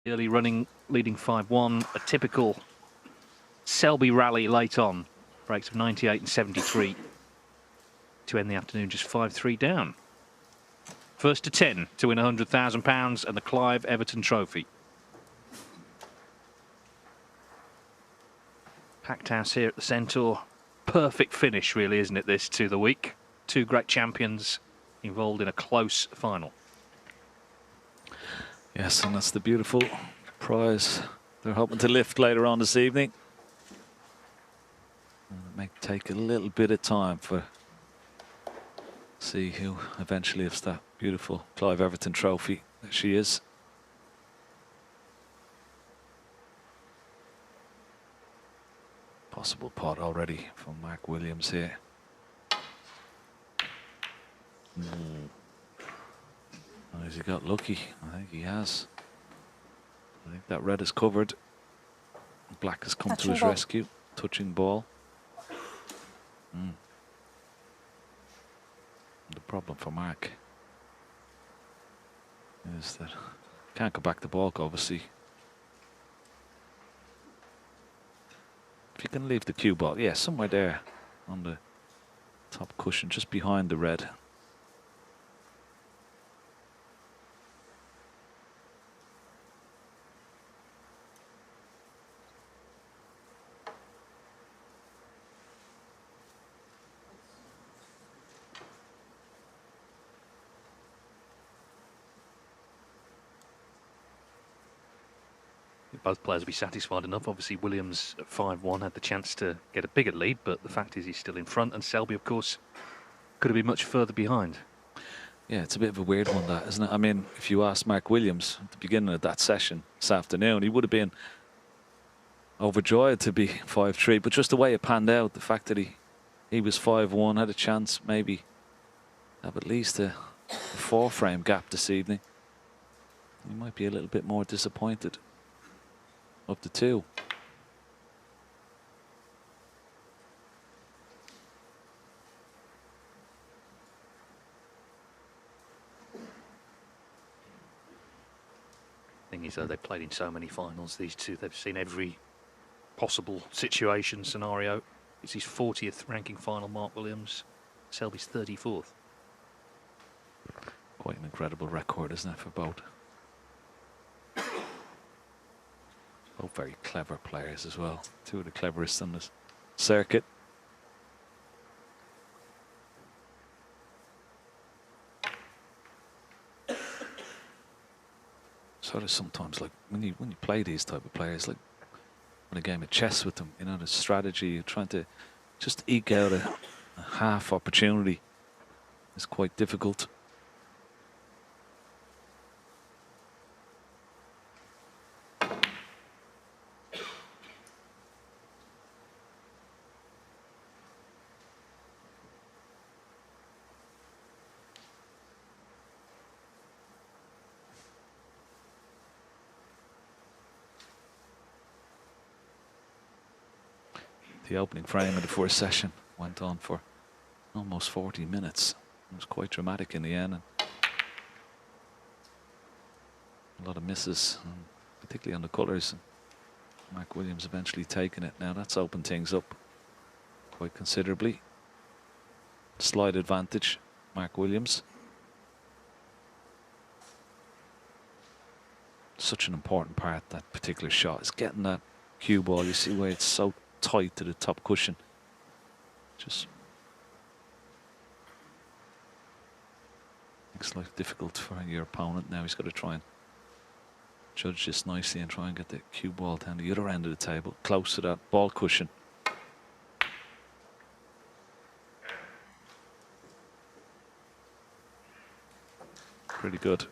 Early running, leading 5-1. A typical Selby rally late on. Breaks of 98 and 73 to end the afternoon just 5-3 down. First to 10 to win £100,000 and the Clive Everton Trophy. Packed house here at the Centaur. Perfect finish, really, isn't it, this to the week? Two great champions involved in a close final. Yes, and that's the beautiful prize they're hoping to lift later on this evening. And it may take a little bit of time for see who eventually lifts that beautiful Clive Everton Trophy. There she is. Possible pot already from Mark Williams here. Has he got lucky? I think he has. I think that red is covered. Black has come to his rescue. Touching ball. The problem for Mark is that can't go back to balk, obviously. If you can leave the cue ball, yeah, somewhere there on the top cushion, just behind the red. Both players will be satisfied enough. Obviously, Williams at 5-1 had the chance to get a bigger lead, but the fact is he's still in front, and Selby, of course, could have been much further behind. Yeah, it's a bit of a weird one, that, isn't it? I mean, if you asked Mark Williams at the beginning of that session this afternoon, he would have been overjoyed to be 5-3, but just the way it panned out, the fact that he was 5-1, had a chance maybe have at least a 4-frame gap this evening. He might be a little bit more disappointed. Up to 2. Thing is, though, they've played in so many finals, these two. They've seen every possible situation, scenario. It's his 40th ranking final, Mark Williams. Selby's 34th. Quite an incredible record, isn't it, for both? Both very clever players as well. Two of the cleverest on this circuit. Sort of sometimes, like when you play these type of players, like in a game of chess with them, you know, the strategy, you're trying to just eke out a half opportunity is quite difficult. The opening frame of the first session went on for almost 40 minutes. It was quite dramatic in the end. And a lot of misses, particularly on the colours. Mark Williams eventually taking it. Now that's opened things up quite considerably. Slight advantage, Mark Williams. Such an important part, that particular shot, is getting that cue ball. You see where it's so tight to the top cushion. Just makes life difficult for your opponent. Now he's got to try and judge this nicely and try and get the cue ball down the other end of the table, close to that ball cushion. Pretty good.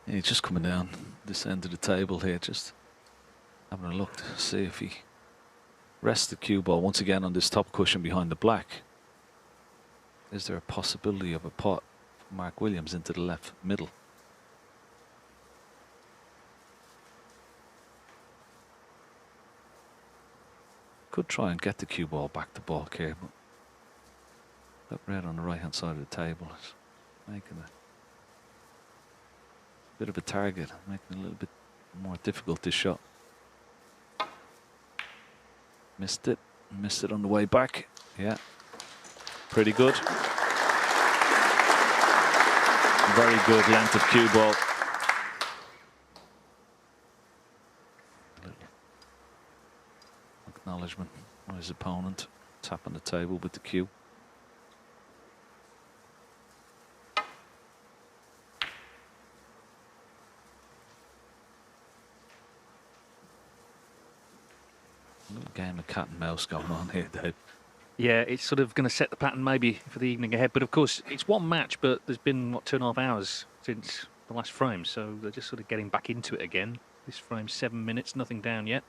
Yeah, he's just coming down this end of the table here, just having a look to see if he rests the cue ball once again on this top cushion behind the black. Is there a possibility of a pot for Mark Williams into the left middle? Could try and get the cue ball back to balk here, but that red on the right hand side of the table is making a bit of a target, making it a little bit more difficult this shot. Missed it on the way back. Yeah, pretty good. Very good length of cue ball. Acknowledgement on his opponent, tapping the table with the cue. A little game of cat and mouse going on here, Dave. Yeah, it's sort of going to set the pattern maybe for the evening ahead. But of course, it's one match, but there's been, what, 2.5 hours since the last frame. So they're just sort of getting back into it again. This frame's 7 minutes, nothing down yet.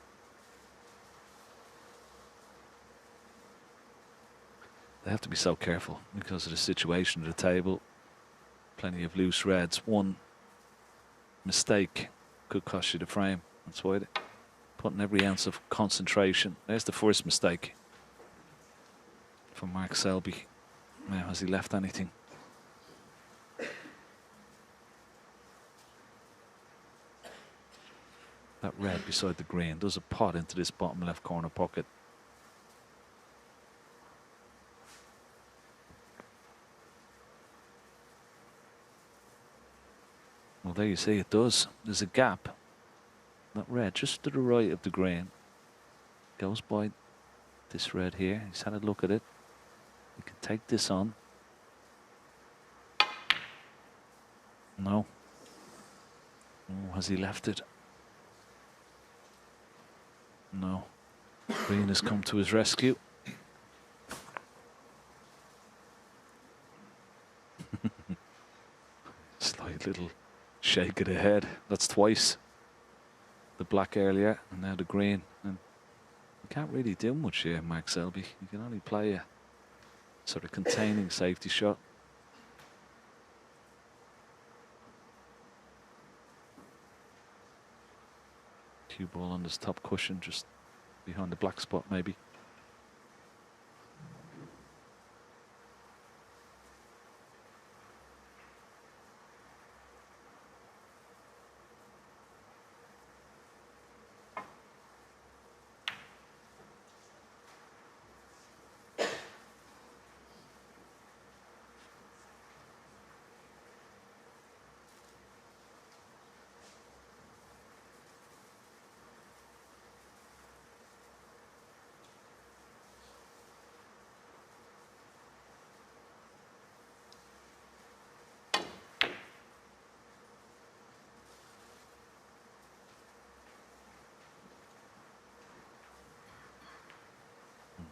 They have to be so careful because of the situation at the table. Plenty of loose reds. One mistake could cost you the frame. That's why they're putting every ounce of concentration. There's the first mistake for Mark Selby. Now, has he left anything? That red beside the green does a pot into this bottom left corner pocket. Well, there you see it does. There's a gap. That red just to the right of the green goes by this red here. He's had a look at it. He can take this on. No. Oh, has he left it? No. Green has come to his rescue. Slight little shake of the head. That's twice. The black earlier and now the green. And you can't really do much here, Mark Selby. You can only play a sort of containing safety shot. Cue ball on this top cushion, just behind the black spot maybe.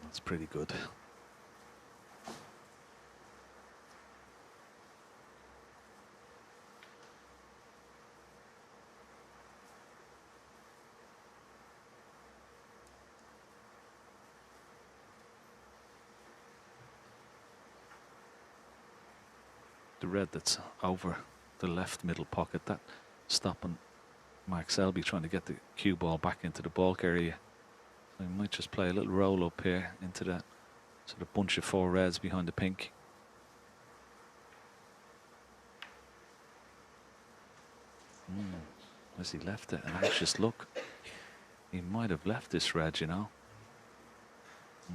That's pretty good. The red that's over the left middle pocket, that stopping Mark Selby trying to get the cue ball back into the balk area. So he might just play a little roll up here into that sort of bunch of 4 reds behind the pink. Has he left it? An anxious look. He might have left this red, you know.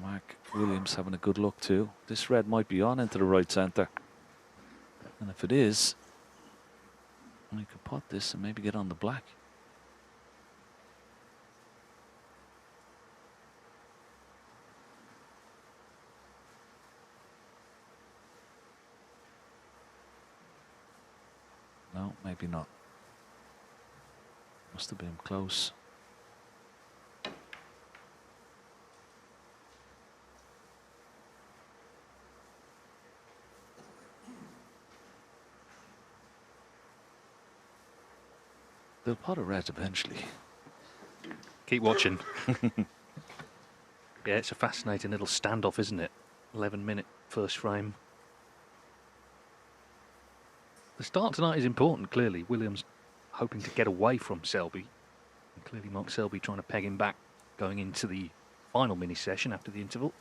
Mark Williams having a good look too. This red might be on into the right centre. And if it is, we could pot this and maybe get on the black. No, maybe not. Must have been close. They'll pot a red eventually. Keep watching. Yeah, it's a fascinating little standoff, isn't it? 11-minute first frame. The start tonight is important, clearly. Williams hoping to get away from Selby. And clearly Mark Selby trying to peg him back going into the final mini session after the interval.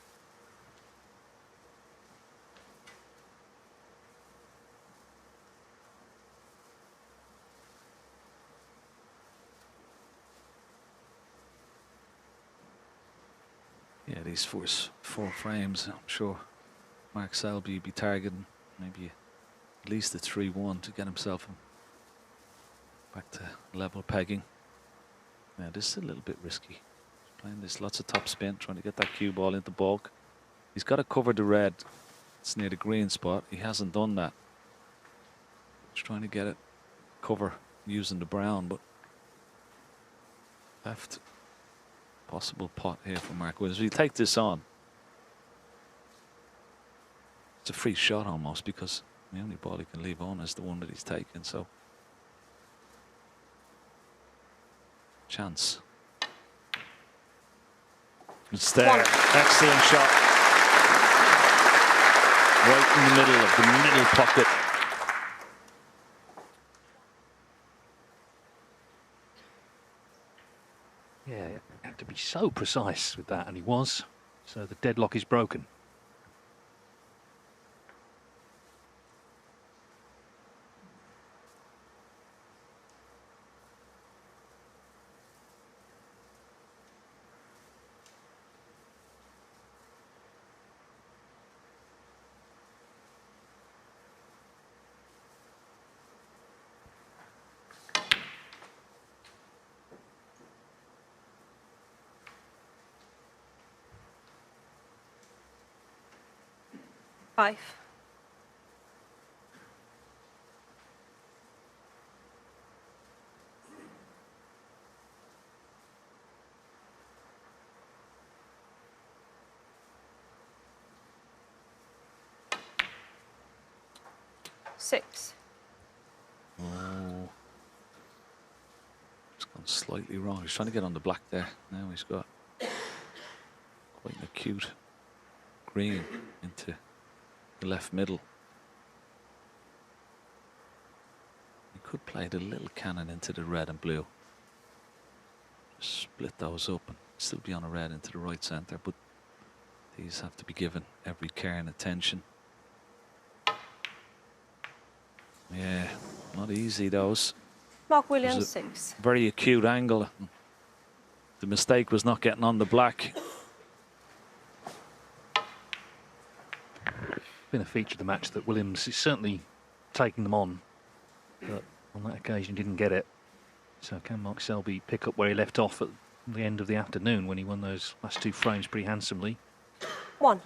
Yeah, these four frames, I'm sure Mark Selby be targeting maybe at least a 3-1 to get himself back to level pegging. Now this is a little bit risky. He's playing this lots of top spin, trying to get that cue ball into bulk. He's got to cover the red. It's near the green spot. He hasn't done that. He's trying to get it cover using the brown, but left possible pot here for Mark Williams. If you take this on, it's a free shot almost, because the only ball he can leave on is the one that he's taken. So chance. It's there. Excellent shot. Right in the middle of the middle pocket. Yeah, you have to be so precise with that, and he was. So the deadlock is broken. Five. Six. Oh, it's gone slightly wrong. He's trying to get on the black there. Now he's got quite an acute green into the left middle. He could play the little cannon into the red and blue. Just split those up and still be on a red into the right centre, but these have to be given every care and attention. Yeah, not easy those. Mark Williams, six. Very acute angle. The mistake was not getting on the black. Been a feature of the match that Williams is certainly taking them on, but on that occasion didn't get it. So can Mark Selby pick up where he left off at the end of the afternoon when he won those last two frames pretty handsomely? One.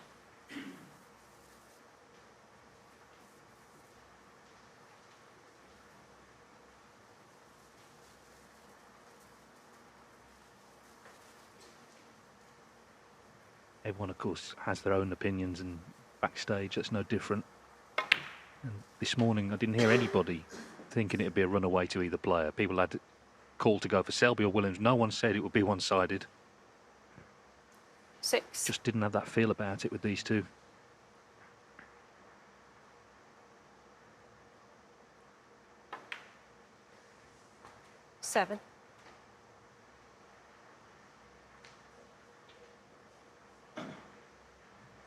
Everyone, of course, has their own opinions, and backstage that's no different. And this morning I didn't hear anybody thinking it'd be a runaway to either player. People had called to go for Selby or Williams. No one said it would be one-sided. Six. Just didn't have that feel about it with these two. Seven.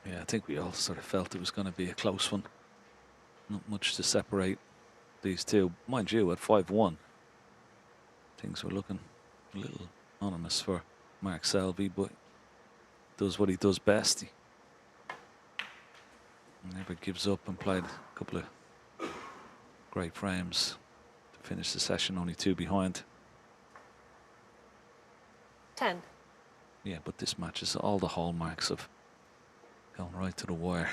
Yeah, I think we all sort of felt it was going to be a close one. Not much to separate these two. Mind you, at 5-1, things were looking a little ominous for Mark Selby, but does what he does best. He never gives up, and played a couple of great frames to finish the session, only two behind. 10. Yeah, but this match is all the hallmarks of going right to the wire.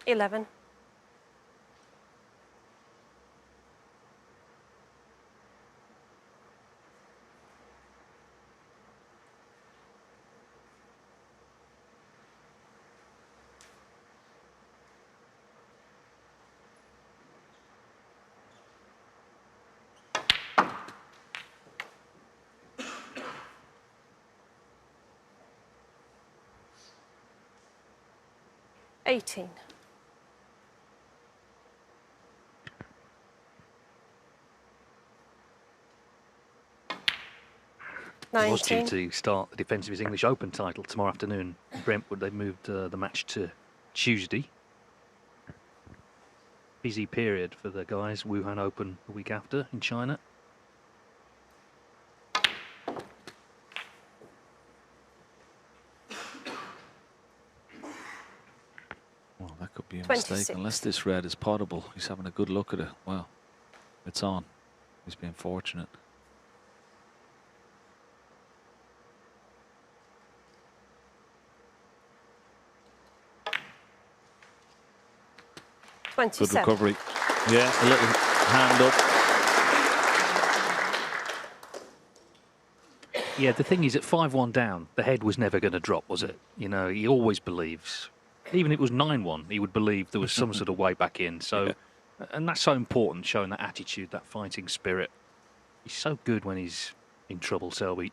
$11. 18. 19. He was due to start the defence of his English Open title tomorrow afternoon. Brentwood, they've moved the match to Tuesday. Busy period for the guys. Wuhan Open the week after in China. Well, that could be a 26. mistake. Unless this red is potable. He's having a good look at it. Wow. It's on. He's being fortunate. Good 27. recovery. Yeah, a little hand up. Yeah, the thing is, at 5-1 down, the head was never going to drop, was it? You know, he always believes. Even if it was 9-1, he would believe there was some sort of way back in. So, and that's so important, showing that attitude, that fighting spirit. He's so good when he's in trouble, Selby.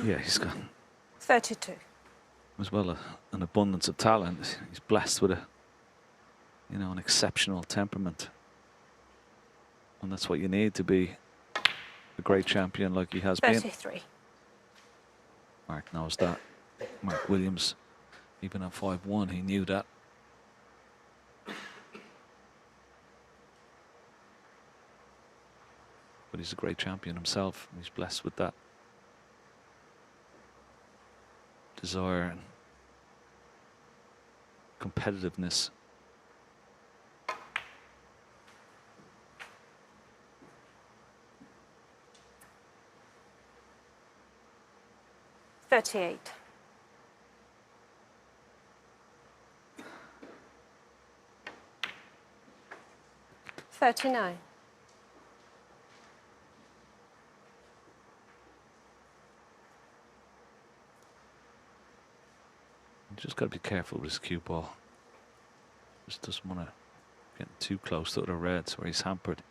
Yeah, he's got 32. as well an abundance of talent. He's blessed with an exceptional temperament, and that's what you need to be a great champion like he has been. 33. Mark knows that. Mark Williams, even at 5-1, he knew that. But he's a great champion himself. He's blessed with that desire and competitiveness. $38. $39. You just got to be careful with his cue ball. Just doesn't want to get too close to the reds where he's hampered.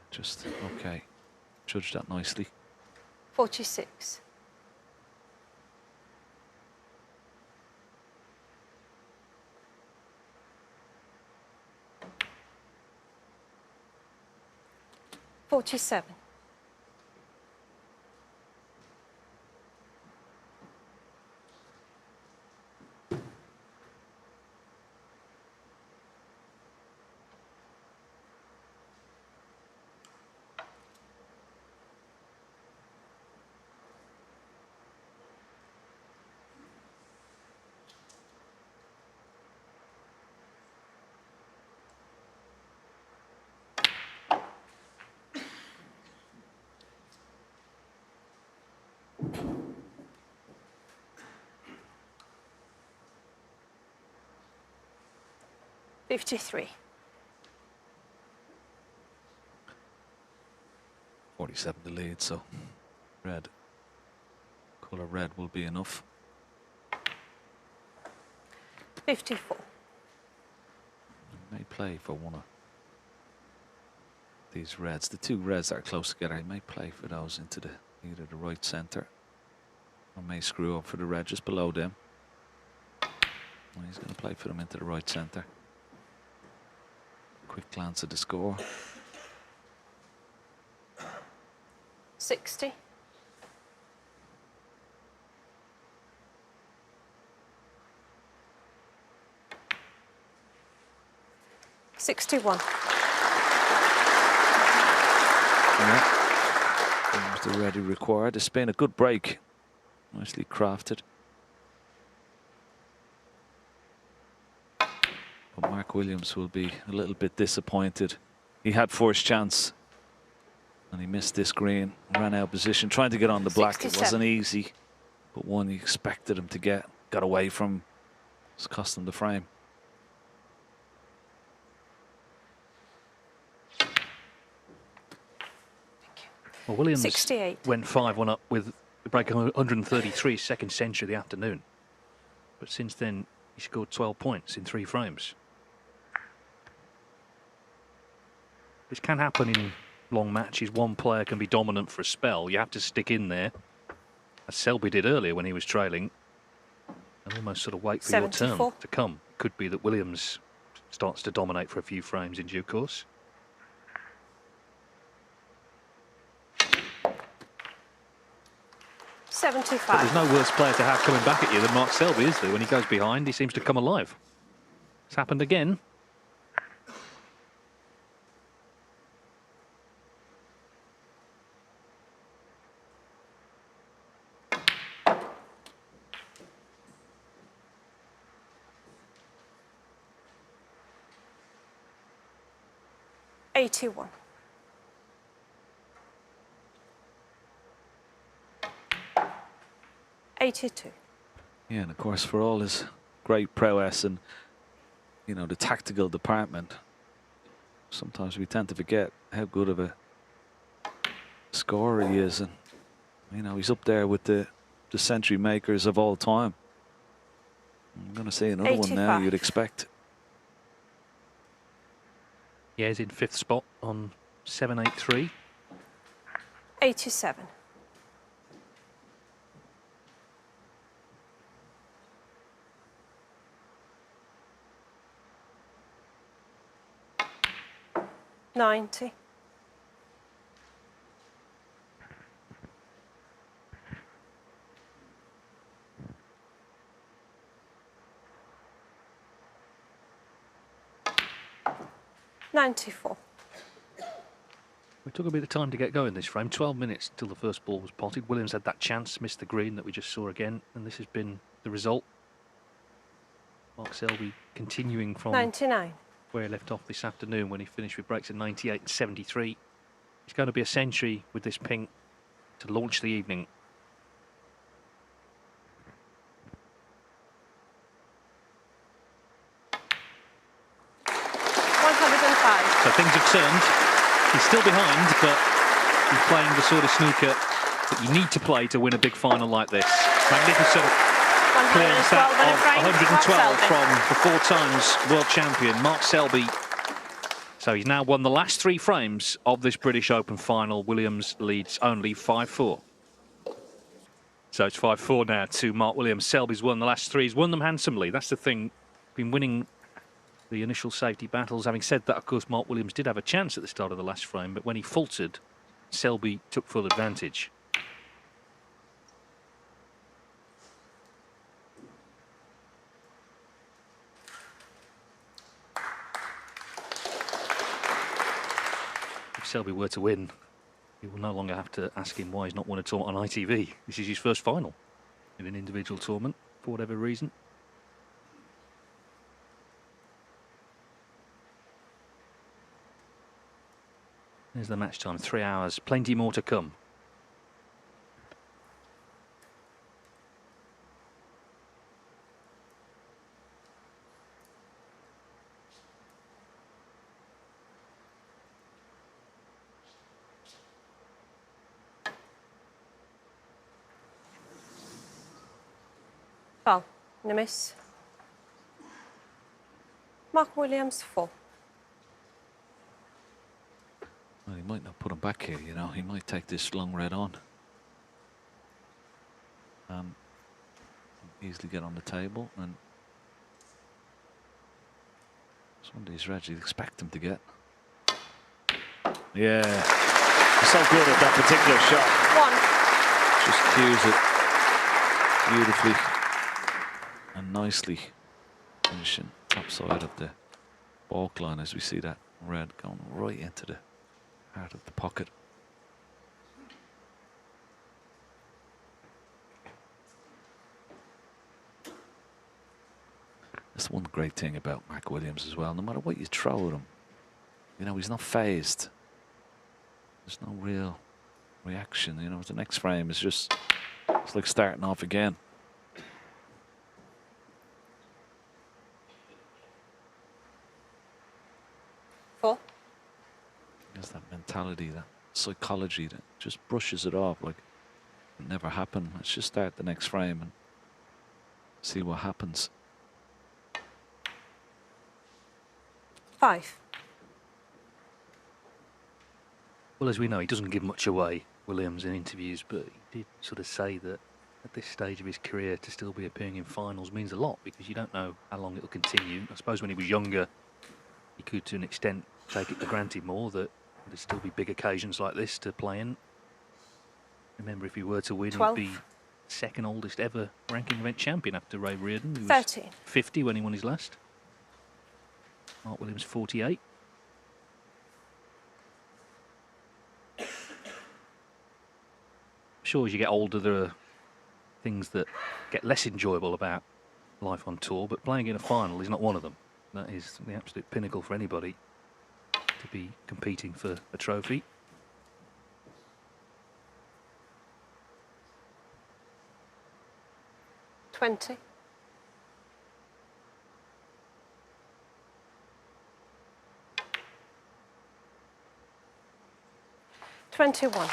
Just okay. Judge that nicely. 46. $47. $53. 47 the lead, so red, colour red will be enough. 54. He may play for one of these reds. The two reds that are close together, he may play for those into either the right centre, or may screw up for the red just below them. Well, he's going to play for them into the right centre. Quick glance at the score. 60. $61. Yeah. There's the ready required. It's been a good break. Nicely crafted. But Mark Williams will be a little bit disappointed. He had first chance and he missed this green, ran out of position, trying to get on the black. 67. It wasn't easy, but one he expected him to get, got away from. It's cost him the frame. Well, Williams 68. went 5-1 up with the break 133, second century of the afternoon. But since then, he scored 12 points in 3 frames. Which can happen in long matches. One player can be dominant for a spell. You have to stick in there, as Selby did earlier when he was trailing, and almost sort of wait for your 74. turn to come. It could be that Williams starts to dominate for a few frames in due course. But 75. there's no worse player to have coming back at you than Mark Selby, is there? When he goes behind, he seems to come alive. It's happened again. $81. $82. Yeah, and of course, for all his great prowess and, you know, the tactical department, sometimes we tend to forget how good of a scorer he is. And, you know, he's up there with the century makers of all time. I'm going to say another one now, 85. you'd expect. Yeah, he's in 5th spot on 783. 87. $90. $94. We took a bit of time to get going this frame. 12 minutes till the first ball was potted. Williams had that chance, missed the green that we just saw again, and this has been the result. Mark Selby continuing from 99. where he left off this afternoon when he finished with breaks at 98 and 73. It's going to be a century with this pink to launch the evening. So things have turned. He's still behind, but he's playing the sort of snooker that you need to play to win a big final like this. Magnificent clearance that of 112 from the 4 times world champion Mark Selby. So he's now won the last 3 frames of this British Open final. Williams leads only 5-4. So it's 5-4 now to Mark Williams. Selby's won the last 3. He's won them handsomely. That's the thing. Been winning the initial safety battles. Having said that, of course, Mark Williams did have a chance at the start of the last frame, but when he faltered, Selby took full advantage. If Selby were to win, you will no longer have to ask him why he's not won a tournament on ITV. This is his first final in an individual tournament, for whatever reason. There's the match time, 3 hours, plenty more to come. Foul. No miss. Mark Williams, 4. Well, he might not put him back here, you know. He might take this long red on. Easily get on the table, and it's one of these reds you'd expect him to get. Yeah, he's so good at that particular shot. 1. Just cues it beautifully and nicely, finishing top side of the balk line as we see that red going right into the heart of the pocket. That's one great thing about Mark Williams as well. No matter what you throw at him, you know, he's not phased. There's no real reaction. You know, the next frame is just, it's like starting off again. Four. There's that mentality that psychology that just brushes it off like it never happened. Let's just start the next frame and see what happens. 5. Well, as we know, he doesn't give much away, Williams, in interviews, but he did sort of say that at this stage of his career to still be appearing in finals means a lot, because you don't know how long it'll continue. I suppose when he was younger, he could, to an extent, take it for granted more that there'd still be big occasions like this to play in. Remember, if he were to win, 12. he'd be second oldest ever ranking event champion after Ray Reardon, who was 13. 50 when he won his last. Mark Williams, 48. Sure, as you get older, there are things that get less enjoyable about life on tour, but playing in a final is not one of them. That is the absolute pinnacle for anybody, to be competing for a trophy. $20. 21.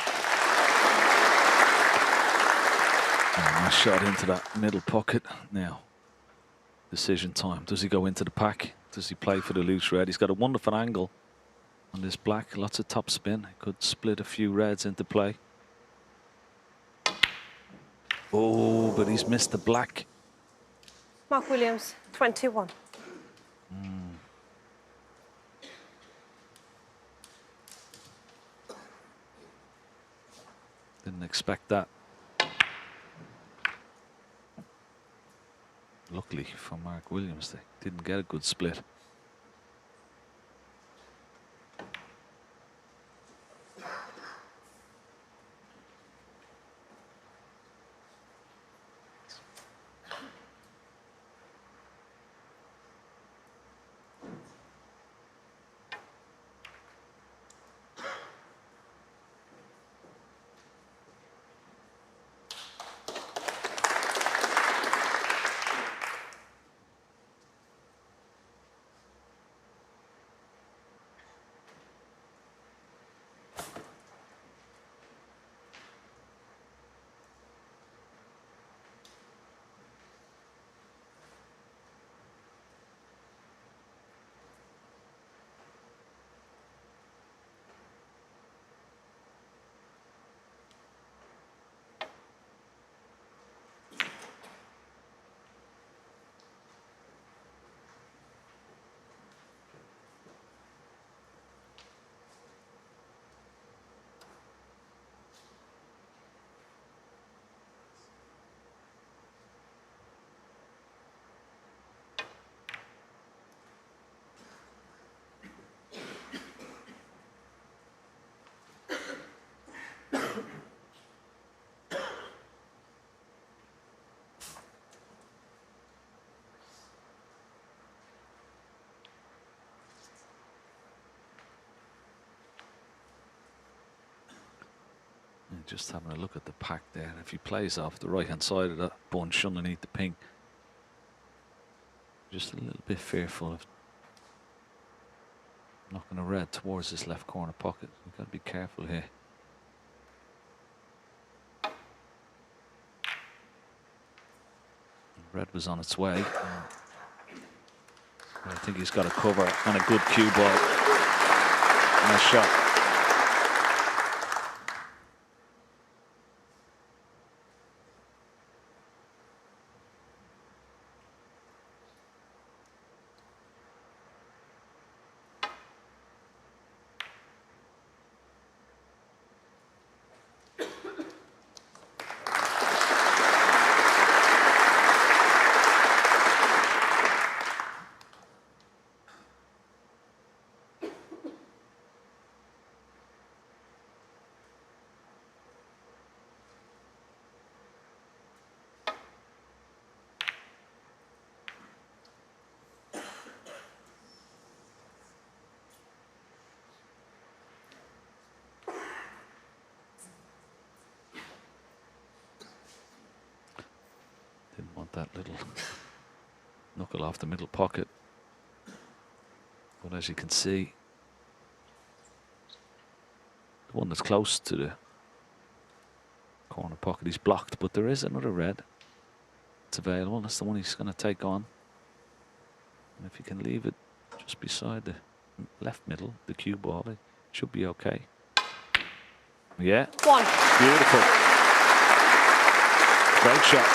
Nice shot into that middle pocket. Now, decision time. Does he go into the pack? Does he play for the loose red? He's got a wonderful angle on this black. Lots of top spin. He could split a few reds into play. Oh, but he's missed the black. Mark Williams, 21. Didn't expect that. Luckily for Mark Williams, they didn't get a good split. Just having a look at the pack there. If he plays off the right hand side of that bunch underneath the pink, just a little bit fearful of knocking a red towards this left corner pocket. You've got to be careful here. Red was on its way. I think he's got a cover and a good cue ball. Nice shot. Didn't want that little knuckle off the middle pocket. But as you can see, one that's close to the corner pocket. He's blocked, but there is another red. It's available. That's the one he's going to take on. And if he can leave it just beside the left middle, the cue ball, it should be okay. Yeah. One. Beautiful. Great shot.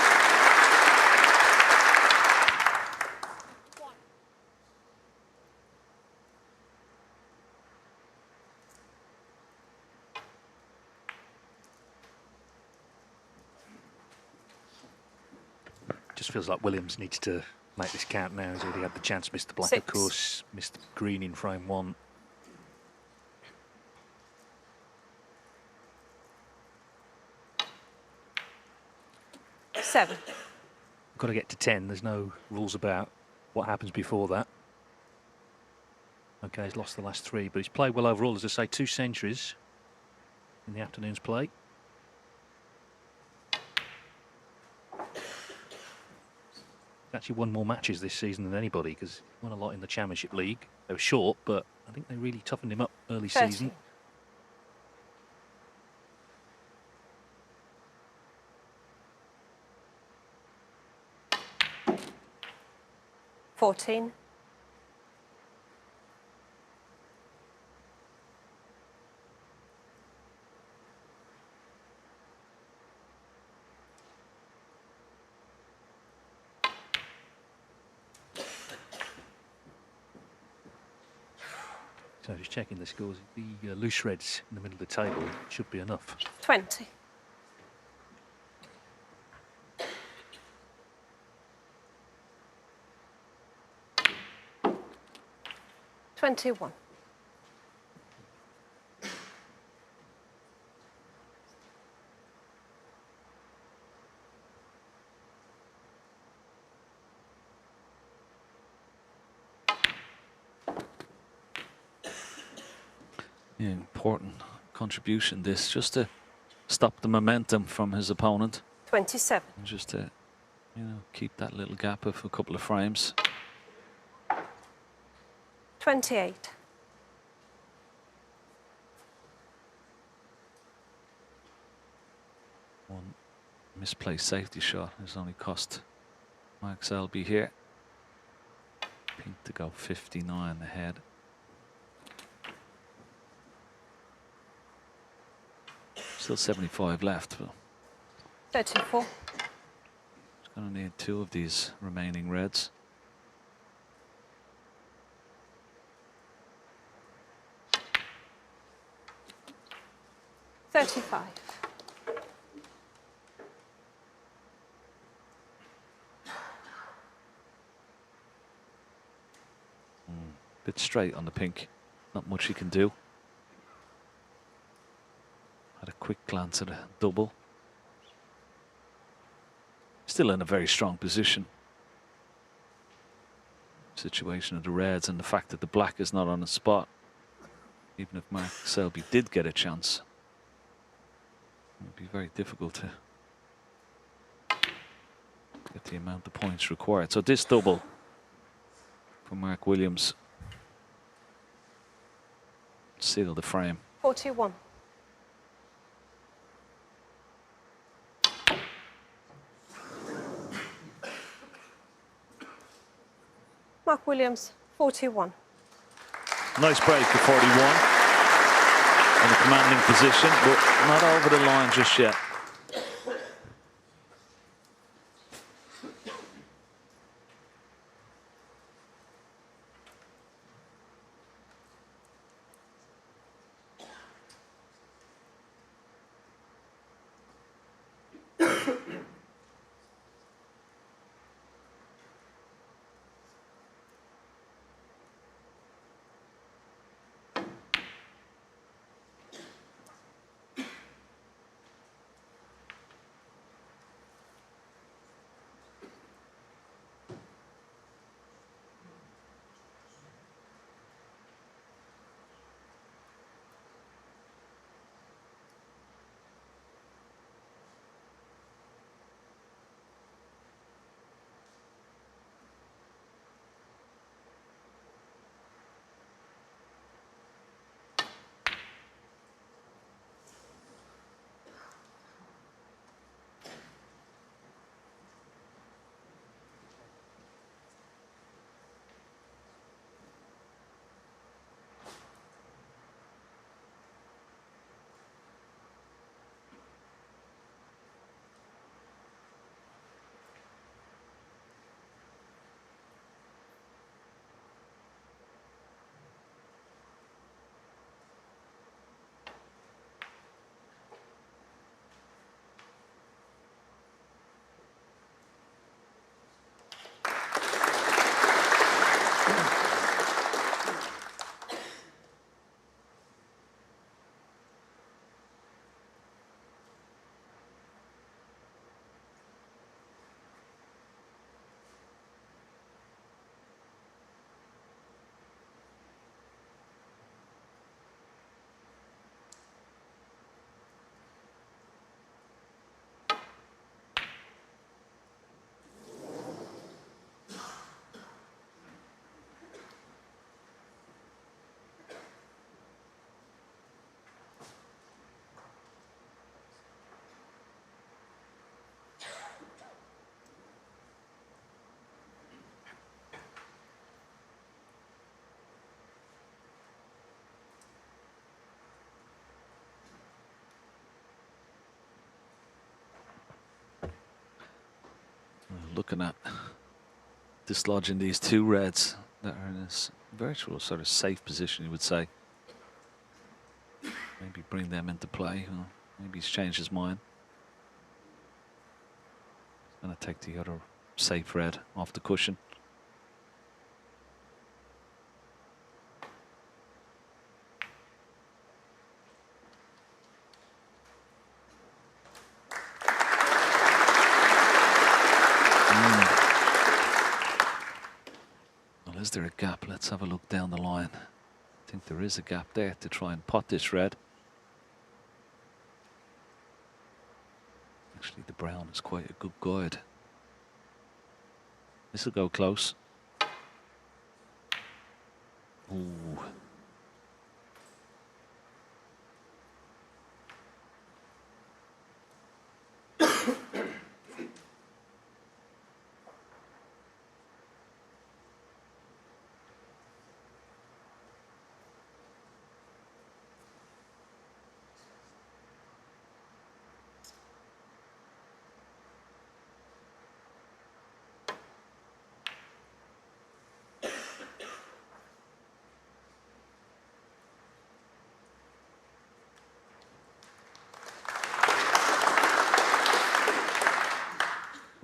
Just feels like Williams needs to make this count now. He's already had the chance, missed the black, 6. of course, missed the green in frame 1. Seven. Got to get to 10. There's no rules about what happens before that. Okay, he's lost the last 3, but he's played well overall. As I say, 2 centuries in the afternoon's play. Actually won more matches this season than anybody because he won a lot in the Championship League. They were short, but I think they really toughened him up early 30. season. $14. So just checking the scores. The loose reds in the middle of the table should be enough. 20. $21. Yeah, important contribution this, just to stop the momentum from his opponent. 27. And just to, keep that little gap of a couple of frames. 28. One misplaced safety shot has only cost Mark Selby here. Pink to go 59 ahead. Still 75 left, but 34. he's going to need 2 of these remaining reds. $35. Bit straight on the pink. Not much he can do. Had a quick glance at a double. Still in a very strong position. Situation of the reds and the fact that the black is not on the spot. Even if Mark Selby did get a chance, it would be very difficult to get the amount of points required. So this double for Mark Williams seal the frame. 41. Mark Williams, 41. Nice break for 41 in a commanding position, but not over the line just yet. looking at dislodging these two reds that are in this virtual sort of safe position, you would say. Maybe bring them into play. Well, maybe he's changed his mind. He's going to take the other safe red off the cushion. Well, is there a gap? Let's have a look down the line. I think there is a gap there to try and pot this red. Actually, the brown is quite a good guide. This will go close. Ooh.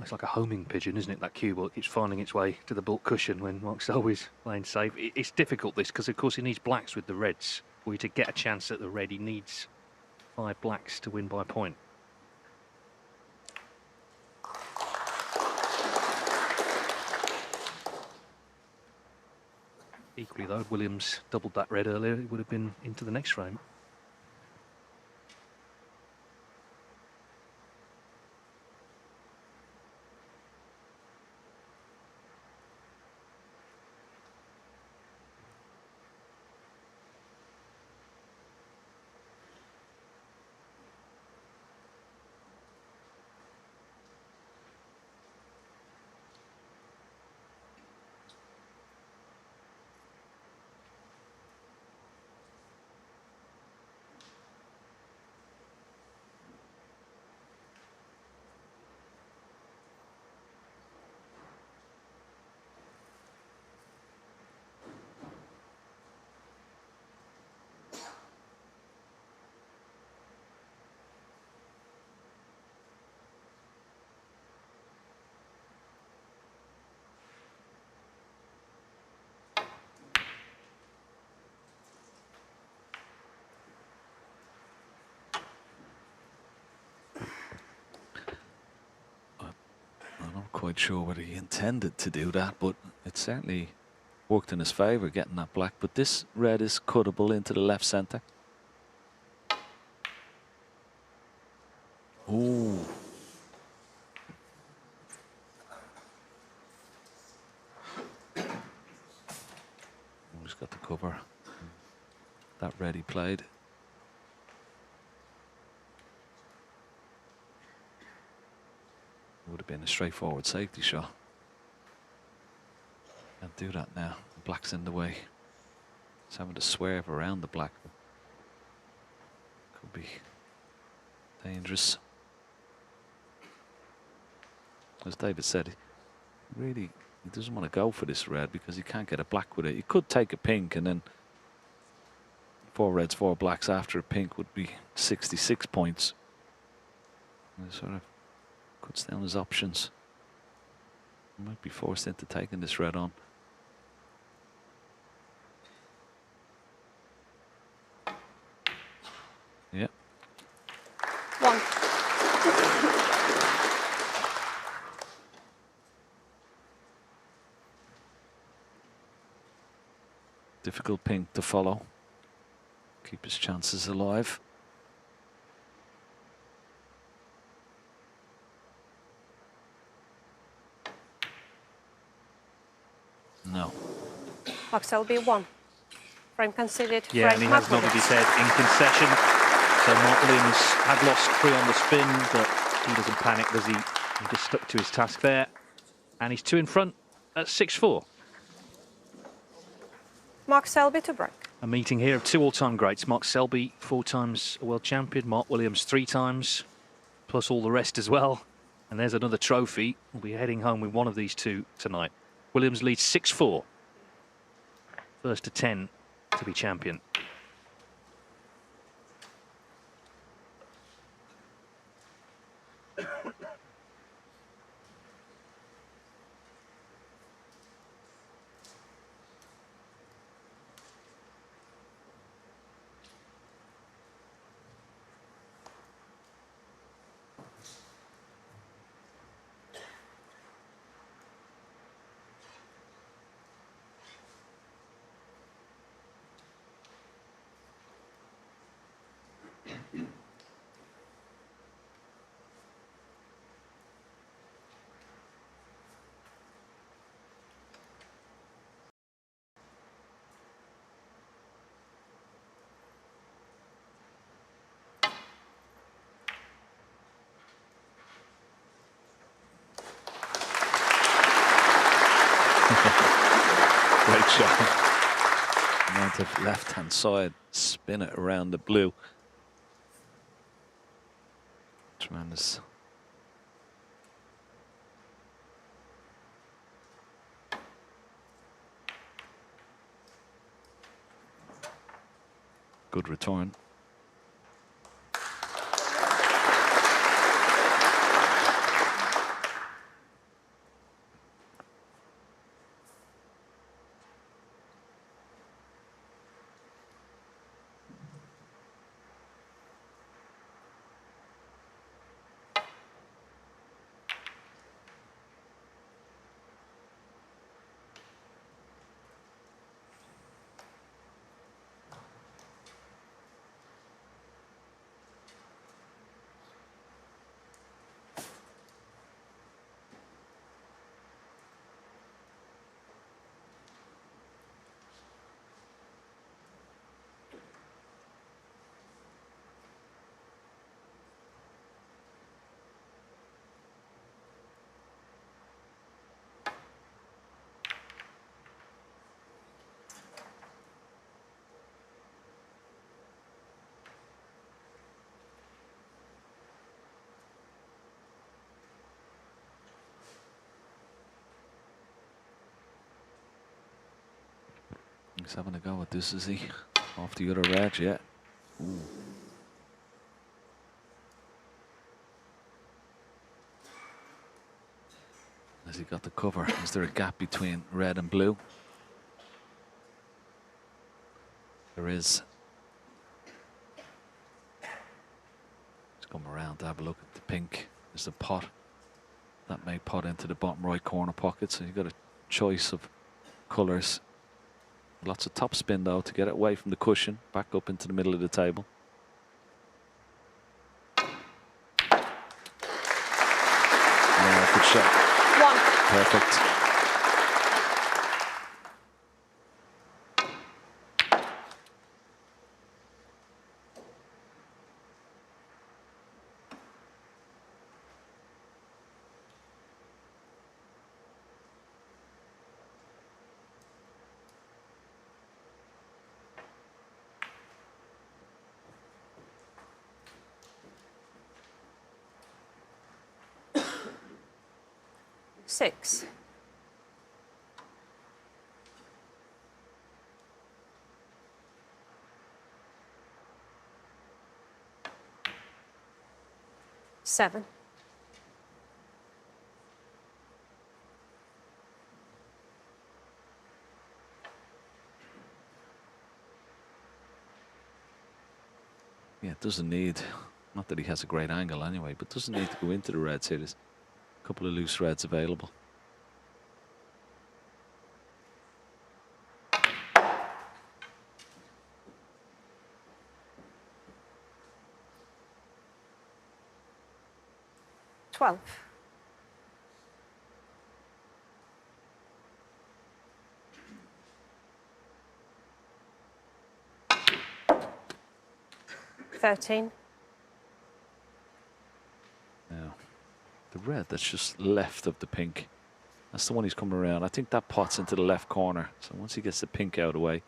It's like a homing pigeon, isn't it? That cue ball keeps finding its way to the baulk cushion when Mark Selby's playing safe. It's difficult this because of course he needs blacks with the reds. For you to get a chance at the red, he needs 5 blacks to win by a point. Equally though, if Williams doubled that red earlier, it would have been into the next frame. I'm not quite sure whether he intended to do that, but it certainly worked in his favour getting that black. But this red is cuttable into the left centre. Ooh. He's got the cover. That red he played. Would have been a straightforward safety shot. Can't do that now. The black's in the way. He's having to swerve around the black. Could be dangerous. As David said, he doesn't want to go for this red because he can't get a black with it. He could take a pink and then 4 reds, 4 blacks after a pink would be 66 points. And sort of cuts down his options. He might be forced into taking this red on. Yeah. 1. Difficult pink to follow. Keep his chances alive. No. Mark Selby 1. Frame considered. Yeah, and he has nodded his head in concession. So Mark Williams had lost 3 on the spin, but he doesn't panic, does he? He just stuck to his task there. And he's 2 in front at 6-4. Mark Selby to break. A meeting here of 2 all-time greats. Mark Selby, 4 times a world champion. Mark Williams 3 times, plus all the rest as well. And there's another trophy. We'll be heading home with one of these two tonight. Williams leads 6-4. First to 10 to be champion. Great shot. Amount of left-hand side, spin it around the blue. Tremendous. Good return. He's having a go at this, is he? Off the other edge, yeah. Ooh. Has he got the cover? Is there a gap between red and blue? There is. Let's come around to have a look at the pink. There's the pot. That may pot into the bottom right corner pocket, so you've got a choice of colours. Lots of top spin though to get it away from the cushion, back up into the middle of the table. Yeah, good shot. One. Perfect. Six. Seven. Yeah, it doesn't need, not that he has a great angle anyway, but doesn't need to go into the reds here. There's a couple of loose reds available. Twelve. $13. Now, the red that's just left of the pink, that's the one he's coming around. I think that pots into the left corner. So once he gets the pink out of the way,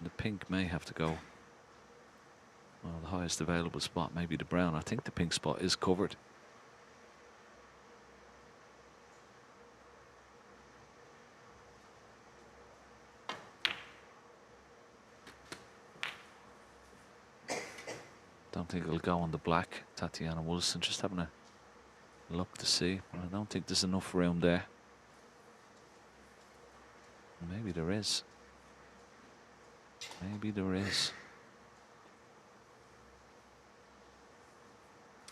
the pink may have to go Well, the highest available spot may be the brown. I think the pink spot is covered. Don't think it'll go on the black. Tatiana Wilson just having a look to see. But I don't think there's enough room there. Maybe there is. Maybe there is.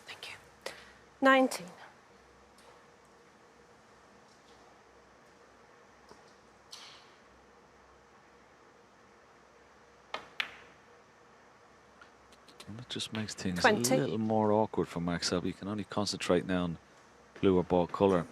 Thank you. 19. And it just makes things 20. a little more awkward for Mark Selby. You can only concentrate now on blue or ball colour.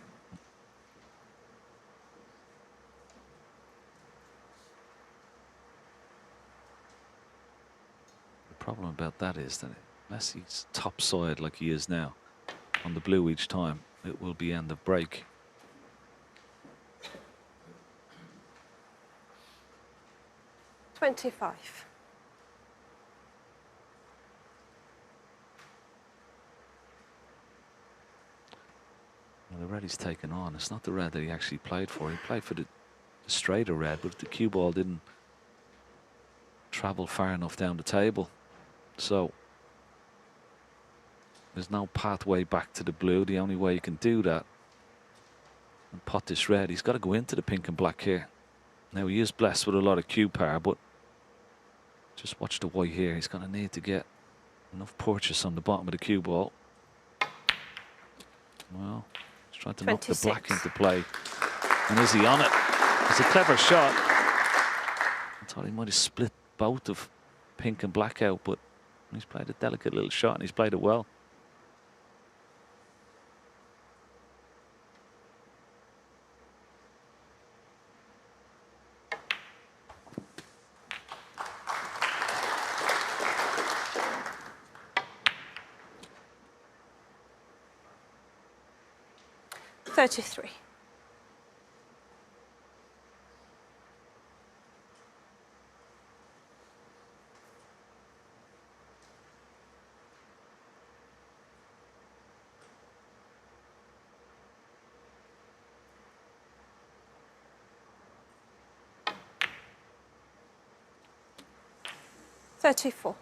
The problem about that is that unless he's topside like he is now on the blue each time, it will be end of break. $25. Well, the red he's taken on, it's not the red that he actually played for. He played for the straighter red, but the cue ball didn't travel far enough down the table. So there's no pathway back to the blue. The only way you can do that and pot this red, he's got to go into the pink and black here. Now he is blessed with a lot of cue power, but just watch the white here. He's going to need to get enough purchase on the bottom of the cue ball. Well, he's trying to knock the black into play. And is he on it? It's a clever shot. I thought he might have split both of pink and black out, but he's played a delicate little shot and he's played it well. $33. $34.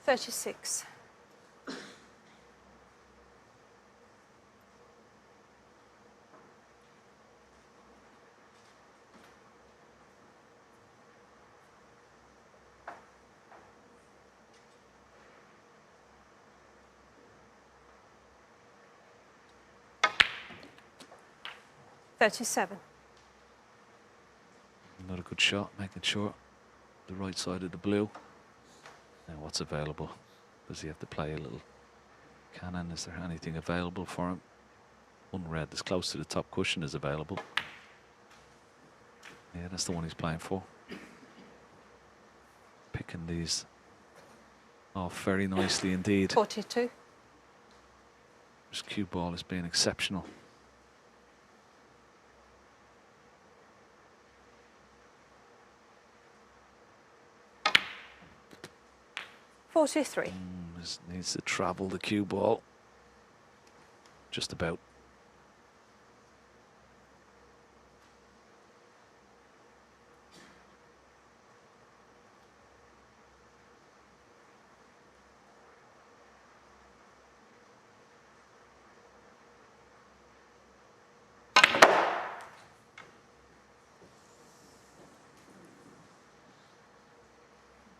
$36. $37. Another good shot, making sure the right side of the blue. Now what's available? Does he have to play a little cannon? Is there anything available for him? One red that's close to the top cushion is available. Yeah, that's the one he's playing for. Picking these off very nicely indeed. 42. His cue ball is being exceptional. $43. This needs to travel the cue ball. Just about.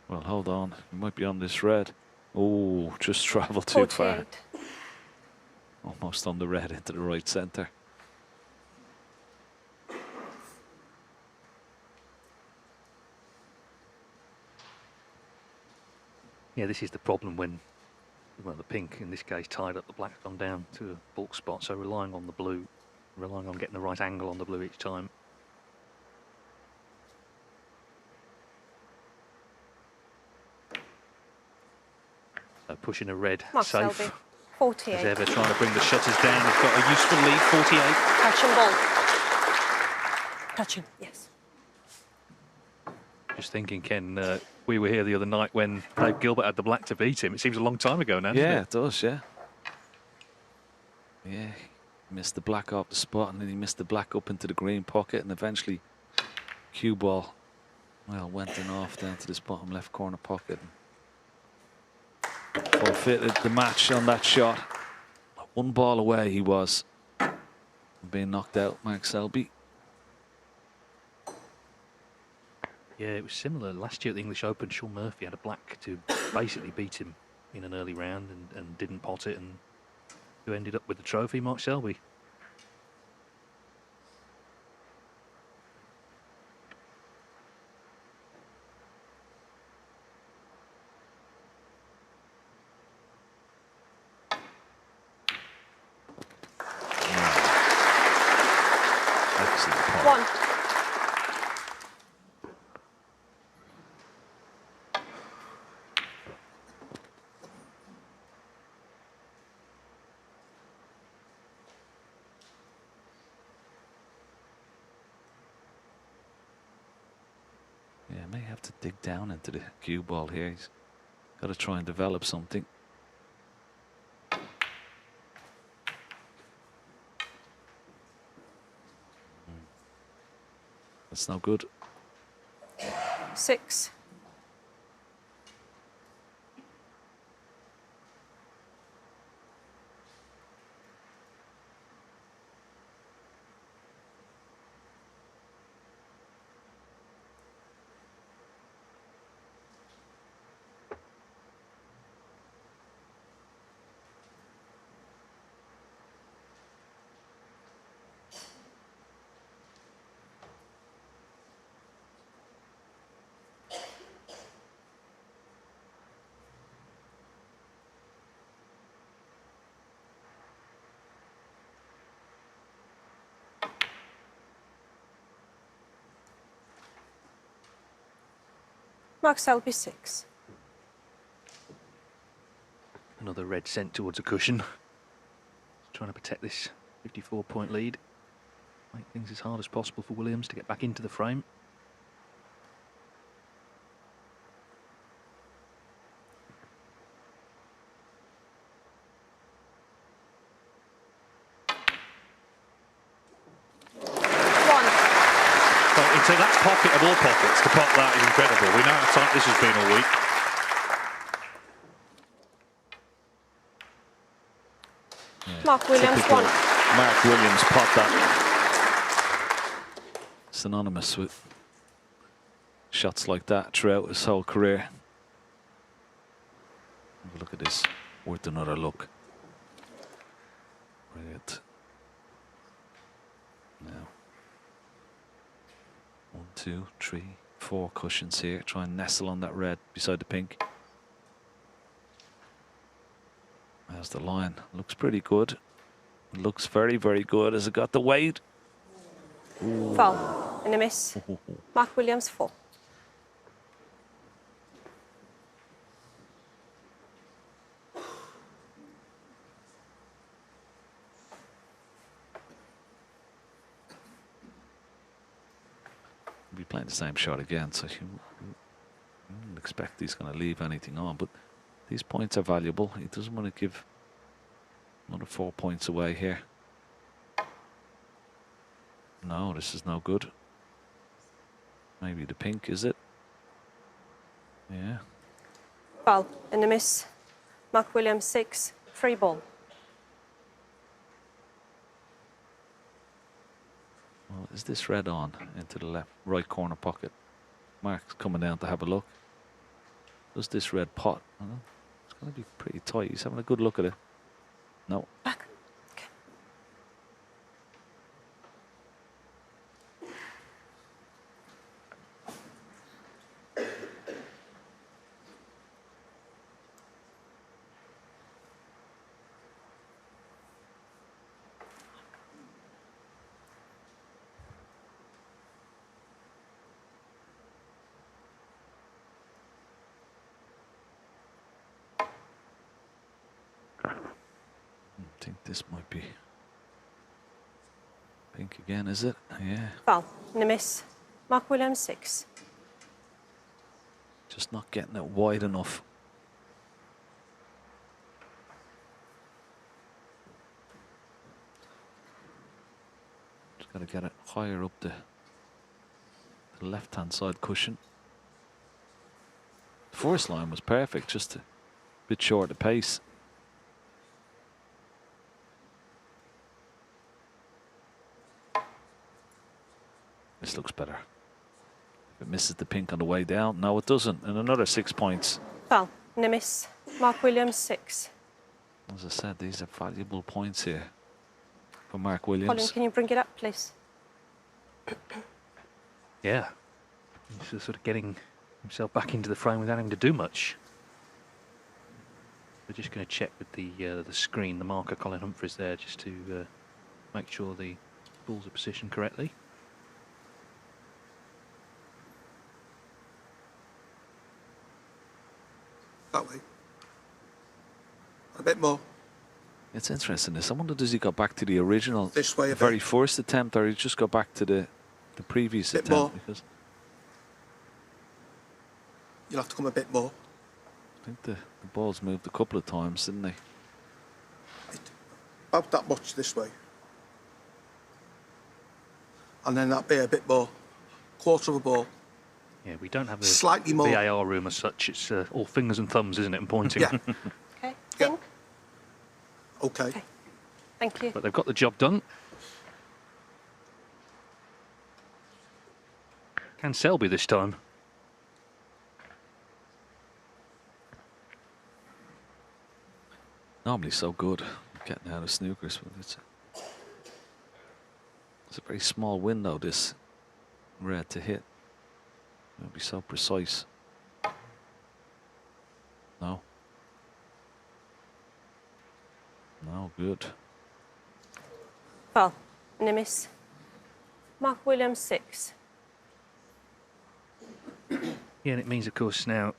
Well, hold on. You might be on this red. Oh, just traveled too far. 48. Almost on the red into the right centre. Yeah, this is the problem when well, the pink in this case tied up, the black's gone down to a bulk spot, so relying on the blue, relying on getting the right angle on the blue each time. So pushing a red Mark safe. Selby, 48. As ever, trying to bring the shutters down. He's got a useful lead, 48. Touch and ball. Touch him, yes. Just thinking, Ken, we were here the other night when Dave Gilbert had the black to beat him. It seems a long time ago now, doesn't Yeah, it? it does, yeah. Yeah, he missed the black off the spot, and then he missed the black up into the green pocket, and eventually cue ball, well, went in off down to this bottom left corner pocket. And forfeited the match on that shot. 1 ball away he was from being knocked out, Mark Selby. Yeah, it was similar. Last year at the English Open, Sean Murphy had a black to basically beat him in an early round and didn't pot it, and who ended up with the trophy, Mark Selby. Excellent pot. 1. Yeah, may have to dig down into the cue ball here. He's got to try and develop something. That's no good. 6. Mark Selby, 6. Another red sent towards a cushion. Trying to protect this 54-point lead. Make things as hard as possible for Williams to get back into the frame. So that's pocket of all pockets. To pot that is incredible. We know how tight this has been all week. Yeah, Mark Williams, typical 1. Mark Williams pot that. Synonymous with shots like that throughout his whole career. Have a look at this. Worth another look. Brilliant. Now. 1, 2, 3, 4 cushions here. Try and nestle on that red beside the pink. There's the line. Looks pretty good. It looks very, very good. Has it got the weight? Foul and a miss. Mark Williams, 4. Be playing the same shot again, so you wouldn't expect he's going to leave anything on, but these points are valuable. He doesn't want to give another 4 points away here. No, this is no good. Maybe the pink, is it? Yeah. Foul and a miss. Mark Williams, 6. 3 ball. Well, is this red on into the left right corner pocket? Mark's coming down to have a look. Does this red pot? It's going to be pretty tight. He's having a good look at it. No. Back. Okay. This might be pink again, is it? Yeah. Foul and a miss. Mark Williams 6. Just not getting it wide enough. Just got to get it higher up the left-hand side cushion. The first line was perfect, just a bit short of pace. This looks better. If it misses the pink on the way down, no, it doesn't. And another 6 points. Foul and a miss. Mark Williams 6. As I said, these are valuable points here for Mark Williams. Colin, can you bring it up, please? Yeah. He's sort of getting himself back into the frame without having to do much. We're just going to check with the screen, the marker Colin Humphries there, just to make sure the balls are positioned correctly. That way. A bit more. It's interesting. This. I wonder, does he go back to the original, This way a the very bit. first attempt, or he just go back to the previous Bit attempt? more. Because You'll have to come a bit more. I think the balls moved a couple of times, didn't they? About that much this way. And then that'd be a bit more. Quarter of a ball. Yeah, we don't have a Slightly more. VAR room as such. It's all fingers and thumbs, isn't it, and pointing. Yeah. Okay. Yeah. Pink. Okay. Okay. Thank you. But they've got the job done. Can Selby this time? Normally so good at getting out of snookers, but it's a very small window, this red to hit. It'll be so precise. No. No, good. Foul and a miss. Mark Williams 6. Yeah, and it means, of course, now,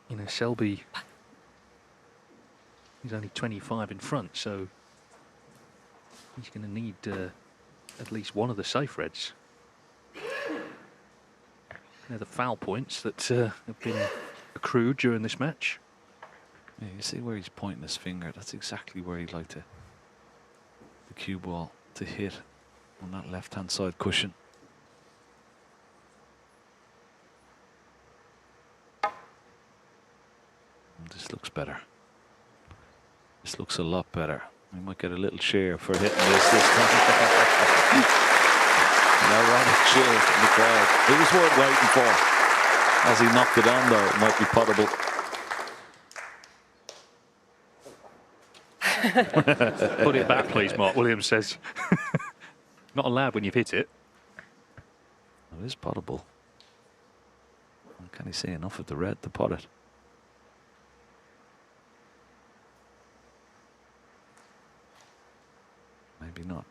you know, Selby, he's only 25 in front, so he's going to need at least one of the safe reds. They're the foul points that have been accrued during this match. Yeah, you see where he's pointing his finger? That's exactly where he'd like the cue ball to hit on that left-hand side cushion. And this looks better. This looks a lot better. We might get a little cheer for hitting this time. An ironic cheer from the crowd. It was worth waiting for. As he knocked it on, though, it might be potable. Put it back, please, Mark Williams says. Not allowed when you've hit it. It is potable. Can he see enough of the red to pot it? Maybe not.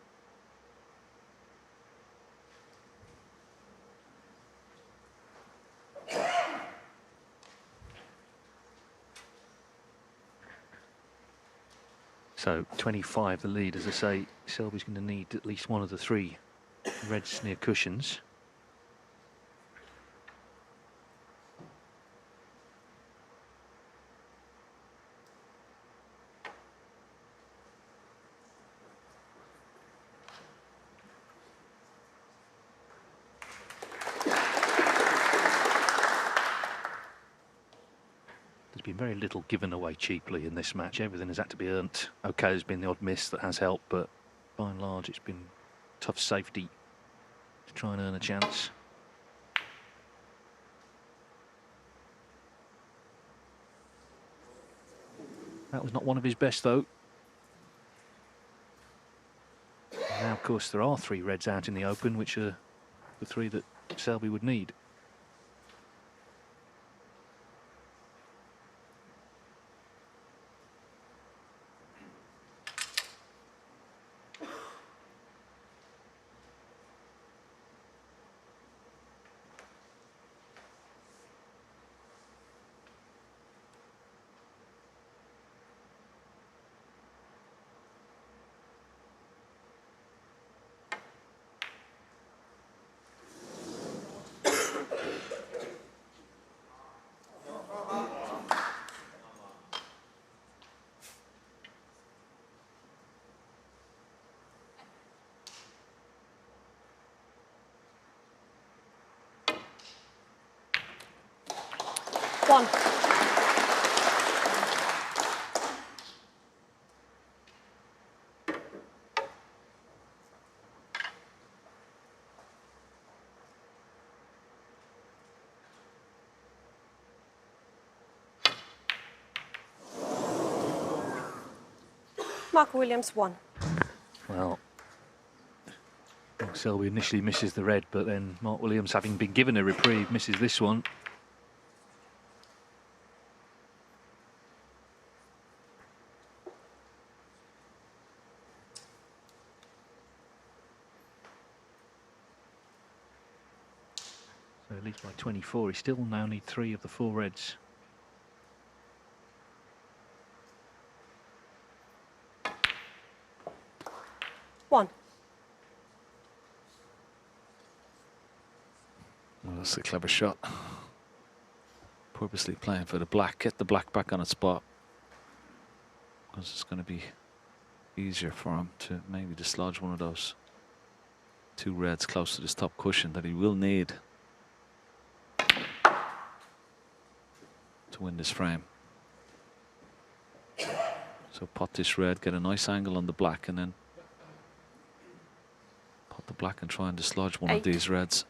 So 25 the lead. As I say, Selby's going to need at least one of the three reds near cushions. There's been very little given away cheaply in this match. Everything has had to be earned. Okay, there's been the odd miss that has helped, but by and large it's been tough safety to try and earn a chance. That was not one of his best, though. Now, of course, there are three reds out in the open, which are the three that Selby would need. 1. Mark Williams 1. Well, Selby initially misses the red, but then Mark Williams, having been given a reprieve, misses this one. So at least by 24, he still now needs 3 of the 4 reds. One. Well, that's a clever shot. Purposely playing for the black. Get the black back on its spot. Because it's going to be easier for him to maybe dislodge one of those 2 reds close to this top cushion that he will need to win this frame. So pot this red, get a nice angle on the black, and then pot the black and try and dislodge one of 8. these reds.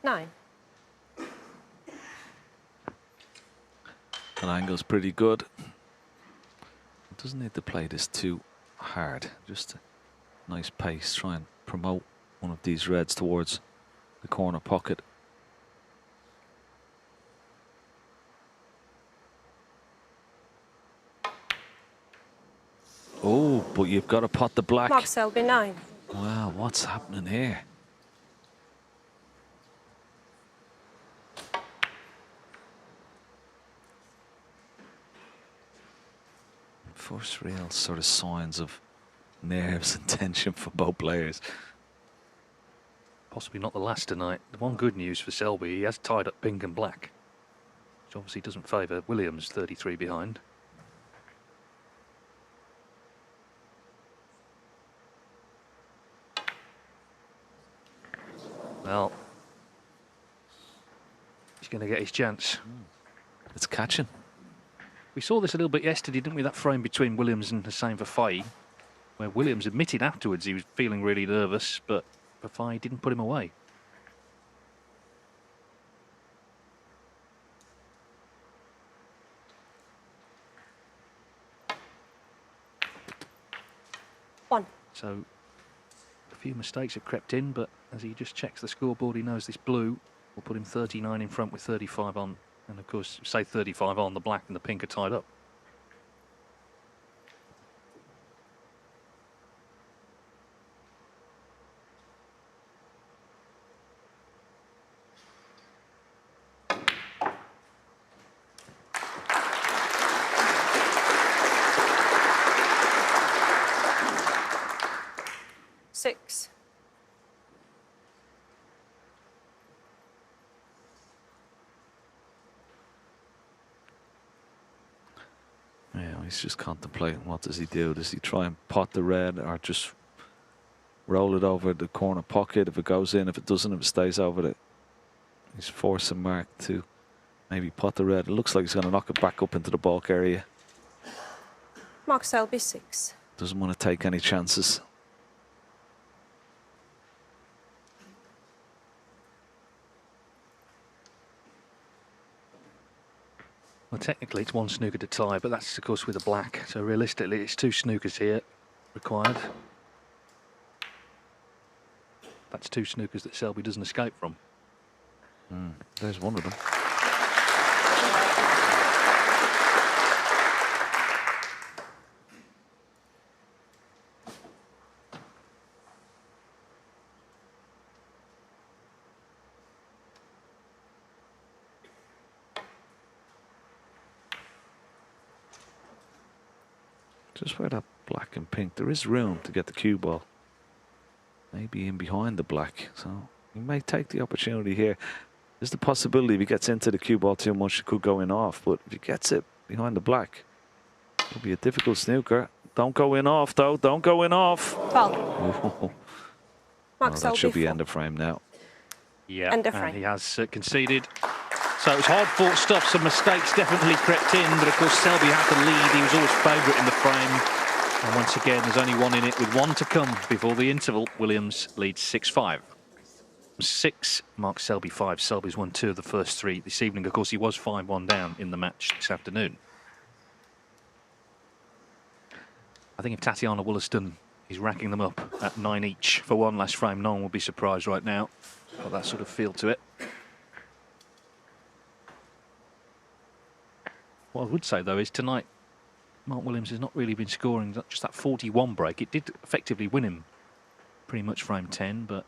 Nine. That angle's pretty good. It doesn't need to play this too hard. Just a nice pace. Try and promote one of these reds towards the corner pocket. Oh, but you've got to pot the black. Mark Selby 9. Wow, what's happening here? First real sort of signs of nerves and tension for both players. Possibly not the last tonight. The one good news for Selby, he has tied up pink and black, which obviously doesn't favour Williams, 33 behind. Well, he's going to get his chance. It's catching. We saw this a little bit yesterday, didn't we? That frame between Williams and Hussein Fafai, where Williams admitted afterwards he was feeling really nervous, but Fafai didn't put him away. One. So a few mistakes have crept in, but as he just checks the scoreboard, he knows this blue will put him 39 in front with 35 on. And of course, say 35 on, the black and the pink are tied up. Six. Yeah, he's just contemplating what does he do. Does he try and pot the red or just roll it over the corner pocket if it goes in? If it doesn't, if it stays over it, he's forcing Mark to maybe pot the red. It looks like he's going to knock it back up into the bulk area. Mark Selby 6. Doesn't want to take any chances. Well, technically it's one snooker to tie, but that's of course with a black. So realistically, it's 2 snookers here required. That's 2 snookers that Selby doesn't escape from. There's one of them. Just where that black and pink, there is room to get the cue ball. Maybe in behind the black. So he may take the opportunity here. There's the possibility if he gets into the cue ball too much, it could go in off. But if he gets it behind the black, it'll be a difficult snooker. Don't go in off, though. Don't go in off. Ball. Mark That Selby should be 4. end of frame now. Yeah, End of and frame. he has conceded. So it was hard-fought stuff. Some mistakes definitely crept in, but of course Selby had the lead. He was always favourite in the frame. And once again, there's only one in it with one to come before the interval. Williams leads 6-5. 6, Mark Selby 5. Selby's won 2 of the first 3 this evening. Of course, he was 5-1 down in the match this afternoon. I think if Tatiana Wollaston is racking them up at 9 each for one last frame, no one will be surprised right now. Got that sort of feel to it. What I would say, though, is tonight Mark Williams has not really been scoring just that 41 break. It did effectively win him pretty much frame 10, but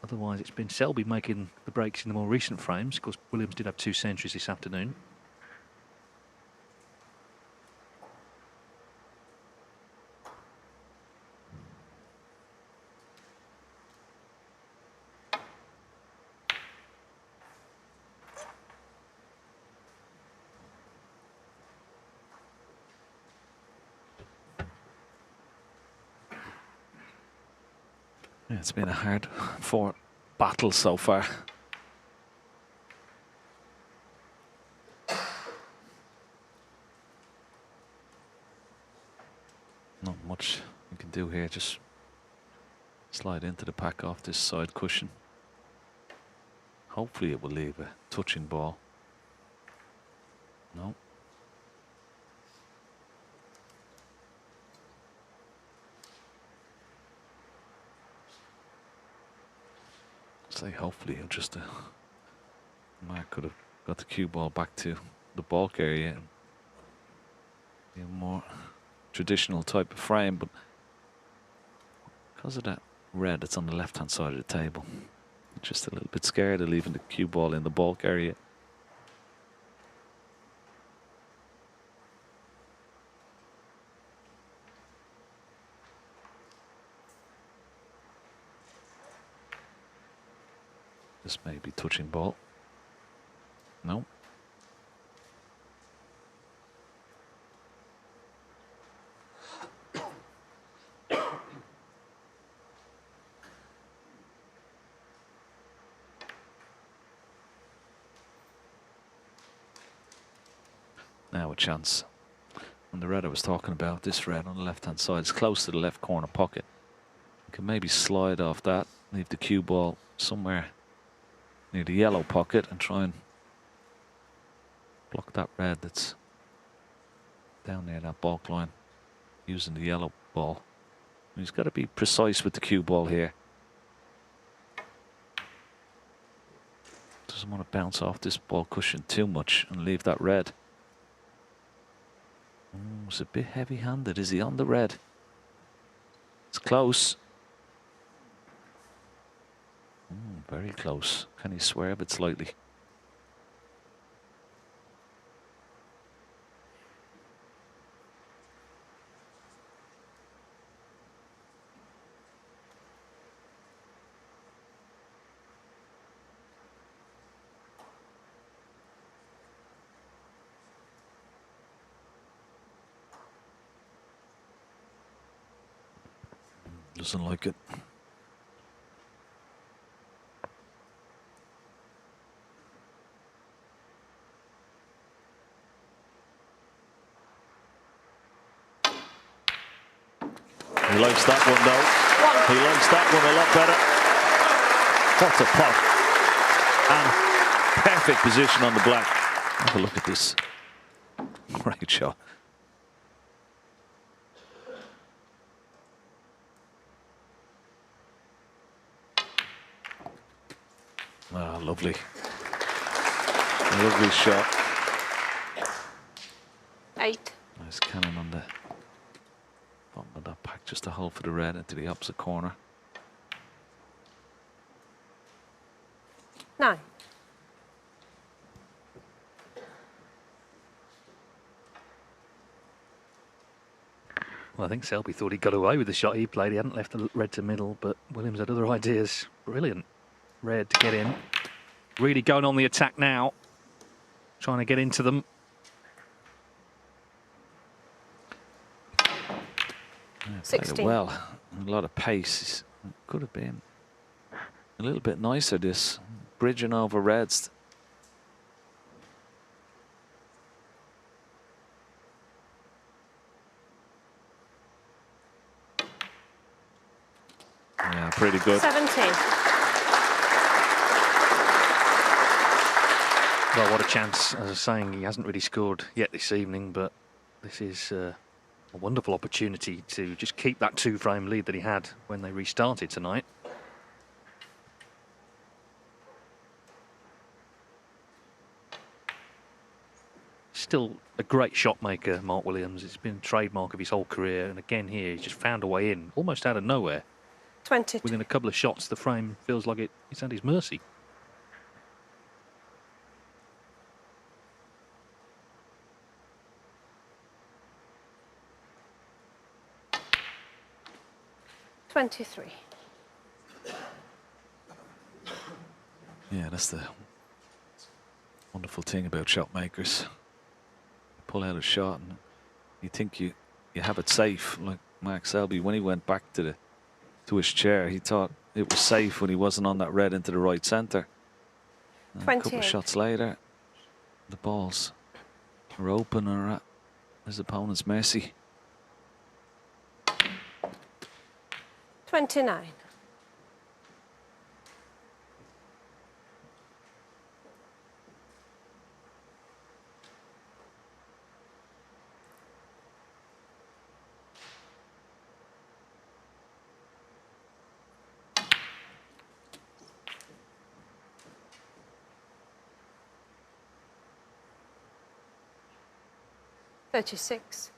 otherwise it's been Selby making the breaks in the more recent frames. Of course, Williams did have 2 centuries this afternoon. Yeah, it's been a hard fought battle so far. Not much you can do here, just slide into the pack off this side cushion. Hopefully it will leave a touching ball. No. Say hopefully he'll just Mark could have got the cue ball back to the bulk area and be a more traditional type of frame, but because of that red that's on the left hand side of the table, I'm just a little bit scared of leaving the cue ball in the bulk area. This may be touching ball. No. Now a chance. And the red I was talking about, this red on the left hand side, is close to the left corner pocket. You can maybe slide off that, leave the cue ball somewhere near the yellow pocket and try and block that red that's down near that bulk line using the yellow ball. He's got to be precise with the cue ball here. Doesn't want to bounce off this ball cushion too much and leave that red. It's a bit heavy handed. Is he on the red? It's close. Very close. Can he swerve it slightly? Doesn't like it. He likes that one though. He likes that one a lot better. What a pot. And perfect position on the black. Have a look at this. Great shot. Ah, lovely. Lovely shot. 8. Nice cannon on the bottom of that pack, just a hole for the red into the opposite corner. 9. Well, I think Selby thought he got away with the shot he played. He hadn't left the red to middle, but Williams had other ideas. Brilliant. Red to get in. Really going on the attack now. Trying to get into them. Yeah, played it 16. well. A lot of pace. Could have been a little bit nicer, this. Bridging over reds. Yeah, pretty good. 17. Well, what a chance. As I was saying, he hasn't really scored yet this evening, but this is a wonderful opportunity to just keep that 2-frame lead that he had when they restarted tonight. Still a great shot maker, Mark Williams. It's been a trademark of his whole career, and again here, he's just found a way in, almost out of nowhere. 22. Within a couple of shots, the frame feels like it's at his mercy. $23. Yeah, that's the wonderful thing about shot makers. You pull out a shot and you think you have it safe. Like Mark Selby, when he went back to his chair, he thought it was safe when he wasn't on that red into the right centre. A couple of 28. shots later, the balls are open or at his opponent's mercy. 29. $36.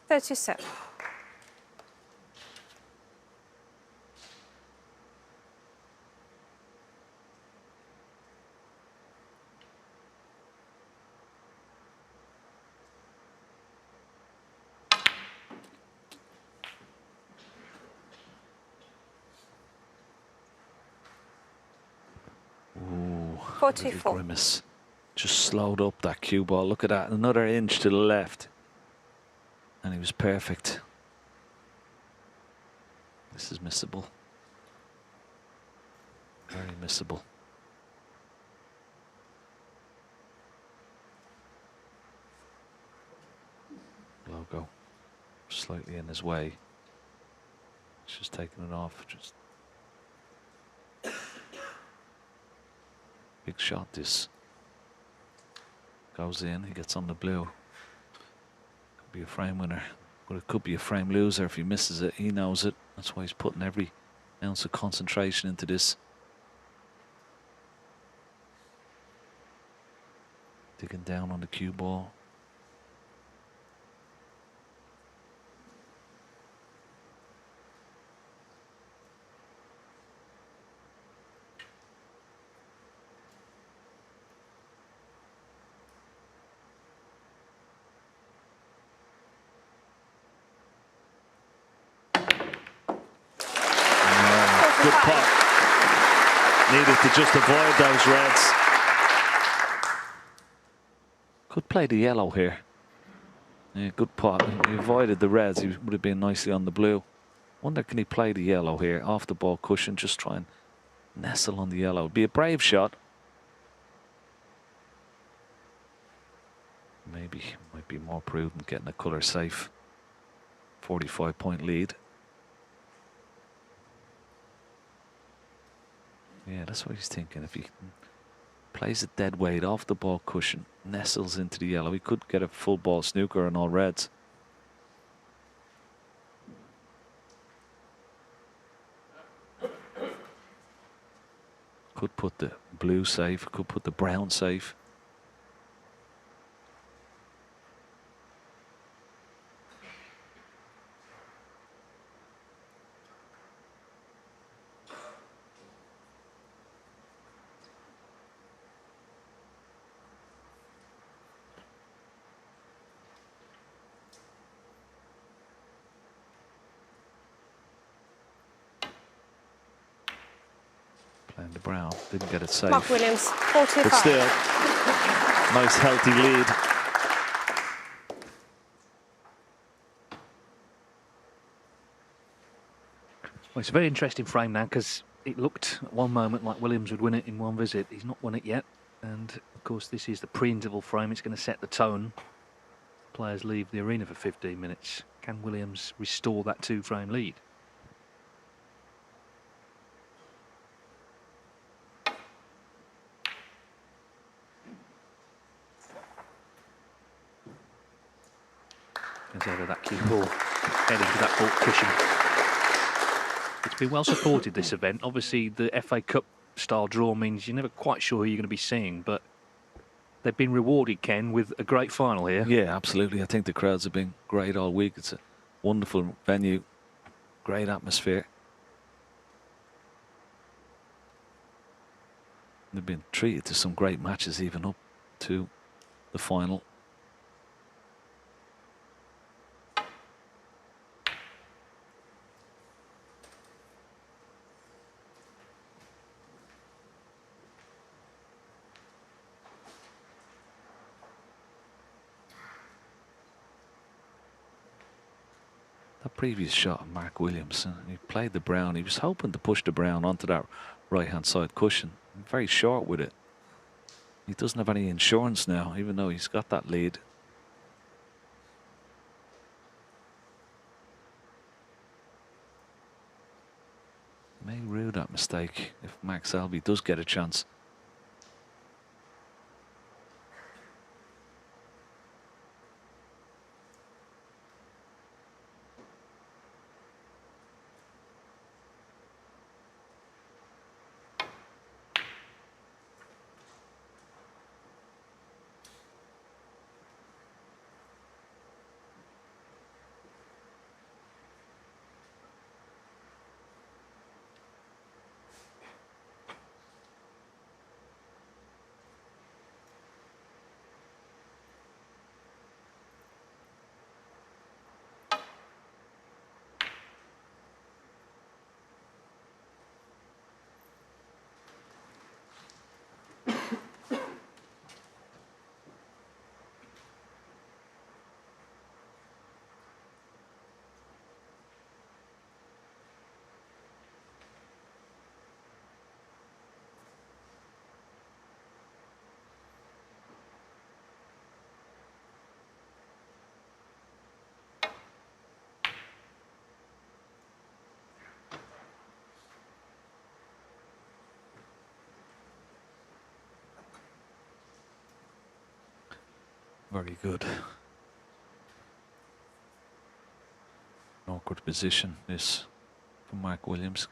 37. Ooh, 44. grimace. Just slowed up that cue ball. Look at that. Another inch to the left. And he was perfect. This is missable. Very missable. Logo slightly in his way. He's just taking it off. Just big shot. This goes in. He gets on the blue. Could be a frame winner, but it could be a frame loser if he misses it. He knows it. That's why he's putting every ounce of concentration into this. Digging down on the cue ball. Good pot. Needed to just avoid those reds. Could play the yellow here. Yeah, good pot. He avoided the reds. He would have been nicely on the blue. Wonder, can he play the yellow here? Off the ball cushion, just try and nestle on the yellow. Be a brave shot. Maybe might be more prudent getting a colour safe. 45-point lead. Yeah, that's what he's thinking. If he plays it dead weight off the ball cushion, nestles into the yellow, he could get a full ball snooker on all reds. Could put the blue safe, could put the brown safe. And the Brown didn't get it safe. Mark Williams, 45. But still, nice healthy lead. Well, it's a very interesting frame now because it looked at one moment like Williams would win it in one visit. He's not won it yet. And of course, this is the pre-interval frame. It's going to set the tone. Players leave the arena for 15 minutes. Can Williams restore that 2-frame lead? As ever, that cue ball heading to that baulk cushion. It's been well supported, this event. Obviously, the FA Cup style draw means you're never quite sure who you're going to be seeing, but they've been rewarded, Ken, with a great final here. Yeah, absolutely. I think the crowds have been great all week. It's a wonderful venue, great atmosphere. They've been treated to some great matches even up to the final. That previous shot of Mark Williams, he played the Brown. He was hoping to push the Brown onto that right-hand side cushion. Very short with it. He doesn't have any insurance now, even though he's got that lead. May rue that mistake if Mark Selby does get a chance. Very good. An awkward position this for Mark Williams.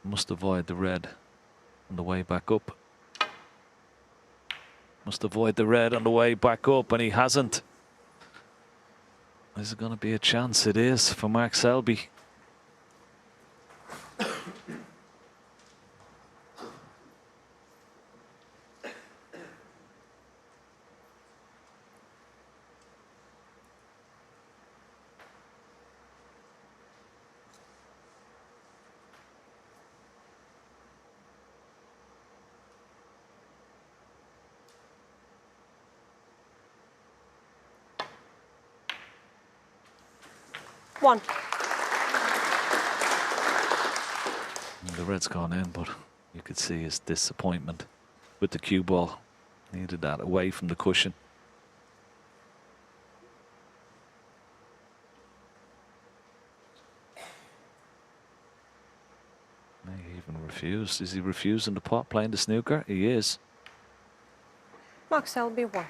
Must avoid the red on the way back up. Must avoid the red on the way back up, and he hasn't. Is it going to be a chance? It is for Mark Selby. One. The red's gone in, but you could see his disappointment with the cue ball. Needed that away from the cushion. May he even refused. Is he refusing the pot, playing the snooker? He is. Mark Selby, 1.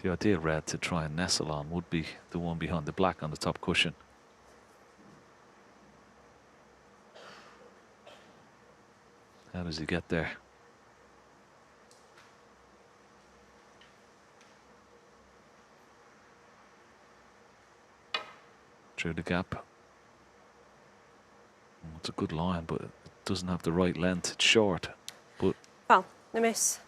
The idea, red, to try and nestle on would be the one behind the black on the top cushion. How does he get there? through the gap. It's a good line, but it doesn't have the right length. It's short, but Foul. The miss.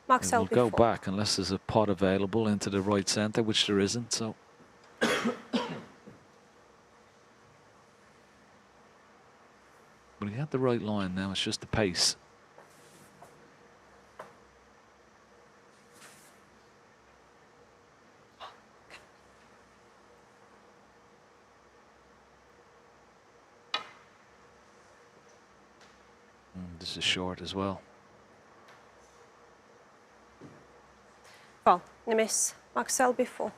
Mark it will Selby go 4. back unless there's a pot available into the right centre, which there isn't. So. But he had the right line now. It's just the pace. This is short as well. Foul. The miss. Mark Selby 4.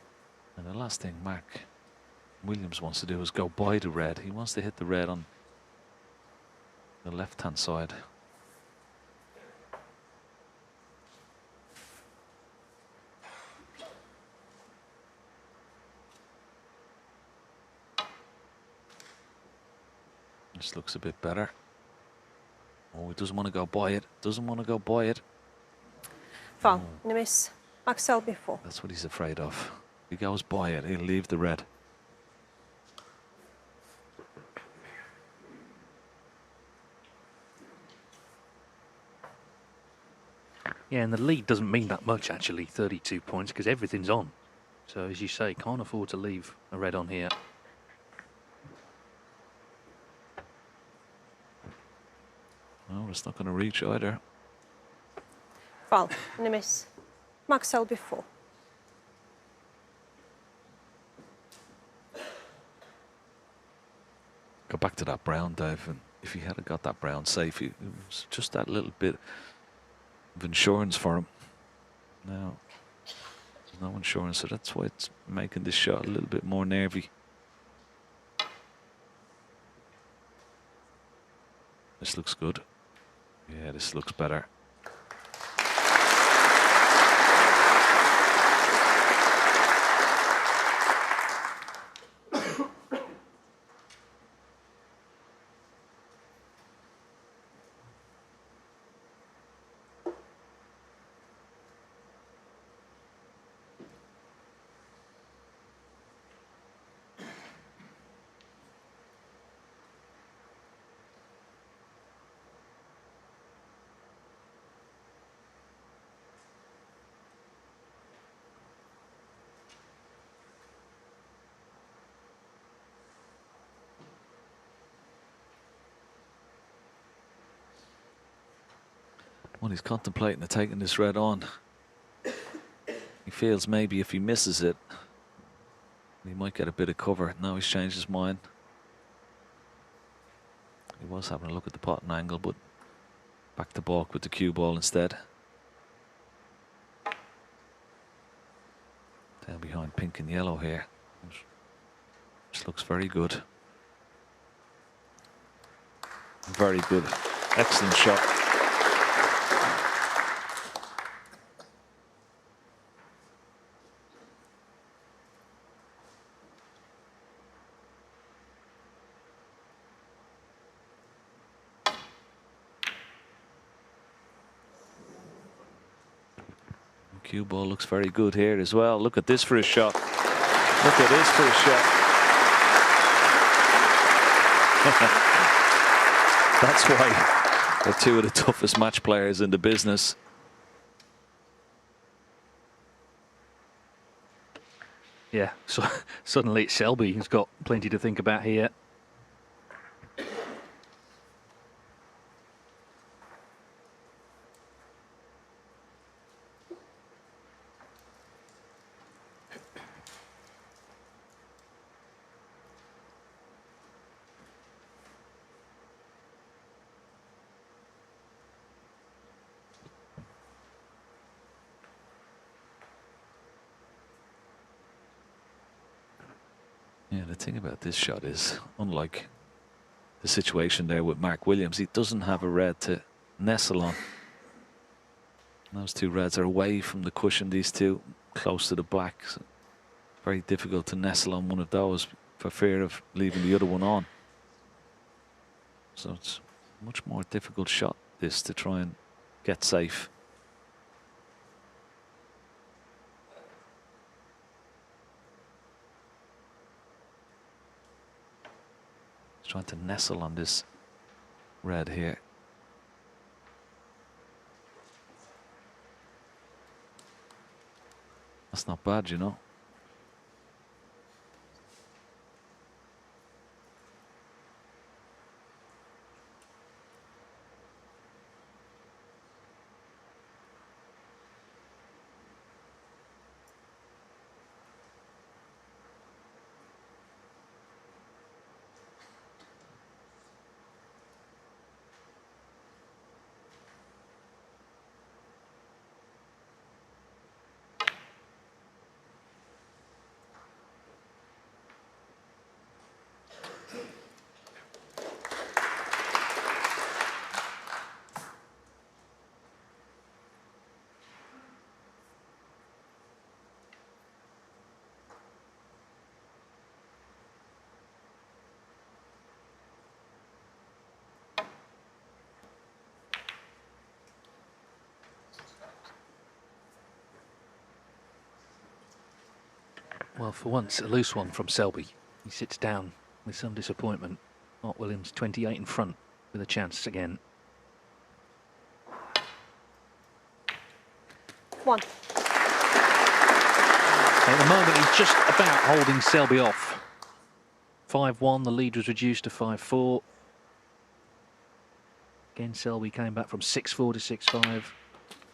And the last thing Mark Williams wants to do is go by the red. He wants to hit the red on the left-hand side. This looks a bit better. Oh, he doesn't want to go by it. Doesn't want to go by it. Foul. The miss. Mark Selby 4. That's what he's afraid of. If he goes by it, he'll leave the red. Yeah, and the lead doesn't mean that much, actually, 32 points, because everything's on. So, as you say, can't afford to leave a red on here. Oh, it's not going to reach either. Foul. The miss. Mark Selby 4. Go back to that brown, Dave, and if he had got that brown safe, it was just that little bit of insurance for him. Now, there's no insurance, so that's why it's making this shot a little bit more nervy. This looks good. Yeah, this looks better. Well, he's contemplating taking this red on. He feels maybe if he misses it, he might get a bit of cover. Now he's changed his mind. He was having a look at the pot and angle, but back to balk with the cue ball instead. Down behind pink and yellow here. Which looks very good. Very good. Excellent shot. Cue ball looks very good here as well. Look at this for a shot. Look at this for a shot. That's why they're two of the toughest match players in the business. Yeah, so suddenly it's Selby who's got plenty to think about here. Yeah, the thing about this shot is, unlike the situation there with Mark Williams, he doesn't have a red to nestle on. Those two reds are away from the cushion, these two close to the black. So very difficult to nestle on one of those for fear of leaving the other one on. So it's a much more difficult shot, this, to try and get safe. trying to nestle on this red here. That's not bad, you know. Well, for once, a loose one from Selby. He sits down with some disappointment. Mark Williams 28 in front with a chance again. 1. At the moment, he's just about holding Selby off. 5-1, the lead was reduced to 5-4. Again, Selby came back from 6-4 to 6-5.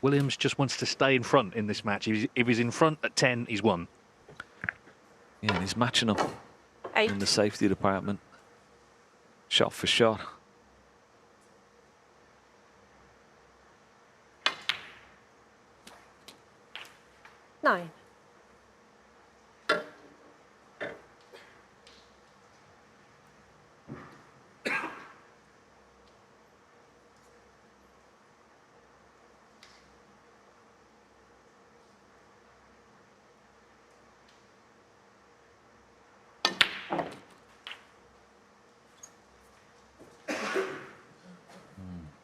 Williams just wants to stay in front in this match. If he's in front at 10, he's won. Yeah, and he's matching them 8. in the safety department. Shot for shot. Nine.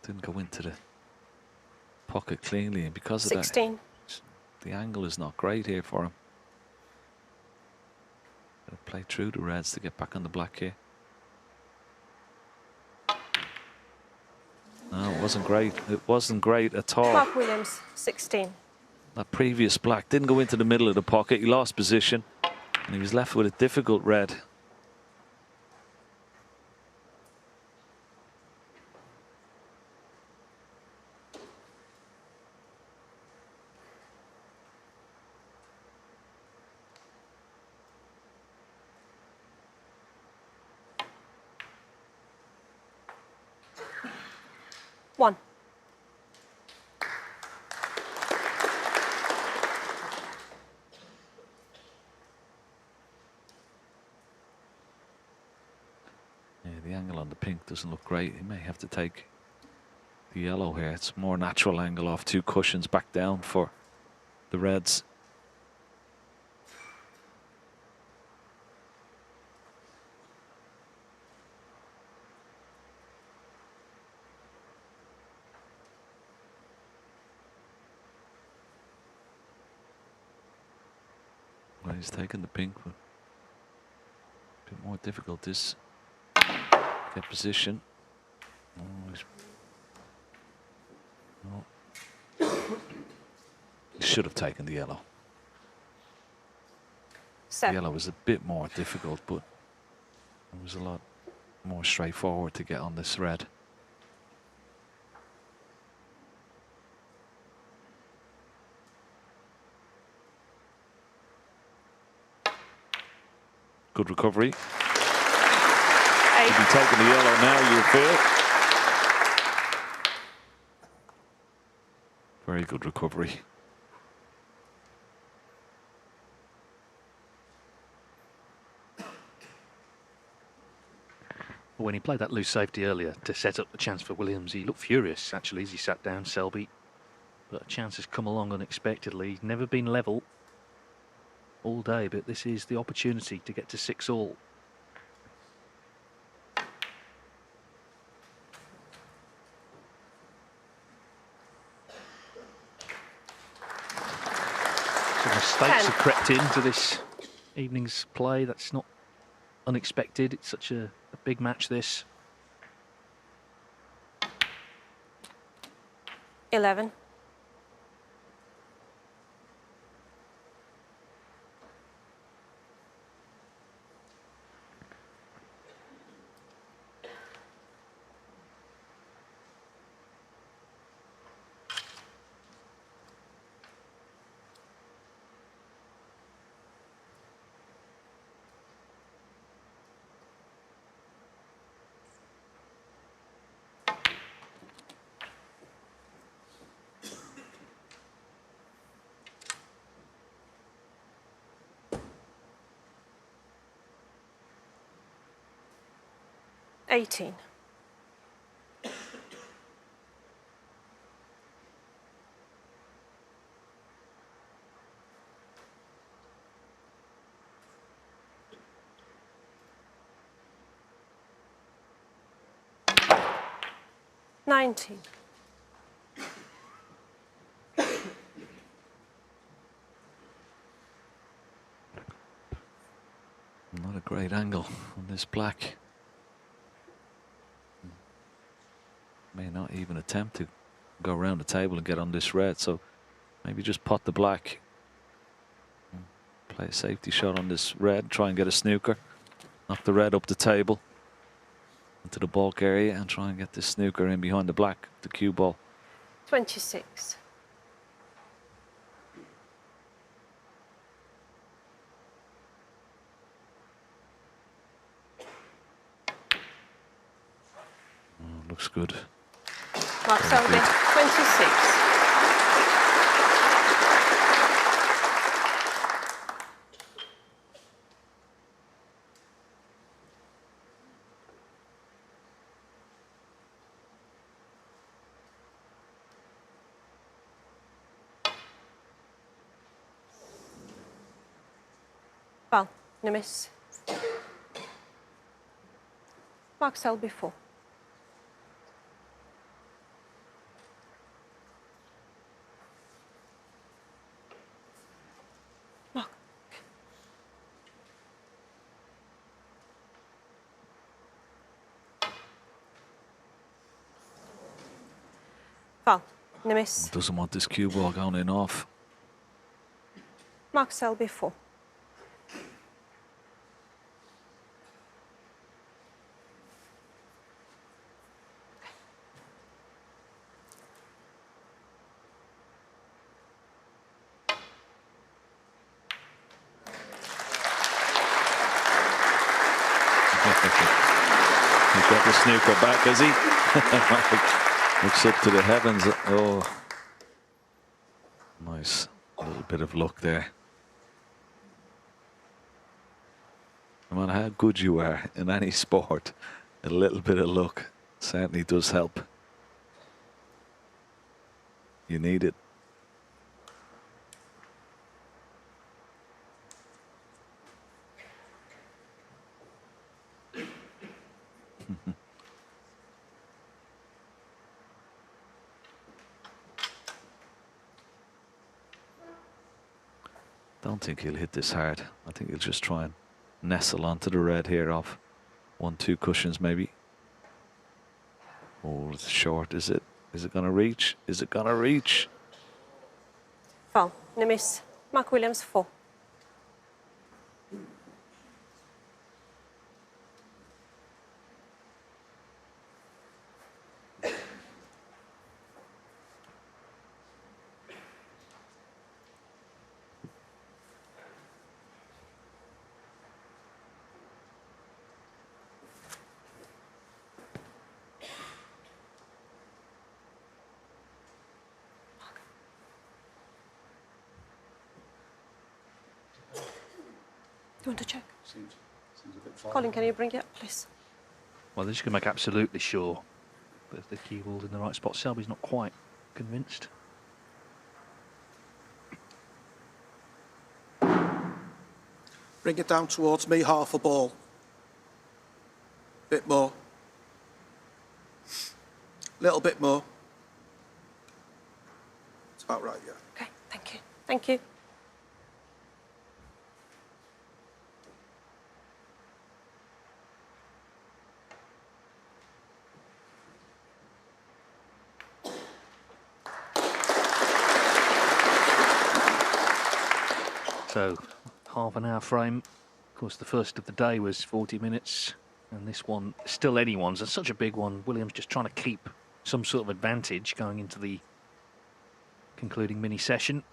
Didn't go into the pocket cleanly, and because of 16. that, the angle is not great here for him. Gotta play through the reds to get back on the black here. No, it wasn't great. It wasn't great at all. Mark Williams, 16. That previous black didn't go into the middle of the pocket. He lost position, and he was left with a difficult red. One. Yeah, the angle on the pink doesn't look great. He may have to take the yellow here. It's a more natural angle off 2 cushions back down for the reds. Well, he's taking the pink, but a bit more difficult this get position. Oh, he should have taken the yellow. The 7. yellow was a bit more difficult, but it was a lot more straightforward to get on this red. Good recovery. 8. He'll be taking the yellow now, you feel. Very good recovery. When he played that loose safety earlier to set up the chance for Williams, he looked furious actually as he sat down, Selby. But a chance has come along unexpectedly. He's never been level all day, but this is the opportunity to get to 6-all. Some mistakes have crept into this evening's play. That's not unexpected. It's such a Big match this. 11. $18. $19. Not a great angle on this black. May not even attempt to go around the table and get on this red, so maybe just pot the black. Play a safety shot on this red, try and get a snooker. Knock the red up the table into the bulk area and try and get this snooker in behind the black, the cue ball. 26. Oh, looks good. Mark Selby, 26. Well, no miss. Mark Selby, 4. Mark. Well, no miss. Doesn't want this cue ball going in off. Mark Selby, 4. He's got the snooker back, has he? Looks up to the heavens. Oh, nice. A little bit of luck there. No matter how good you are in any sport, a little bit of luck certainly does help. You need it. Don't think he'll hit this hard. I think he'll just try and nestle onto the red here off 1-2 cushions maybe. Oh, it's short, is it? Is it gonna reach? Is it gonna reach? Foul, no miss. Mark Williams, 4. You want to check? Seems a bit far. Colin, can you bring it up, please? Well, they're just going to make absolutely sure that the cue ball's in the right spot. Selby's not quite convinced. Bring it down towards me, half a ball. Bit more. Little bit more. It's about right, yeah. Okay, thank you. Thank you. So half an hour frame. Of course, the first of the day was 40 minutes, and this one still anyone's. It's such a big one. Williams just trying to keep some sort of advantage going into the concluding mini session.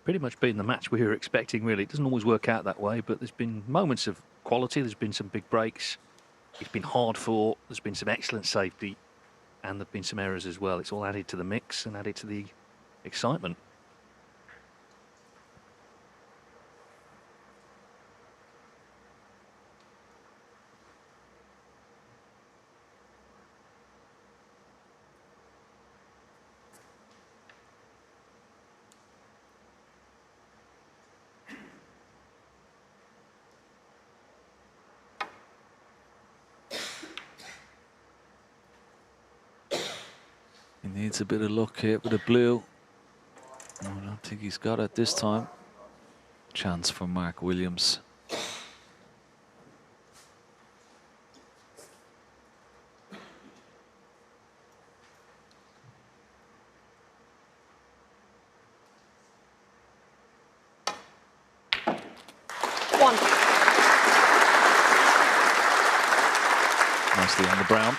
Pretty much been the match we were expecting, really. It doesn't always work out that way, but there's been moments of quality. There's been some big breaks. It's been hard fought. There's been some excellent safety, and there've been some errors as well. It's all added to the mix and added to the excitement. He needs a bit of luck here with the blue. I don't think he's got it this time. Chance for Mark Williams. One. Nicely on the brown.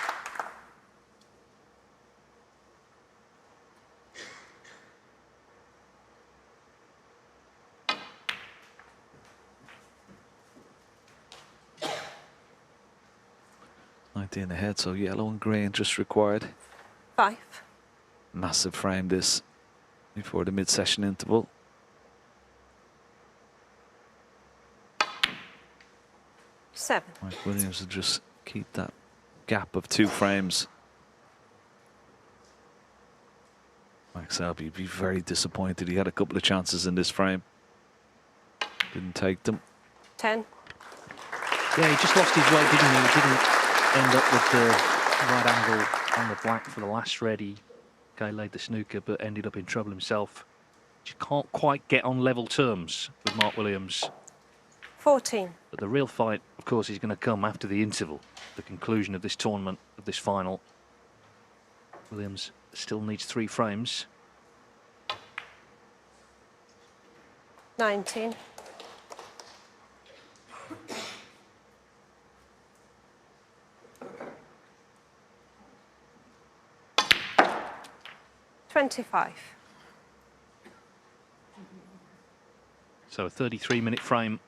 In the head, so yellow and green just required. 5. Massive frame this before the mid-session interval. 7. Mike Williams will just keep that gap of 2 frames. Mike Selby would be very disappointed. He had a couple of chances in this frame. Didn't take them. 10. Yeah, he just lost his way, didn't he? He didn't end up with the right angle on the black for the last red. He laid the snooker, but ended up in trouble himself. Just can't quite get on level terms with Mark Williams. 14. But the real fight, of course, is going to come after the interval, the conclusion of this tournament, of this final. Williams still needs 3 frames. 19. 25. So a 33-minute frame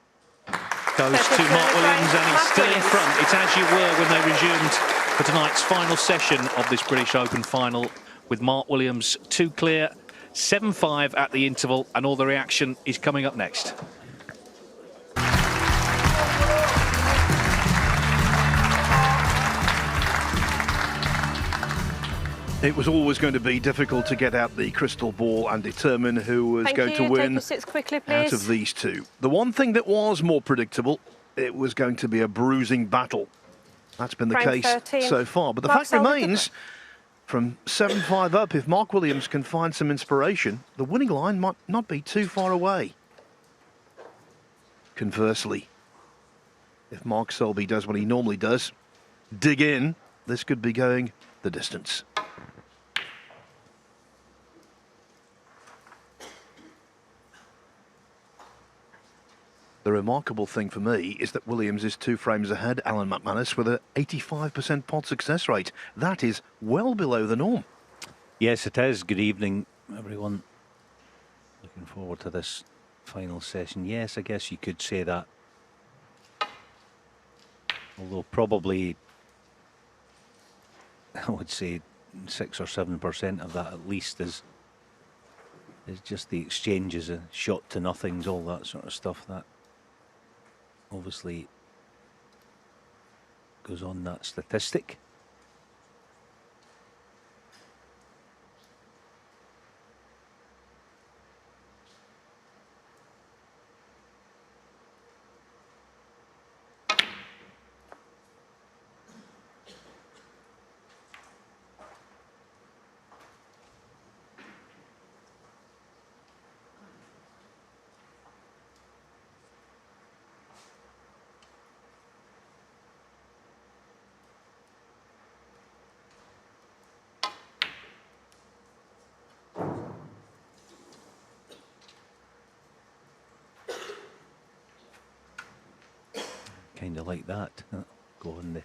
goes to Mark Williams, and he's still in front. It's as you were when they resumed for tonight's final session of this British Open final, with Mark Williams 2 clear, 7-5 at the interval, and all the reaction is coming up next. It was always going to be difficult to get out the crystal ball and determine who was going to win Take your sits quickly, please. out of these two. The one thing that was more predictable, it was going to be a bruising battle. That's been the Frame case 13. so far. But the Mark fact Selby, remains, from 7-5 up, if Mark Williams can find some inspiration, the winning line might not be too far away. Conversely, if Mark Selby does what he normally does, dig in, this could be going the distance. The remarkable thing for me is that Williams is 2 frames ahead, Alan McManus, with an 85% pot success rate. That is well below the norm. Yes, it is. Good evening, everyone. Looking forward to this final session. Yes, I guess you could say that. Although probably, I would say 6 or 7% of that at least is just the exchanges, and shot to nothings, all that sort of stuff that obviously goes on that statistic. kind of like that. Go in the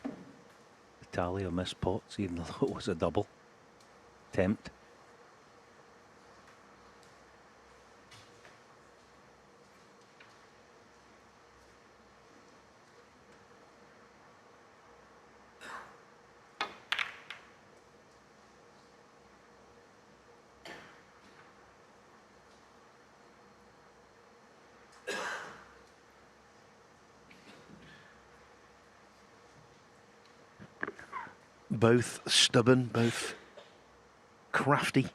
tally of missed pots, even though it was a double attempt. Both stubborn, both crafty.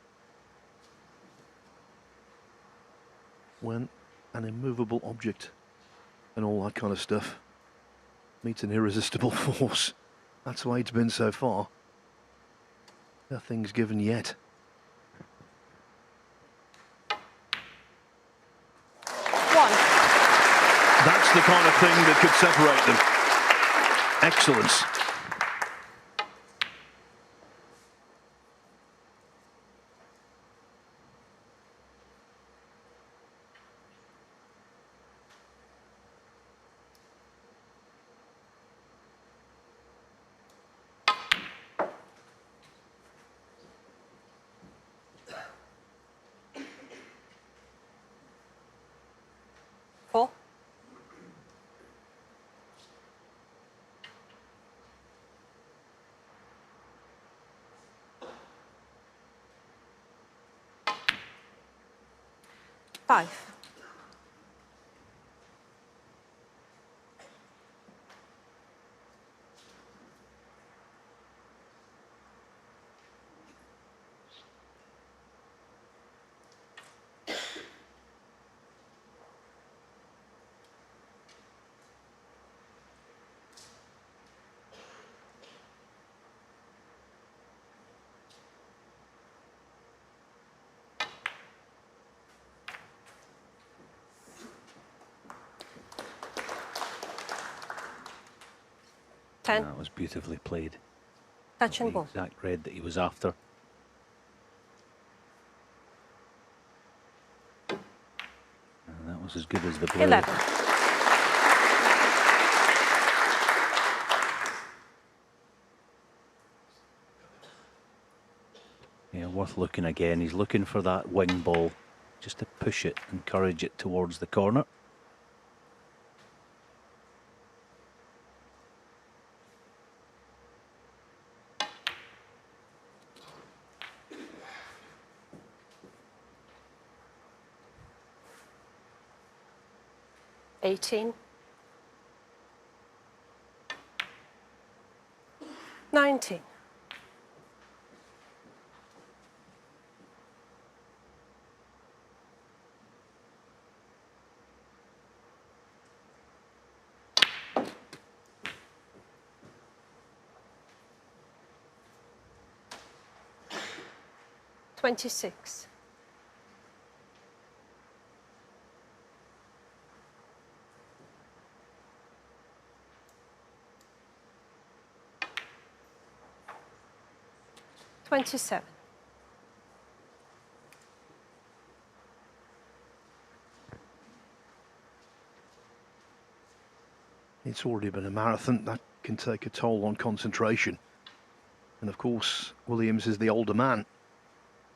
When an immovable object and all that kind of stuff meets an irresistible force. That's the way it's been so far. Nothing's given yet. One. That's the kind of thing that could separate them. Excellence. Four. Five. Ten. That was beautifully played. Touch and The ball. exact red that he was after. And that was as good as the blue. 11. Yeah, worth looking again. He's looking for that wing ball just to push it, encourage it towards the corner. $18. 19. $26. 27. It's already been a marathon. That can take a toll on concentration. And of course, Williams is the older man.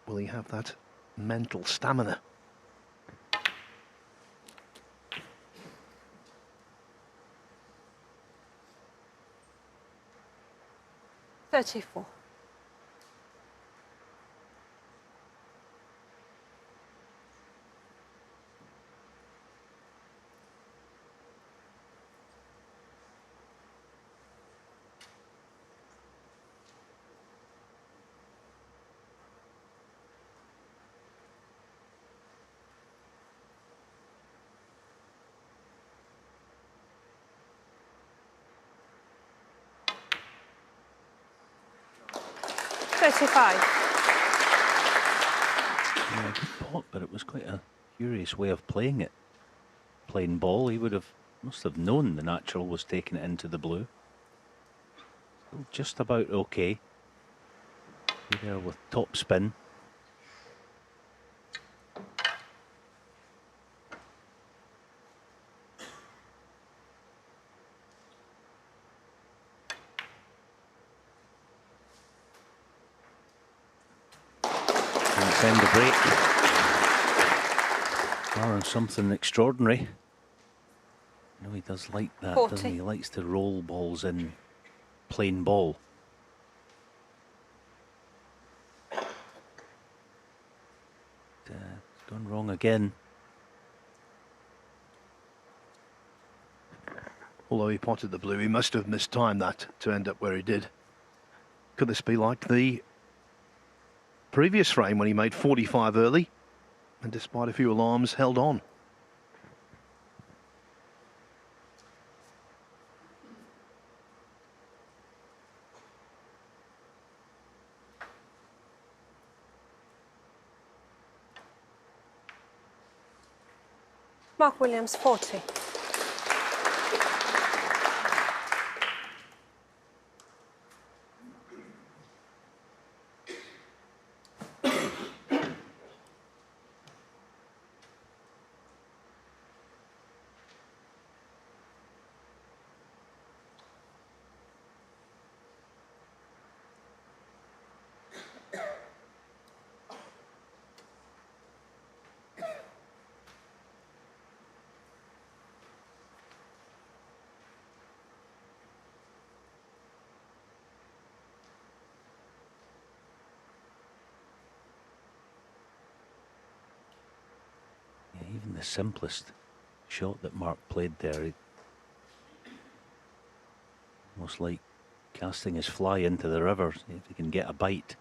Will he have that mental stamina? $34. $35. Yeah, good pot, but it was quite a curious way of playing it. Playing ball, he must have known the natural was taking it into the blue. Still just about okay. Be there with top spin. defend the break. Or on something extraordinary. You know, he does like that, 40. doesn't he? He likes to roll balls in plain ball. Gone wrong again. Although he potted the blue, he must have mistimed that to end up where he did. Could this be like the previous frame when he made 45 early and despite a few alarms held on? Mark Williams, 40. Yeah, even the simplest shot that Mark played there, almost like casting his fly into the river, see if he can get a bite.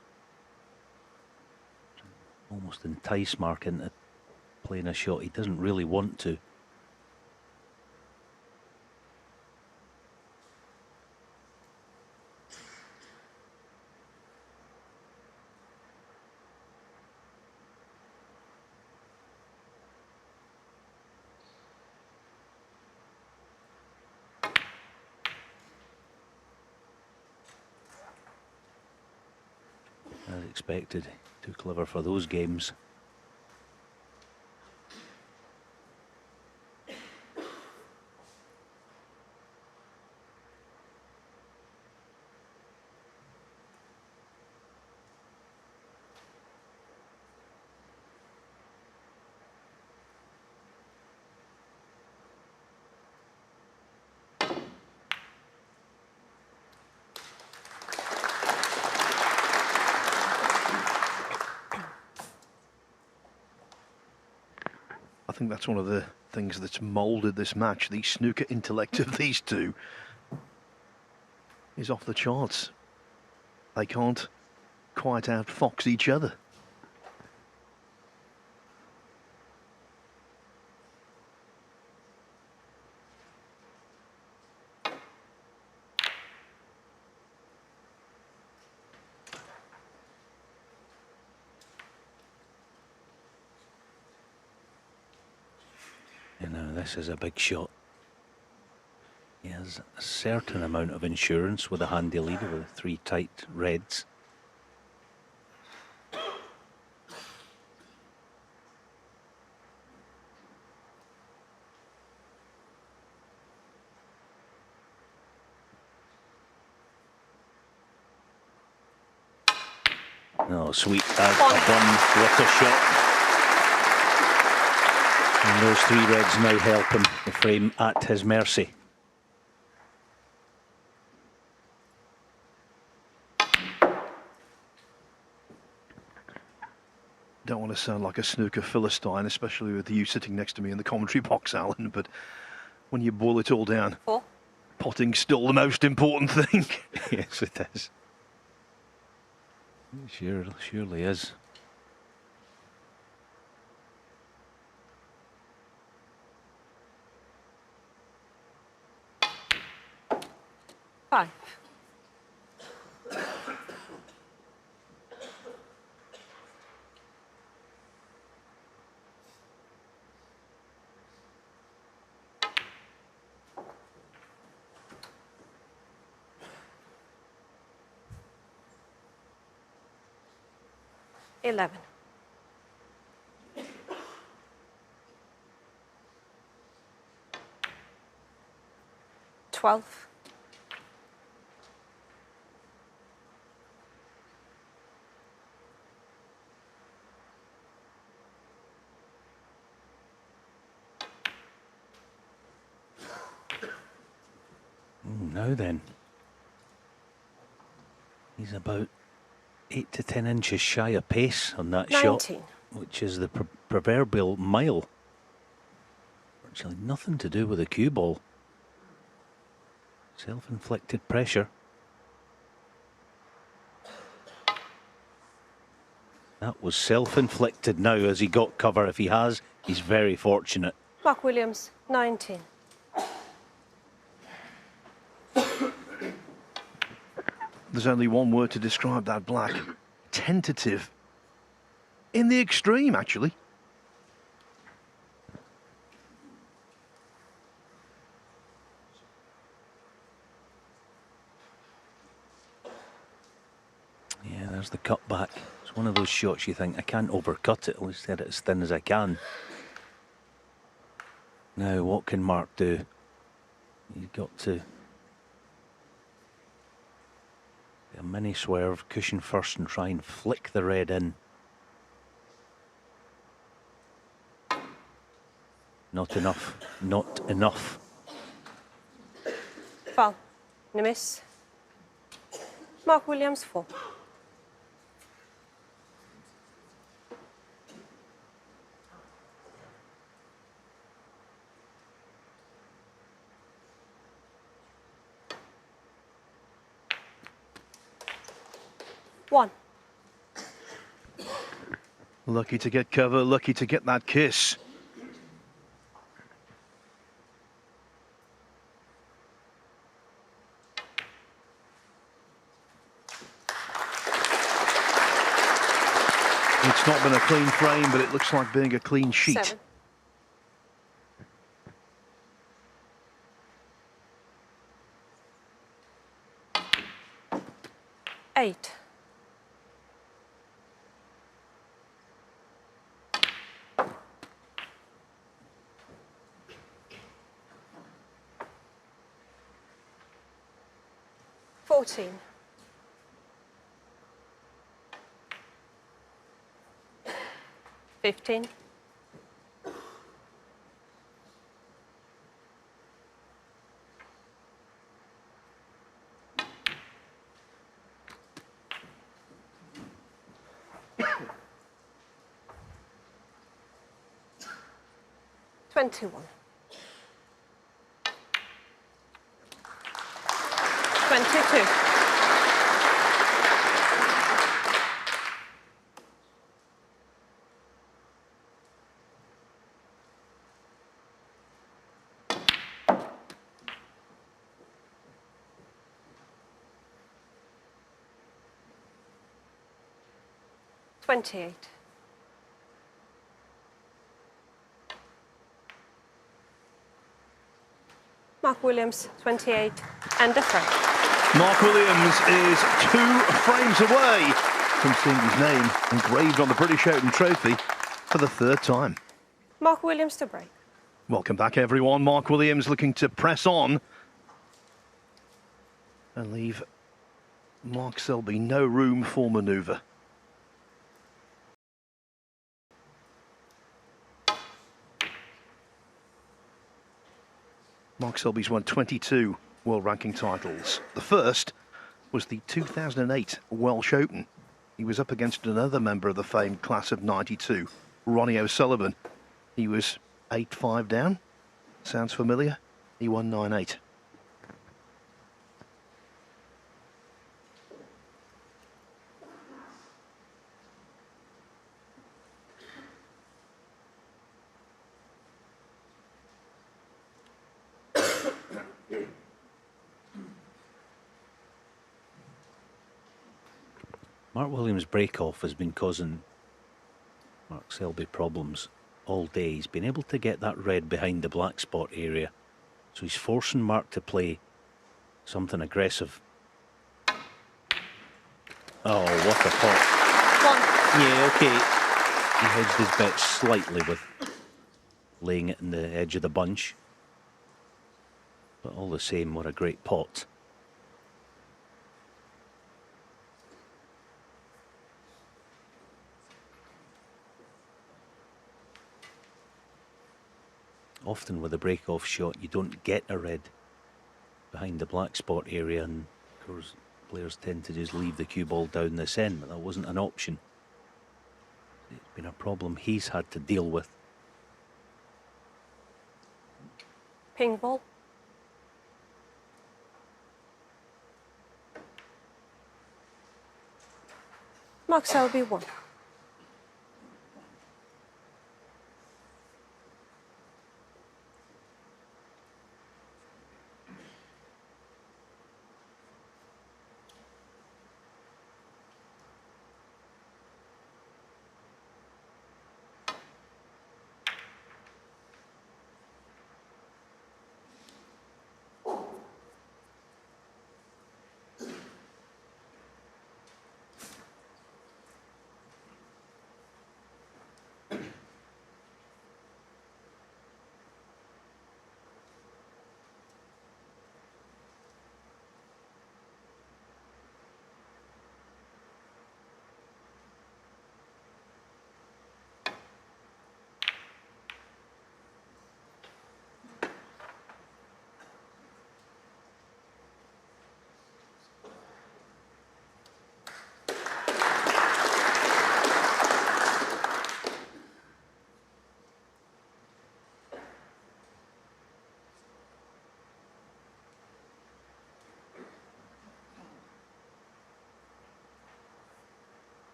Almost entice Mark into playing a shot he doesn't really want to. As expected, too clever for those games. I think that's one of the things that's moulded this match. The snooker intellect of these two is off the charts. They can't quite outfox each other. You know, this is a big shot. He has a certain amount of insurance with a handy leader with 3 tight reds. Oh, sweet. What a shot. And those 3 reds now help him, the frame at his mercy. Don't want to sound like a snooker philistine, especially with you sitting next to me in the commentary box, Alan, but when you boil it all down, 4. potting's still the most important thing. Yes, it is. Surely is. Five. Eleven. 12. Now then, he's about 8 to 10 inches shy of pace on that 19. shot, which is the proverbial mile. Virtually nothing to do with the cue ball. Self-inflicted pressure. That was self-inflicted now as he got cover. If he has, he's very fortunate. Mark Williams, 19. There's only one word to describe that black. Tentative. In the extreme, actually. Yeah, there's the cut back. It's one of those shots you think, I can't overcut it, I'll just get it as thin as I can. Now, what can Mark do? You've got to... a mini swerve, cushion first and try and flick the red in. Not enough. Not enough. Foul. And a miss. Mark Williams, 4. One. Lucky to get cover, lucky to get that kiss. It's not been a clean frame, but it looks like being a clean sheet. 7. Eight. Fourteen. 15. 21. 22. 28. Mark Williams, 28, and a frame. Mark Williams is 2 frames away from seeing his name engraved on the British Open trophy for the 3rd time. Mark Williams to break. Welcome back, everyone. Mark Williams looking to press on and leave Mark Selby no room for manoeuvre. Mark Selby's won 22 world ranking titles. The first was the 2008 Welsh Open. He was up against another member of the famed class of 92, Ronnie O'Sullivan. He was 8-5 down. Sounds familiar? He won 9-8. Mark Williams' break-off has been causing Mark Selby problems all day. He's been able to get that red behind the black spot area, so he's forcing Mark to play something aggressive. Oh, what a pot. 1. Yeah, okay. He hedged his bet slightly with laying it in the edge of the bunch. But all the same, what a great pot. Often with a break-off shot, you don't get a red behind behind the black spot area, and of course players tend to just leave the cue ball down this end, but that wasn't an option. It's been a problem he's had to deal with. Ping ball. Mark Selby 1.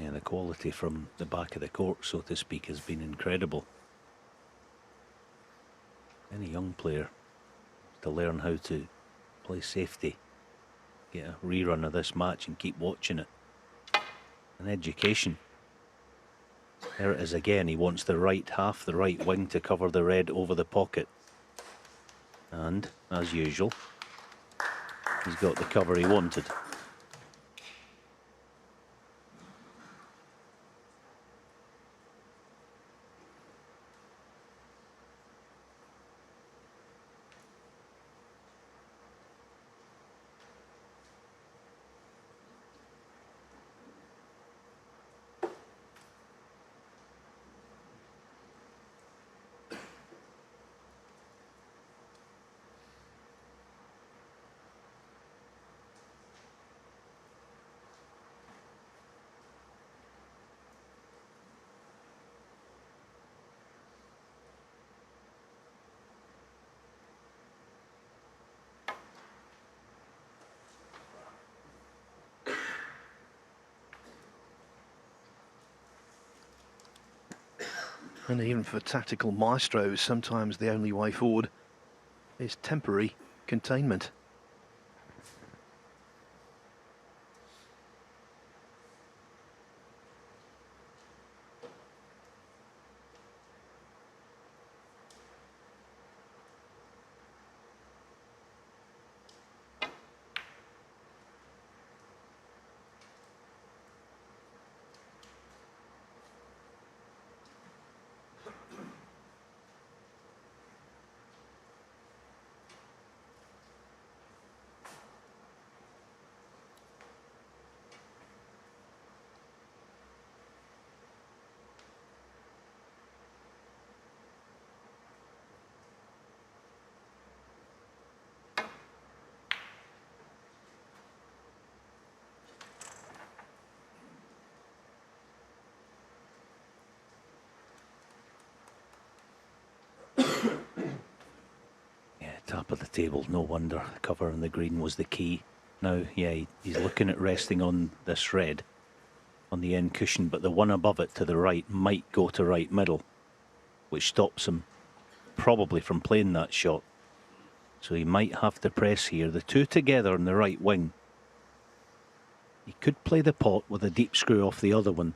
Yeah, the quality from the back of the court, so to speak, has been incredible. Any young player to learn how to play safety, get a rerun of this match and keep watching it. An education. There it is again. He wants the right half, the right wing to cover the red over the pocket. And, as usual, he's got the cover he wanted. And even for tactical maestros, sometimes the only way forward is temporary containment. Top of the table, no wonder. Cover on the green was the key. Now, yeah, he's looking at resting on this red on the end cushion, but the one above it to the right might go to right middle, which stops him probably from playing that shot. So he might have to press here. The two together on the right wing. He could play the pot with a deep screw off the other one.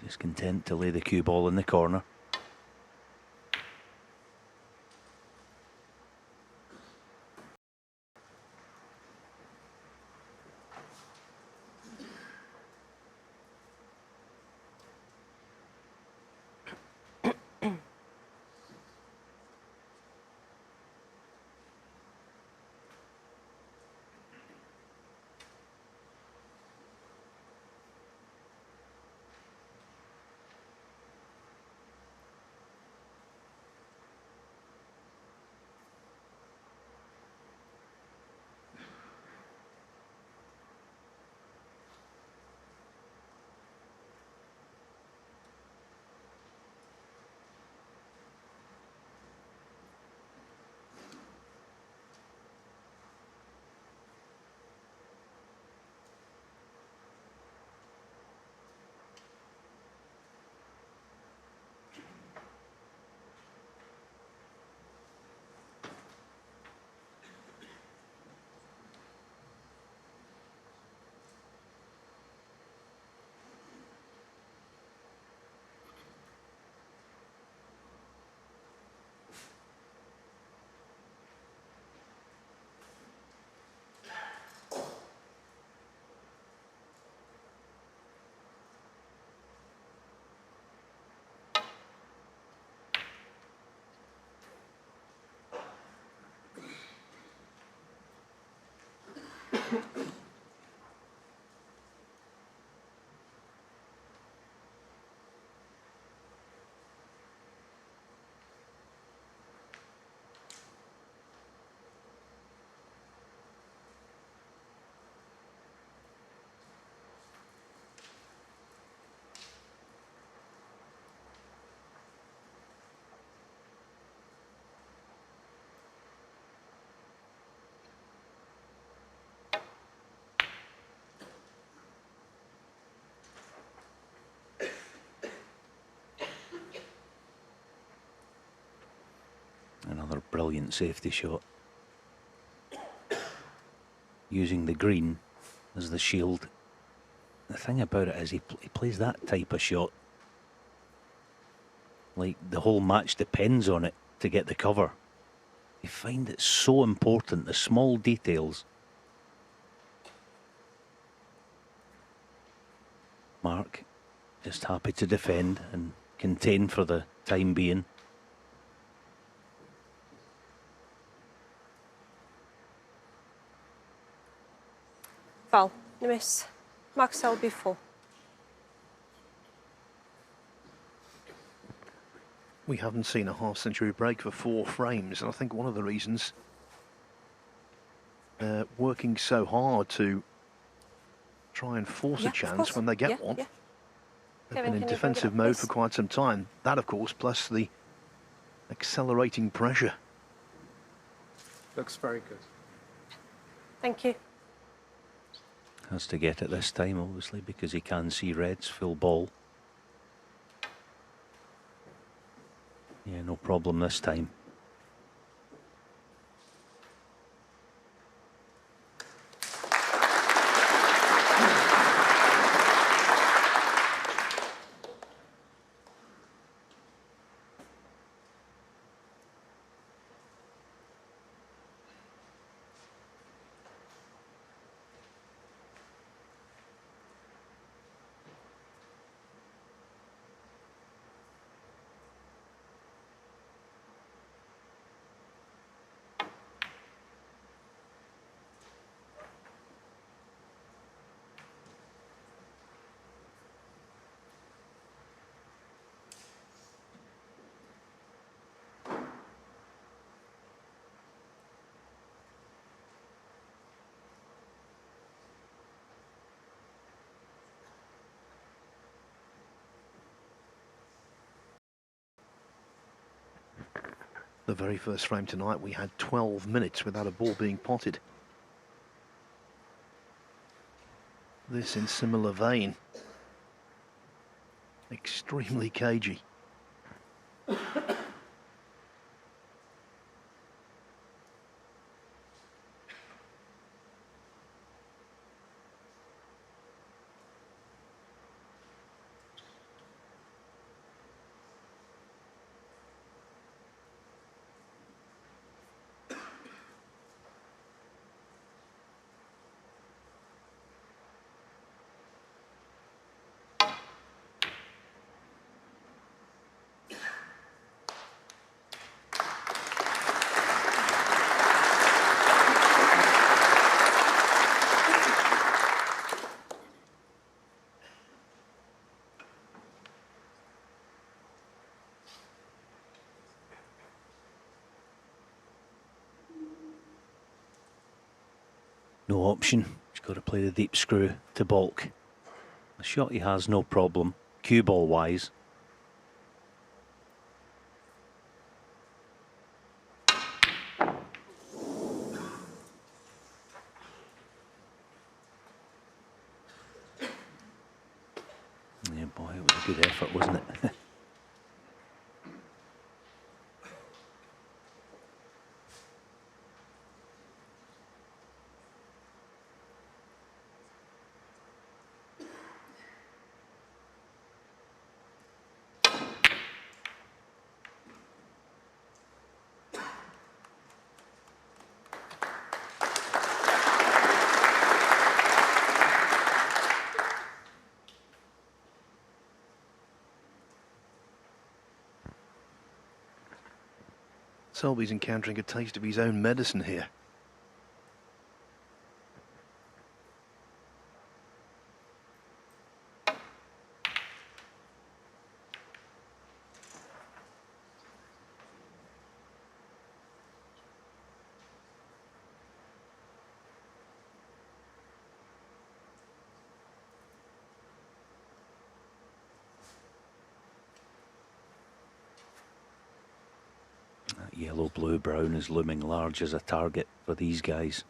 He's content to lay the cue ball in the corner. brilliant safety shot. Using the green as the shield. The thing about it is he plays that type of shot like the whole match depends on it to get the cover. You find it so important, the small details. Mark just happy to defend and contain for the time being. Foul. Miss. Mark Selby 4. We haven't seen a half-century break for 4 frames, and I think one of the reasons working so hard to try and force Yeah, a of chance course. when they get Yeah, one. yeah. They've Kevin, been in can you bring it defensive up, mode for please? quite some time. That, of course, plus the accelerating pressure. Looks very good. Thank you. Has to get it this time, obviously, because he can see reds full ball. Yeah, no problem this time. The very first frame tonight, we had 12 minutes without a ball being potted. This in similar vein. Extremely cagey. No option. He's got to play the deep screw to balk. The shot he has, no problem. Cue ball wise. Yeah, boy, it was a good effort, wasn't it? Selby's encountering a taste of his own medicine here. That yellow, blue, brown is looming large as a target for these guys.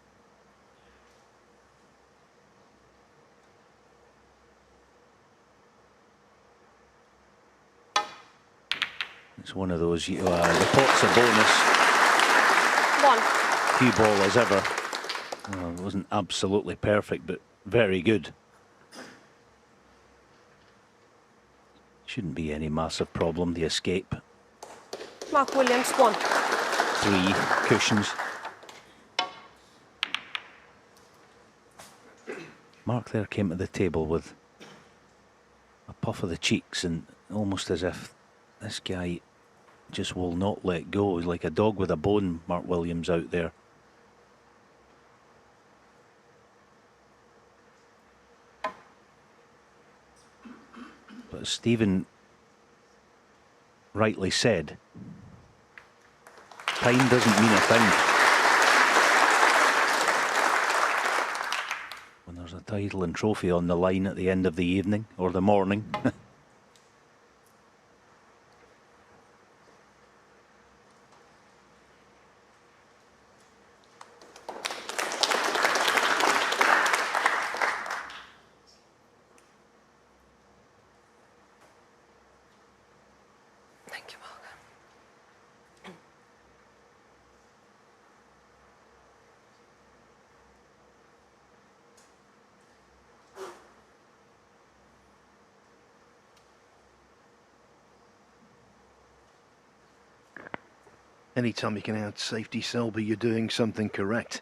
It's one of those, the pot's a bonus. 1. Cue ball as ever. Well, it wasn't absolutely perfect, but very good. Shouldn't be any massive problem, the escape. Mark Williams 1. 3 cushions. Mark there came to the table with a puff of the cheeks and almost as if this guy just will not let go. He's like a dog with a bone, Mark Williams out there. But as Stephen rightly said, time doesn't mean a thing when there's a title and trophy on the line at the end of the evening or the morning. Thank you, Mark. Anytime you can out safety Selby, you're doing something correct.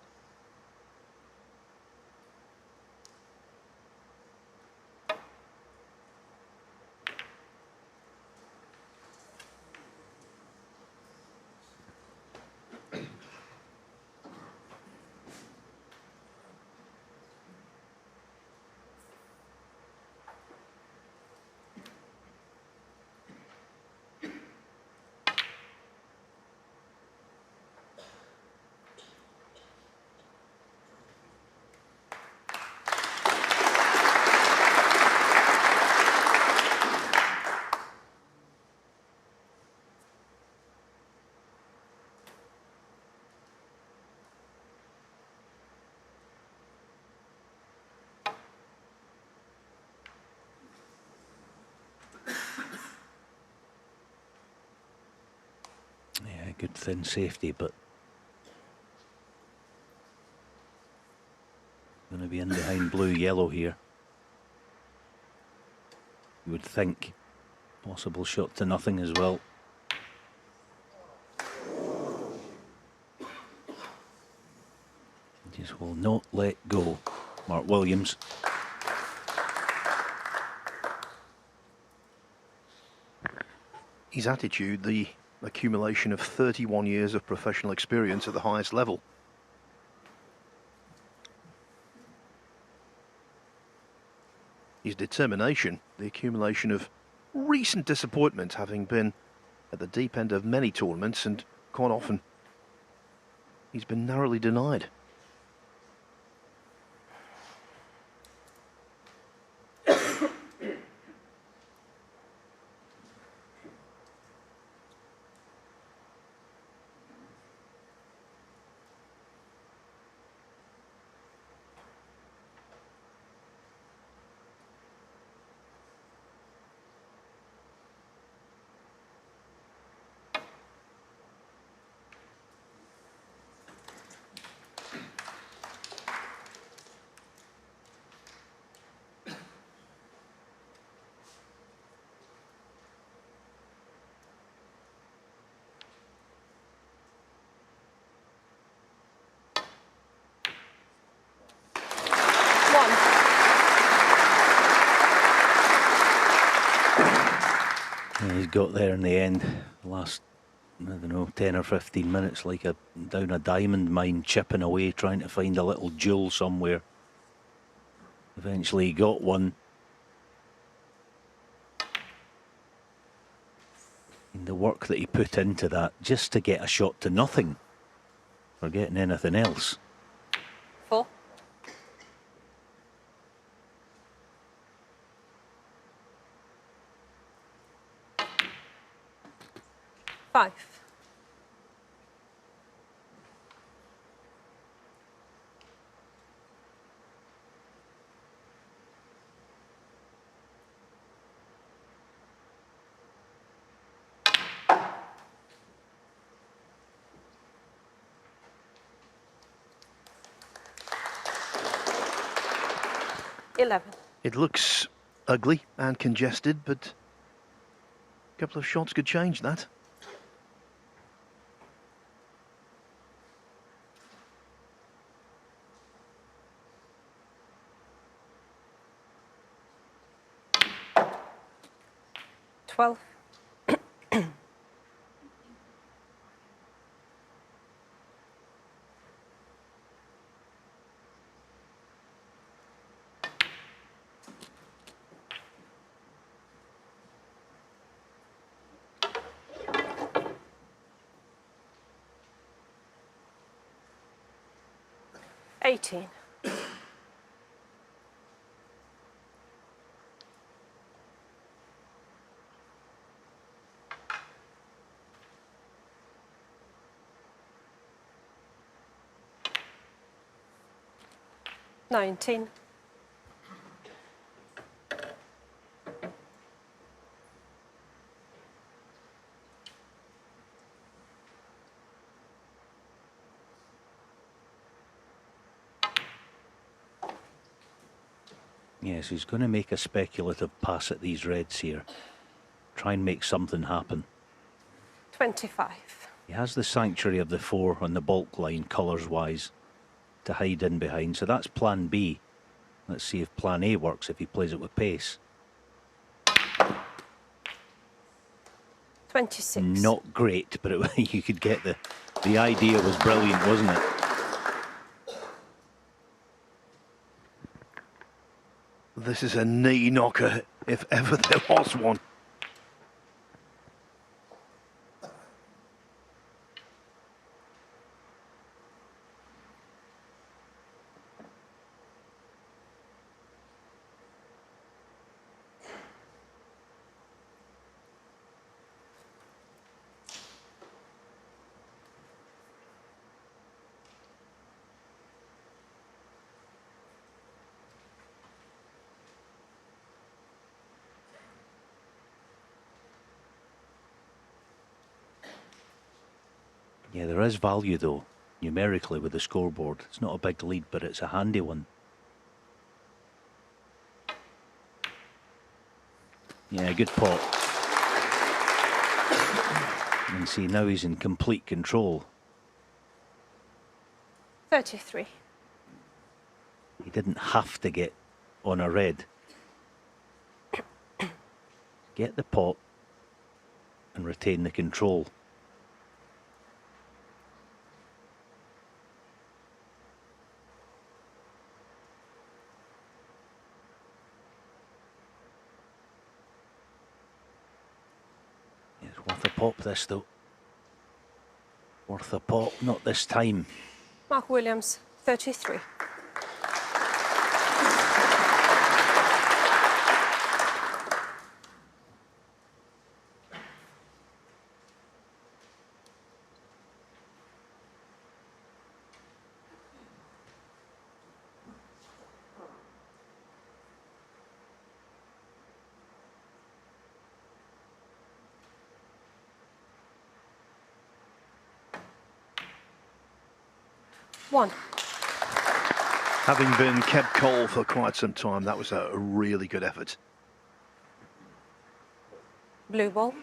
Yeah, good thin safety, but going to be in behind blue-yellow here. You would think. Possible shot to nothing as well. Just will not let go, Mark Williams. His attitude, the accumulation of 31 years of professional experience at the highest level. His determination, the accumulation of recent disappointment, having been at the deep end of many tournaments, and quite often he's been narrowly denied. Yeah, he's got there in the end. The last, I don't know, 10 or 15 minutes, like down a diamond mine, chipping away, trying to find a little jewel somewhere. Eventually he got one. And the work that he put into that just to get a shot to nothing, forgetting anything else. 4. 5. 11. It looks ugly and congested, but a couple of shots could change that. Twelve. $18. $19. Yes, he's going to make a speculative pass at these reds here. Try and make something happen. 25. He has the sanctuary of the 4 on the bulk line, colours-wise, to hide in behind. So that's plan B. Let's see if plan A works, if he plays it with pace. 26. Not great, but you could get the idea was brilliant, wasn't it? This is a knee knocker, if ever there was one. Yeah, there is value though, numerically with the scoreboard. It's not a big lead, but it's a handy one. Yeah, good pot. And see, now he's in complete control. 33. He didn't have to get on a red. Get the pot and retain the control. It's worth a pop, this though. Worth a pop, not this time. Mark Williams, 33. One. Having been kept cold for quite some time, that was a really good effort. Blue ball.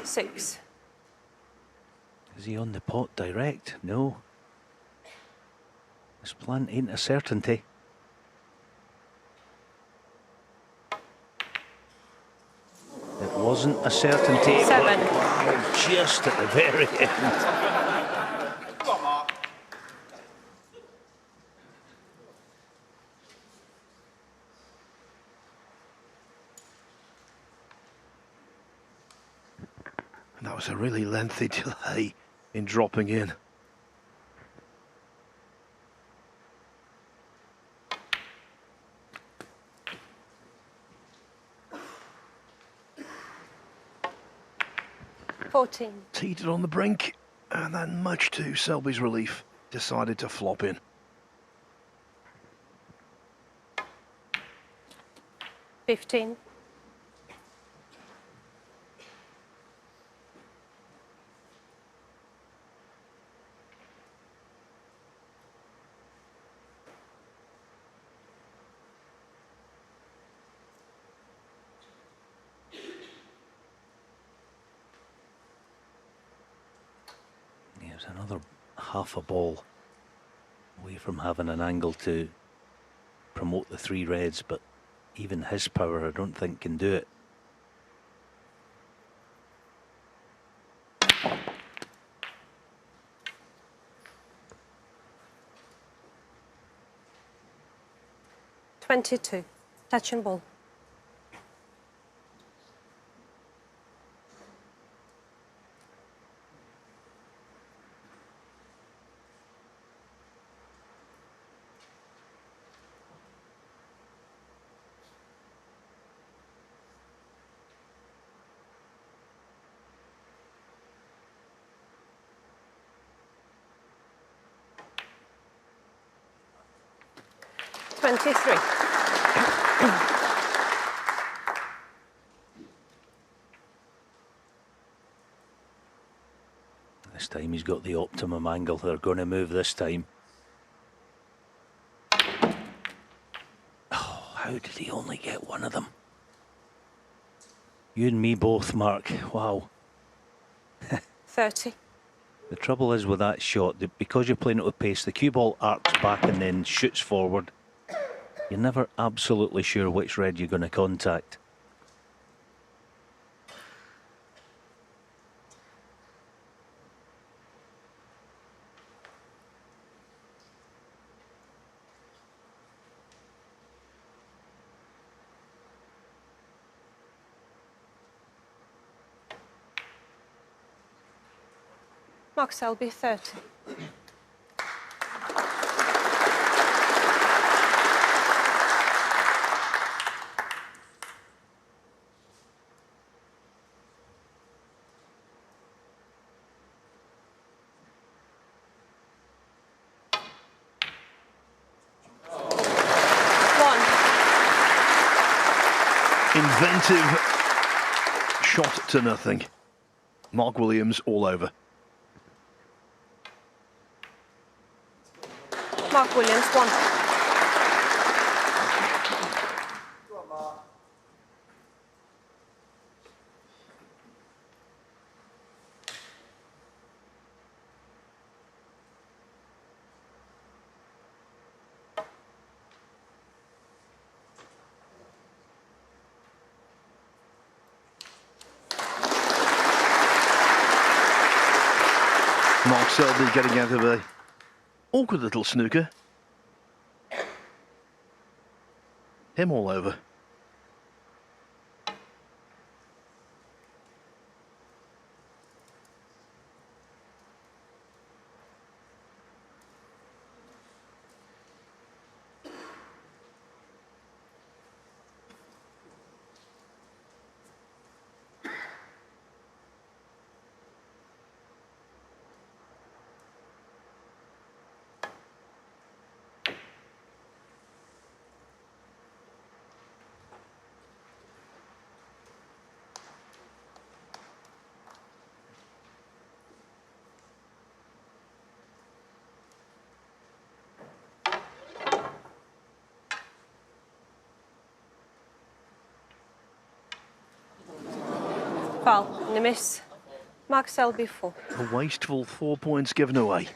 Six. Is he on the pot direct? No. This plan ain't a certainty. It wasn't a certainty. 7. But just at the very end. And that was a really lengthy delay in dropping in. Teetered on the brink, and then much to Selby's relief, decided to flop in. 15. Yeah, it was another half a ball away from having an angle to promote the 3 reds, but even his power I don't think can do it. $22. Touch and ball. $23. This time he's got the optimum angle. They're going to move this time. Oh, how did he only get one of them? You and me both, Mark. Wow. 30. The trouble is with that shot, that because you're playing it with pace, the cue ball arcs back and then shoots forward. You're never absolutely sure which red you're going to contact. Mark Selby, 30. One. Inventive shot to nothing. Mark Williams all over. Mark Williams, 1. Mark Selby getting out of a awkward little snooker. Him all over. Foul and a miss. Mark Selby, 4. A wasteful 4 points given away.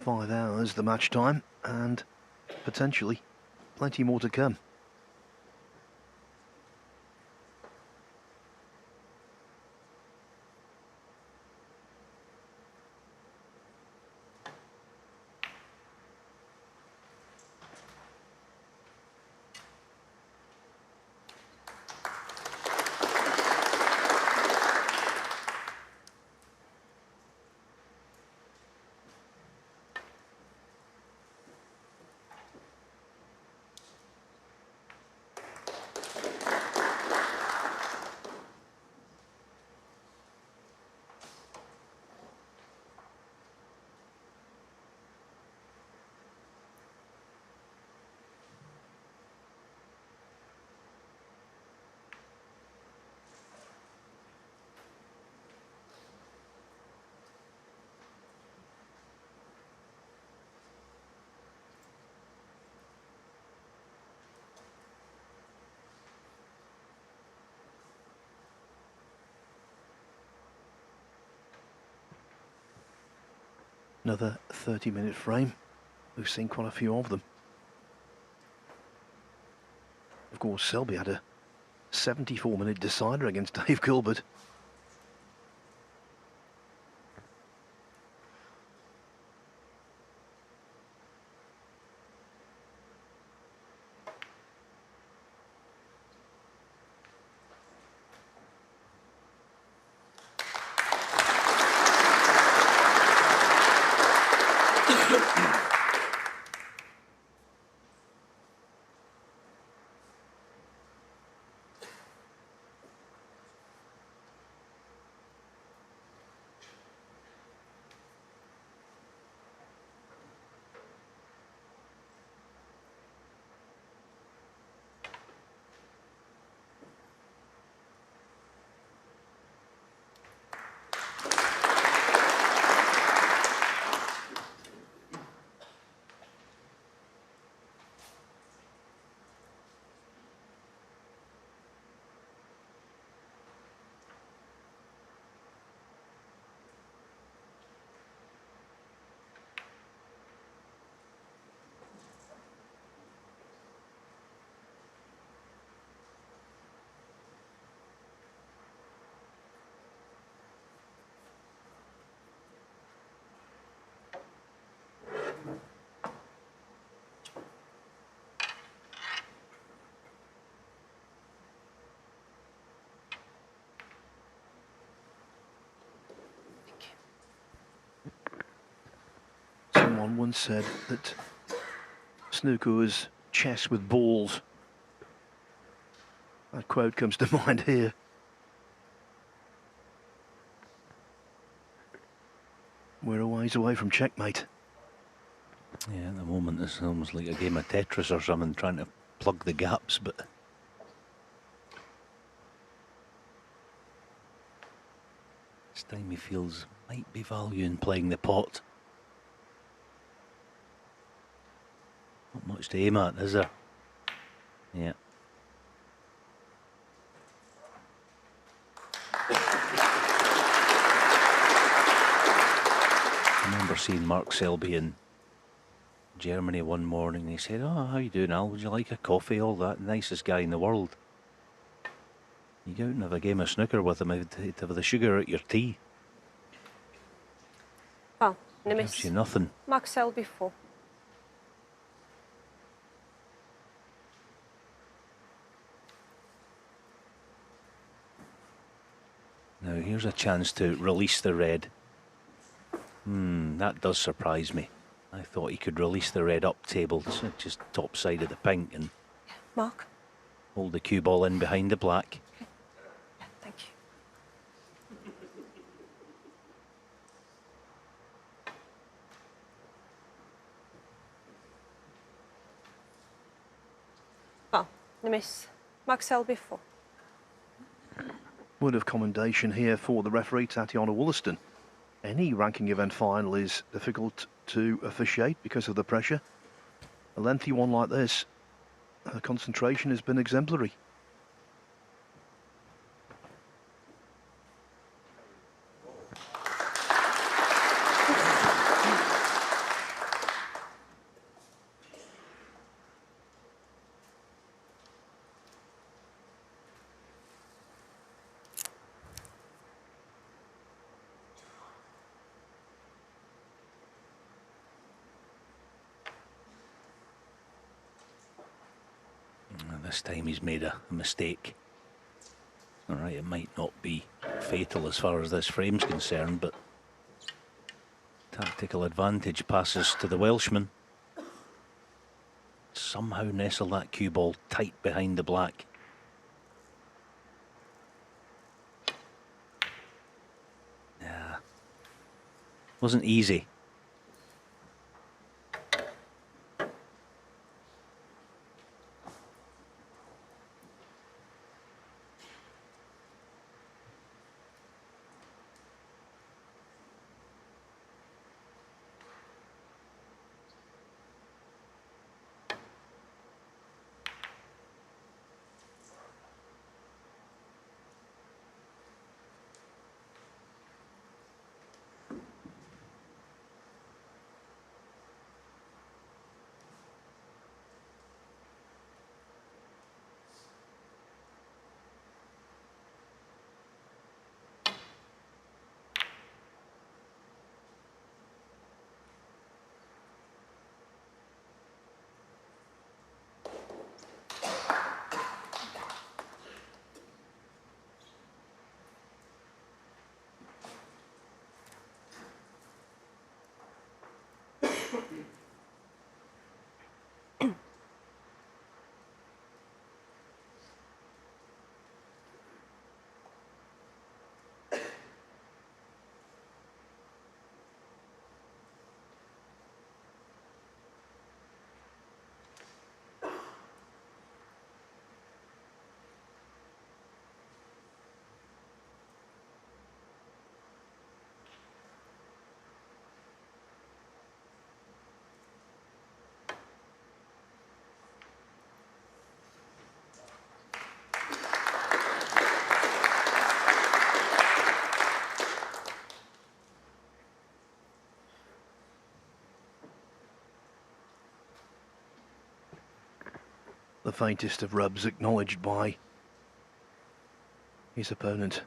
5 hours the match time, and potentially plenty more to come. Another 30-minute frame. We've seen quite a few of them. Of course, Selby had a 74-minute decider against Dave Gilbert. Someone once said that snooker was chess with balls. That quote comes to mind here. We're a ways away from checkmate. Yeah, at the moment it's almost like a game of Tetris or something, trying to plug the gaps, but this time he feels might be value in playing the pot. Not much to aim at, is there? Yeah. I remember seeing Mark Selby in Germany one morning. He said, "Oh, how you doing, Al? Would you like a coffee? All that. Nicest guy in the world." You go out and have a game of snooker with him, he'd have the sugar at your tea. Well, in the Gives miss. you nothing. Mark Selby 4. Now here's a chance to release the red. That does surprise me. I thought he could release the red up table, so just top side of the pink, and Mark. hold the cue ball in behind the black. Yeah, thank you. Well, in the miss. Mark Selby 4. Word of commendation here for the referee, Tatiana Wollaston. Any ranking event final is difficult to officiate because of the pressure. A lengthy one like this, her concentration has been exemplary. This time he's made a mistake. All right, it might not be fatal as far as this frame's concerned, but tactical advantage passes to the Welshman. Somehow nestle that cue ball tight behind the black. Yeah, wasn't easy. The faintest of rubs acknowledged by his opponent.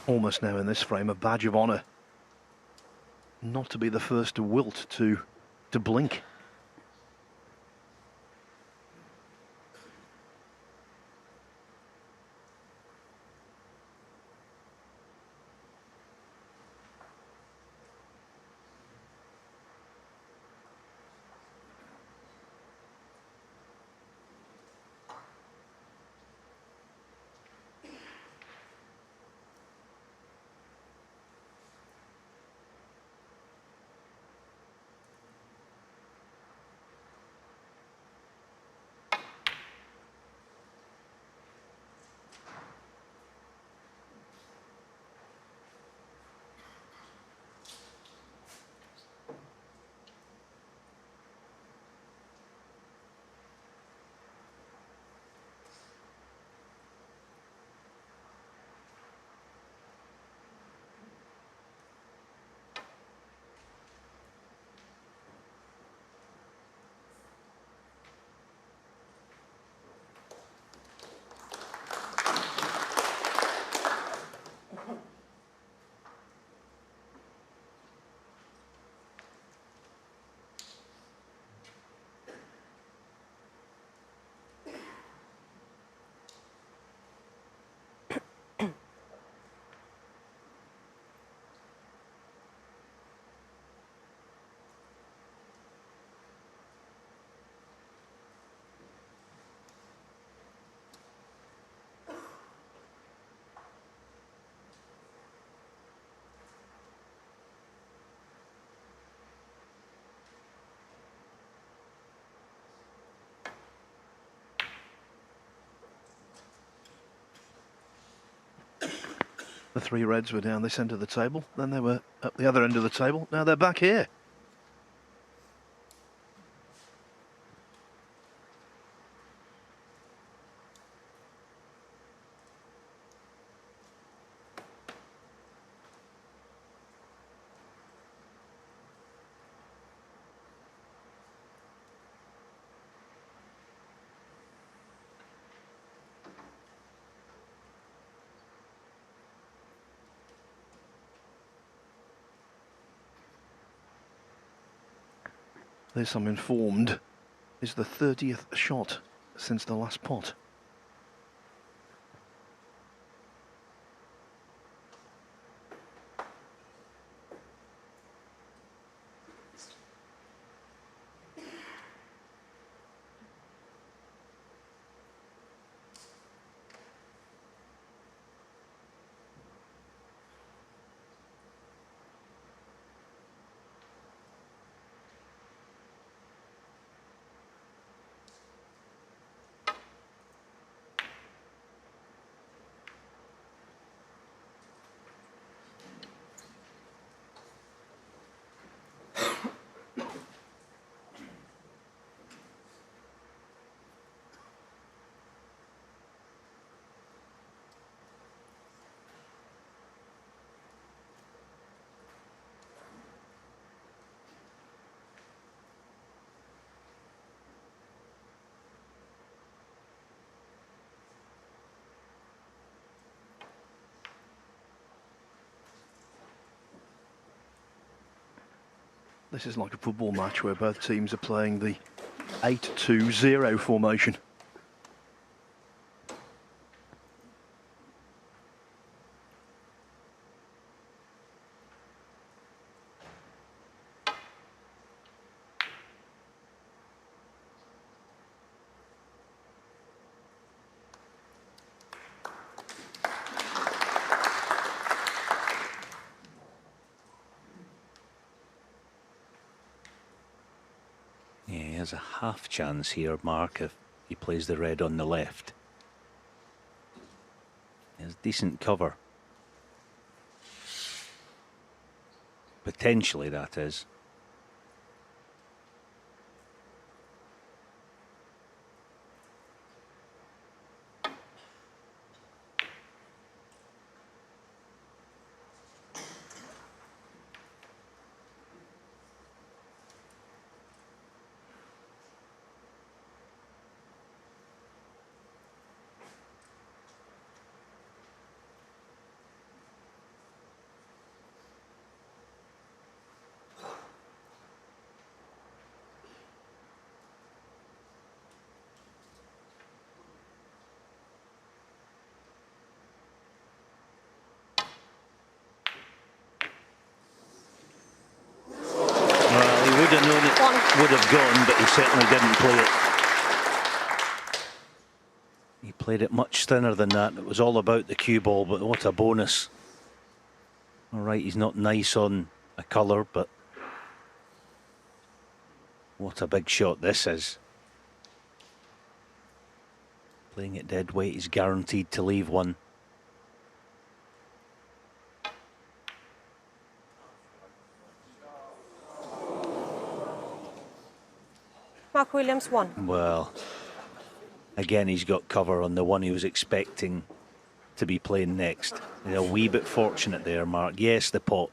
Almost now in this frame a badge of honour not to be the first to wilt, to blink. The three reds were down this end of the table, then they were at the other end of the table, now they're back here. This, I'm informed, is the 30th shot since the last pot. This is like a football match where both teams are playing the 8-2-0 formation. Yeah, he has a half chance here, Mark, if he plays the red on the left. He has decent cover. Potentially, that is. Would have known it would have gone, but he certainly didn't play it. He played it much thinner than that. It was all about the cue ball, but what a bonus. All right, he's not nice on a colour, but what a big shot this is. Playing it dead weight, he's guaranteed to leave one. Mark Williams, 1. Well, again, he's got cover on the one he was expecting to be playing next. He's a wee bit fortunate there, Mark. Yes, the pot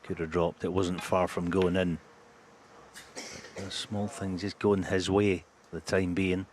could have dropped. It wasn't far from going in. But the small things just going his way for the time being.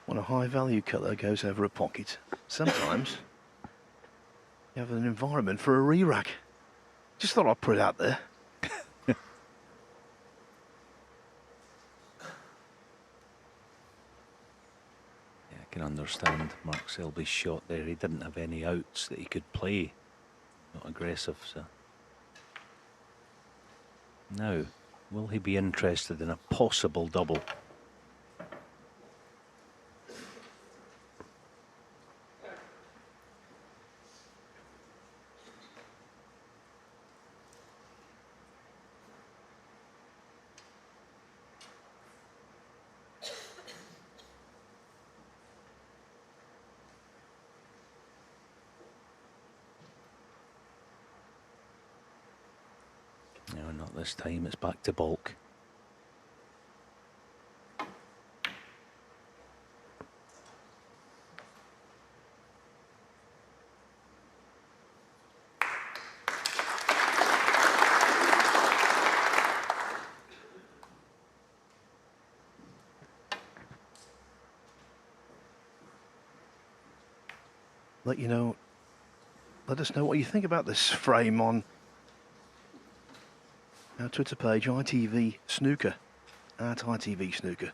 When a high value colour goes over a pocket, sometimes you have an environment for a re-rack. Just thought I'd put it out there. Yeah, I can understand Mark Selby's shot there. He didn't have any outs that he could play. Not aggressive, so. Now, will he be interested in a possible double? No, not this time. It's back to bulk. Let us know what you think about this frame on our Twitter page, ITV Snooker, at ITV Snooker.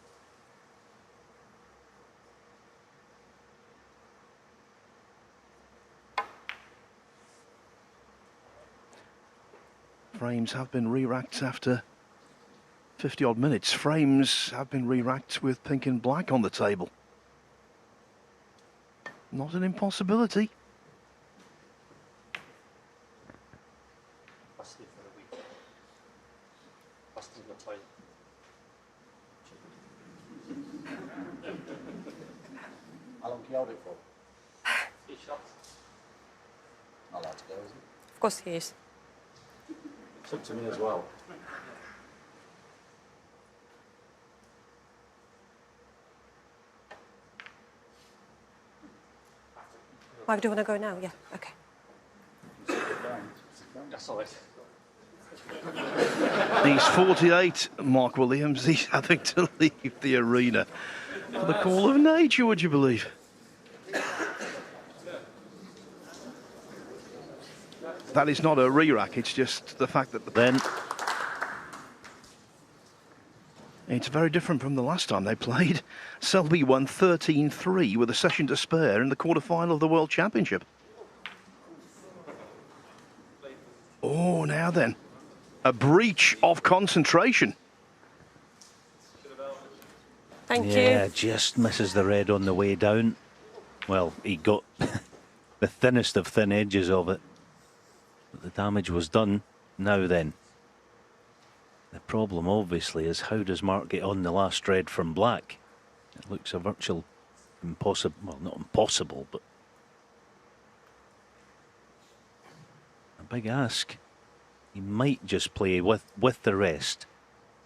Frames have been re-racked after 50 odd minutes. Frames have been re-racked with pink and black on the table. Not an impossibility. How long can you hold it for? 3 shots. Not allowed to go, is it? Of course he is. It's up to me as well. Mark, do you want to go now? Yeah, okay. That's all right. He's 48, Mark Williams. He's having to leave the arena for the call of nature, would you believe? That is not a re-rack, it's just the fact that Then it's very different from the last time they played. Selby won 13-3 with a session to spare in the quarter-final of the World Championship. Oh, now then. A breach of concentration. Thank yeah, you. just misses the red on the way down. Well, he got the thinnest of thin edges of it. But the damage was done. Now then. The problem obviously is how does Mark get on the last red from black? It looks a virtual impossible, well not impossible, but a big ask. He might just play with the rest.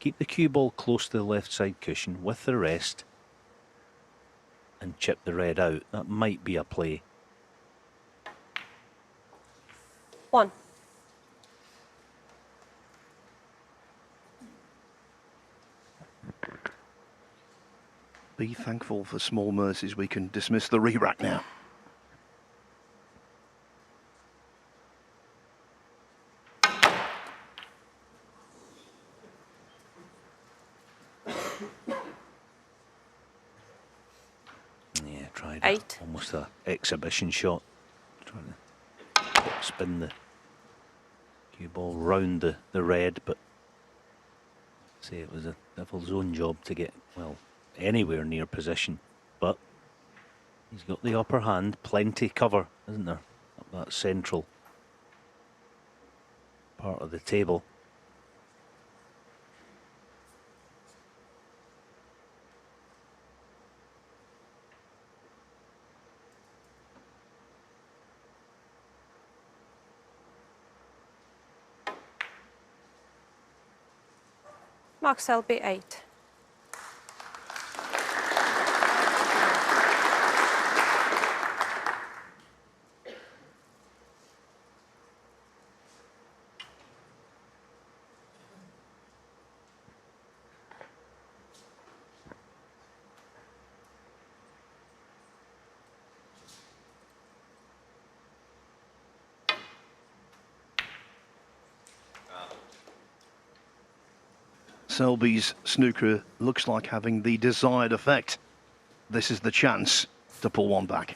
Keep the cue ball close to the left side cushion with the rest and chip the red out. That might be a play. 1. Be thankful for small mercies. We can dismiss the re-rack now. Yeah, tried 8. almost an exhibition shot. Trying to spin the cue ball round the red, but say it was a devil's own job to get, well, anywhere near position. But he's got the upper hand, plenty cover, isn't there? Up that central part of the table. Mark Selby, 8. Selby's snooker looks like having the desired effect. This is the chance to pull one back.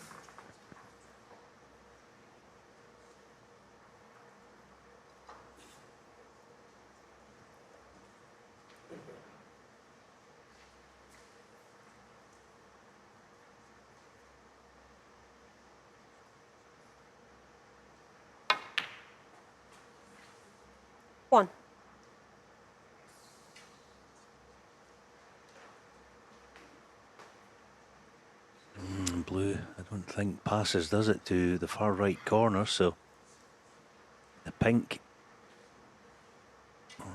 One. Blue, I don't think passes, does it, to the far right corner, so the pink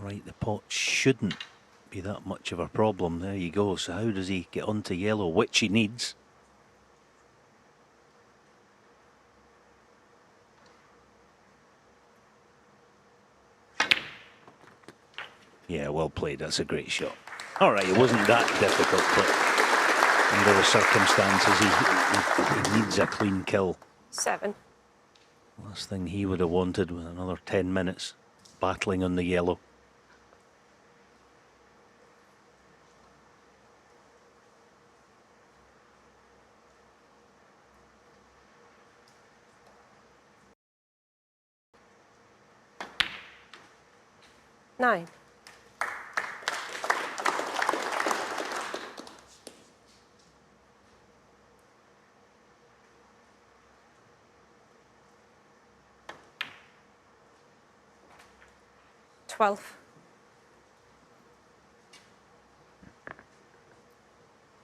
right, the pot shouldn't be that much of a problem. There you go. So how does he get onto yellow, which he needs? Yeah, well played. That's a great shot. All right, it wasn't that difficult, but under the circumstances, he needs a clean kill. 7. Last thing he would have wanted was another 10 minutes battling on the yellow. Nine. Twelve.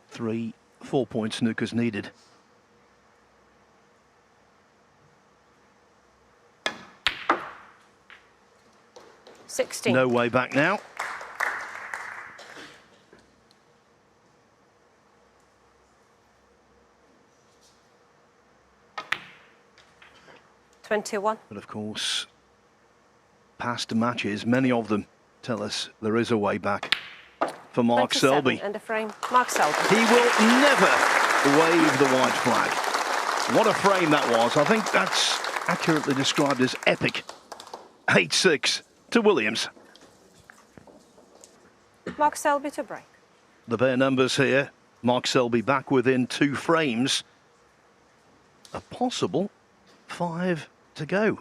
3 4-point snookers needed. Sixteen. No way back now. 21. But of course, past matches, many of them tell us there is a way back for Mark 27 Selby. and a frame. Mark Selby. He will never wave the white flag. What a frame that was. I think that's accurately described as epic. 8-6 to Williams. Mark Selby to break. The bare numbers here. Mark Selby back within 2 frames. A possible 5 to go.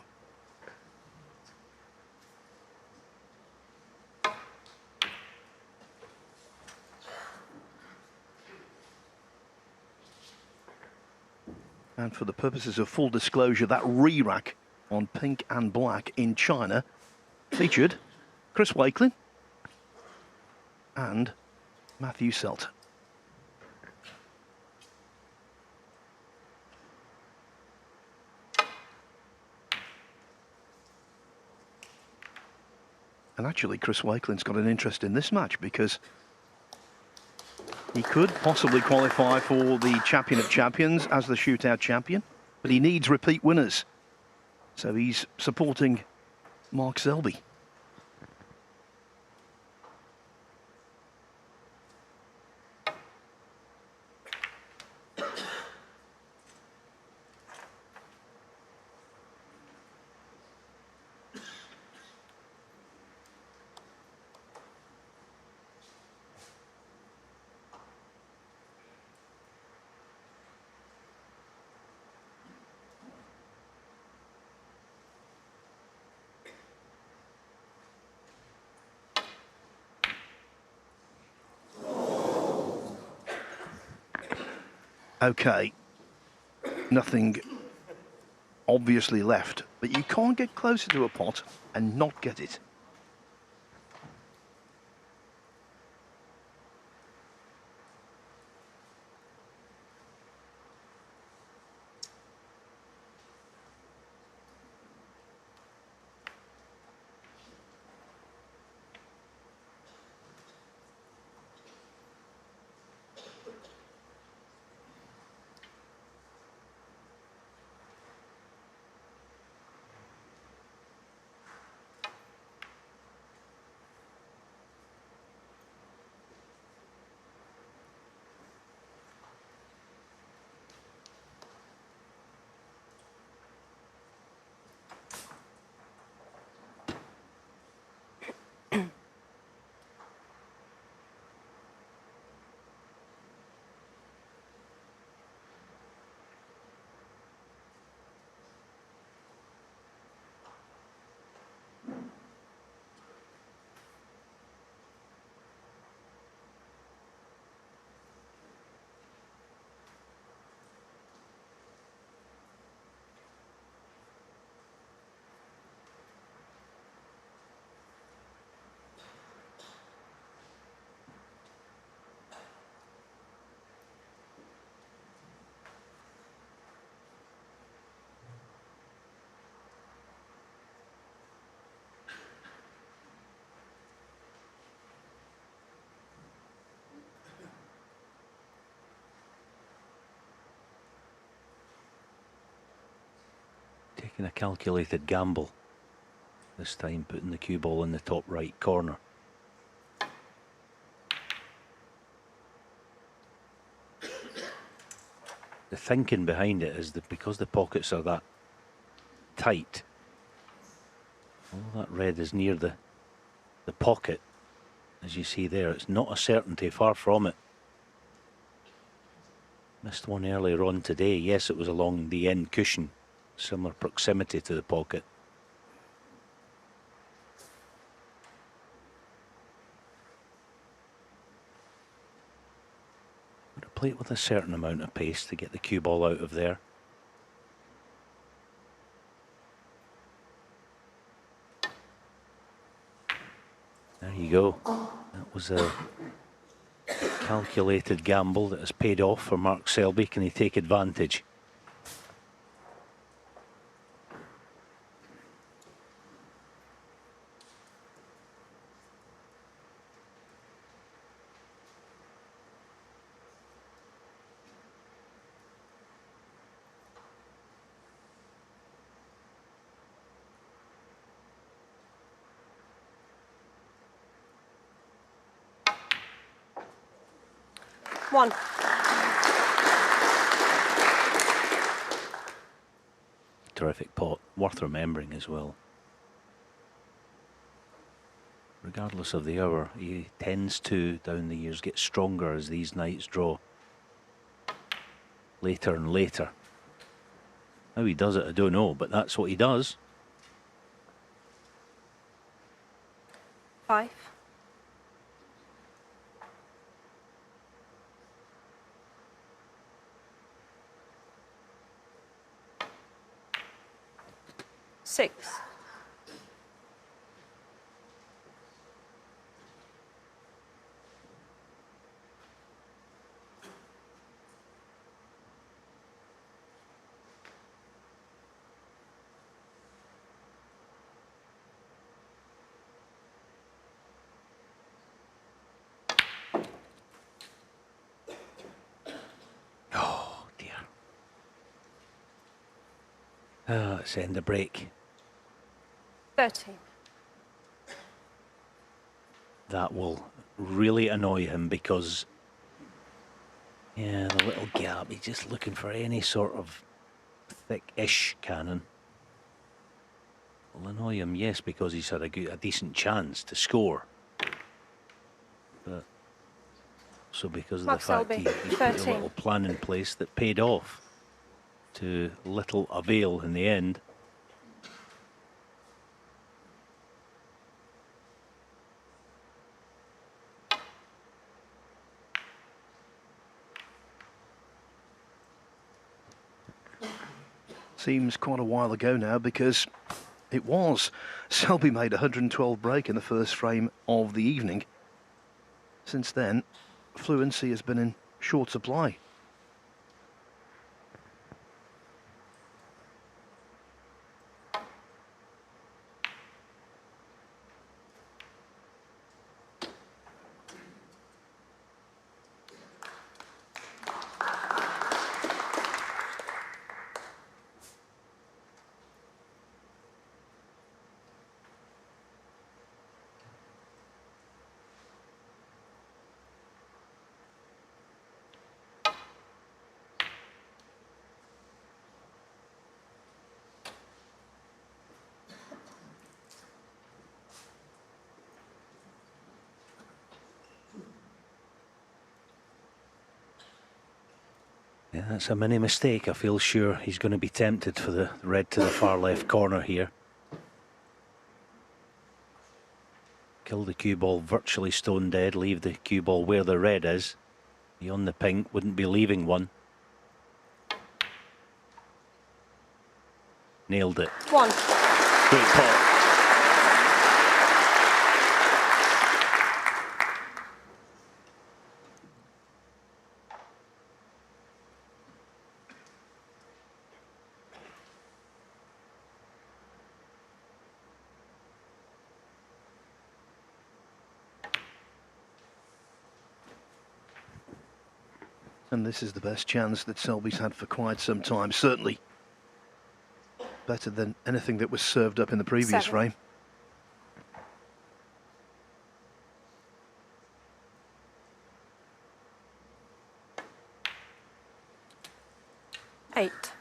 And for the purposes of full disclosure, that re-rack on pink and black in China featured Chris Wakelin and Matthew Selt. And actually, Chris Wakelin's got an interest in this match because he could possibly qualify for the Champion of Champions as the shootout champion, but he needs repeat winners. So he's supporting Mark Selby. Okay, nothing obviously left, but you can't get closer to a pot and not get it. Making a calculated gamble. This time putting the cue ball in the top right corner. The thinking behind it is that because the pockets are that tight, all that red is near the pocket, as you see there. It's not a certainty, far from it. Missed one earlier on today. Yes, it was along the end cushion, similar proximity to the pocket. But a plate with a certain amount of pace to get the cue ball out of there. There you go. That was a calculated gamble that has paid off for Mark Selby. Can he take advantage? One. Terrific pot, worth remembering as well. Regardless of the hour, he tends to, down the years, get stronger as these nights draw later and later. How he does it, I don't know, but that's what he does. 5. 6. Oh dear. Let's end the break. 13. That will really annoy him because, yeah, the little gap, he's just looking for any sort of thick-ish cannon. Will annoy him, yes, because he's had a decent chance to score. But also because of Mark the fact Selby, he put a 13. little plan in place that paid off to little avail in the end. Seems quite a while ago now because it was. Selby made 112 break in the first frame of the evening. Since then, fluency has been in short supply. Yeah, that's a mini mistake. I feel sure he's going to be tempted for the red to the far left corner here. Kill the cue ball virtually stone dead, leave the cue ball where the red is. He on the pink, wouldn't be leaving one. Nailed it. 1. Great pot. And this is the best chance that Selby's had for quite some time, certainly better than anything that was served up in the previous 7. frame. Eight.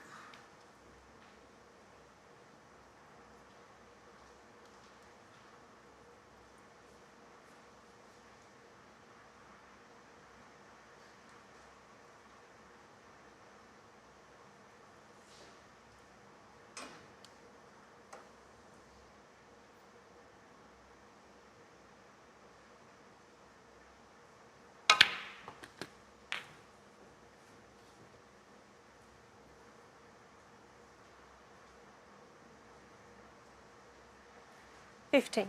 Fifteen.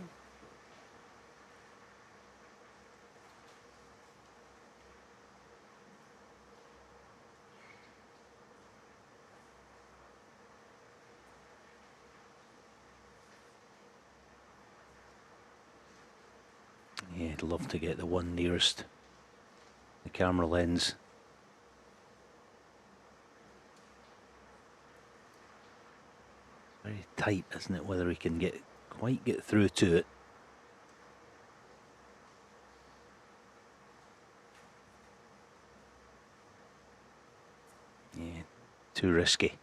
Yeah, I'd love to get the one nearest the camera lens. Very tight, isn't it? Whether he can quite get through to it. Yeah, too risky.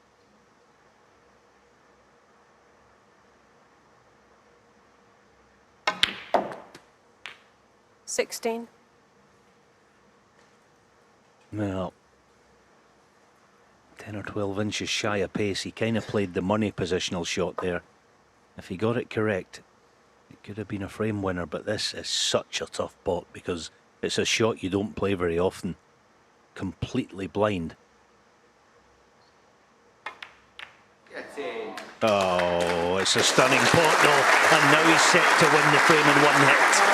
16. Well, 10 or 12 inches shy of pace. He kind of played the money positional shot there. If he got it correct, it could have been a frame winner, but this is such a tough pot because it's a shot you don't play very often. Completely blind. Oh, it's a stunning pot though, and now he's set to win the frame in one hit.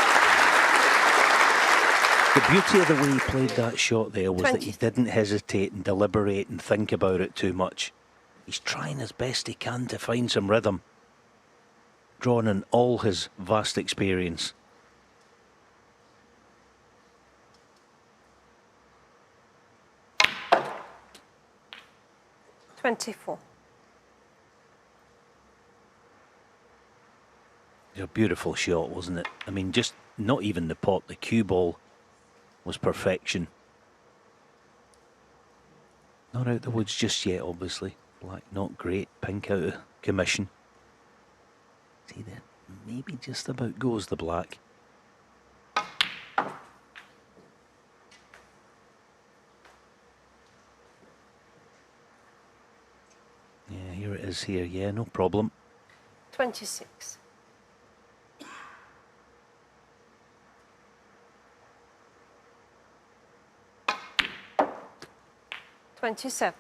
The beauty of the way he played that shot there was 20. that he didn't hesitate and deliberate and think about it too much. He's trying as best he can to find some rhythm, drawing on all his vast experience. $24. It was a beautiful shot, wasn't it? I mean, just not even the pot, the cue ball was perfection. Not out the woods just yet, obviously. Black not great, pink out of commission. See that? Maybe just about goes the black. Yeah, here it is here. Yeah, no problem. 26. $27.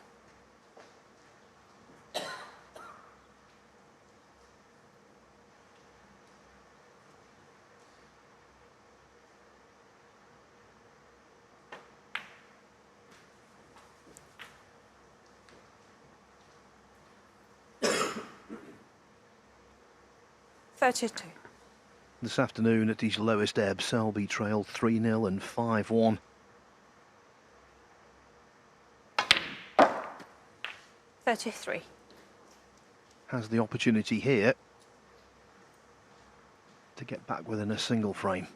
$32. This afternoon at his lowest ebb, Selby trailed 3-0 and 5-1. $33. Has the opportunity here to get back within a single frame.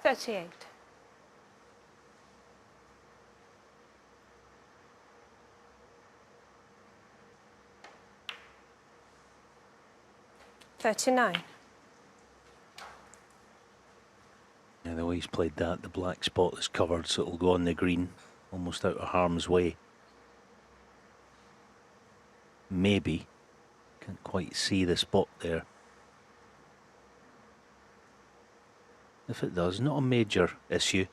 $38. $39. Yeah, the way he's played that, the black spot is covered, so it'll go on the green, almost out of harm's way. Maybe. Can't quite see the spot there. If it does, not a major issue.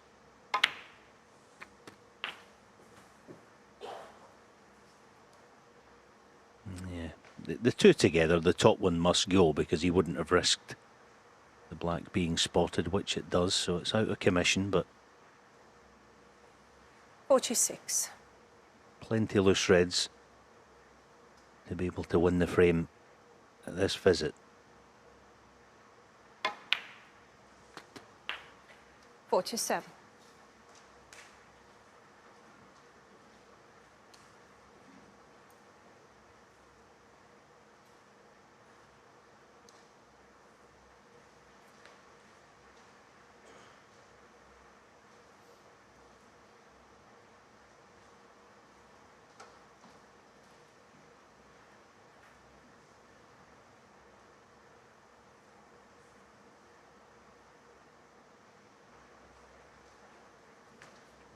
the two together, the top one must go because he wouldn't have risked the black being spotted, which it does, so it's out of commission, but 46. plenty of loose reds to be able to win the frame at this visit. 47.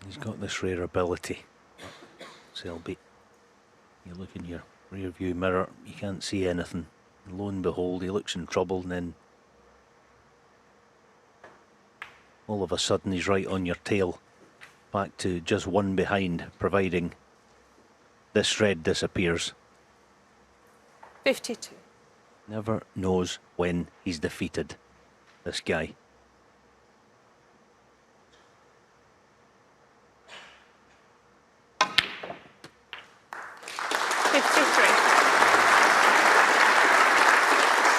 He's got this rare ability, Selby. You look in your rear view mirror, you can't see anything. Lo and behold, he looks in trouble, and then all of a sudden he's right on your tail, back to just one behind, providing this red disappears. 52. Never knows when he's defeated, this guy.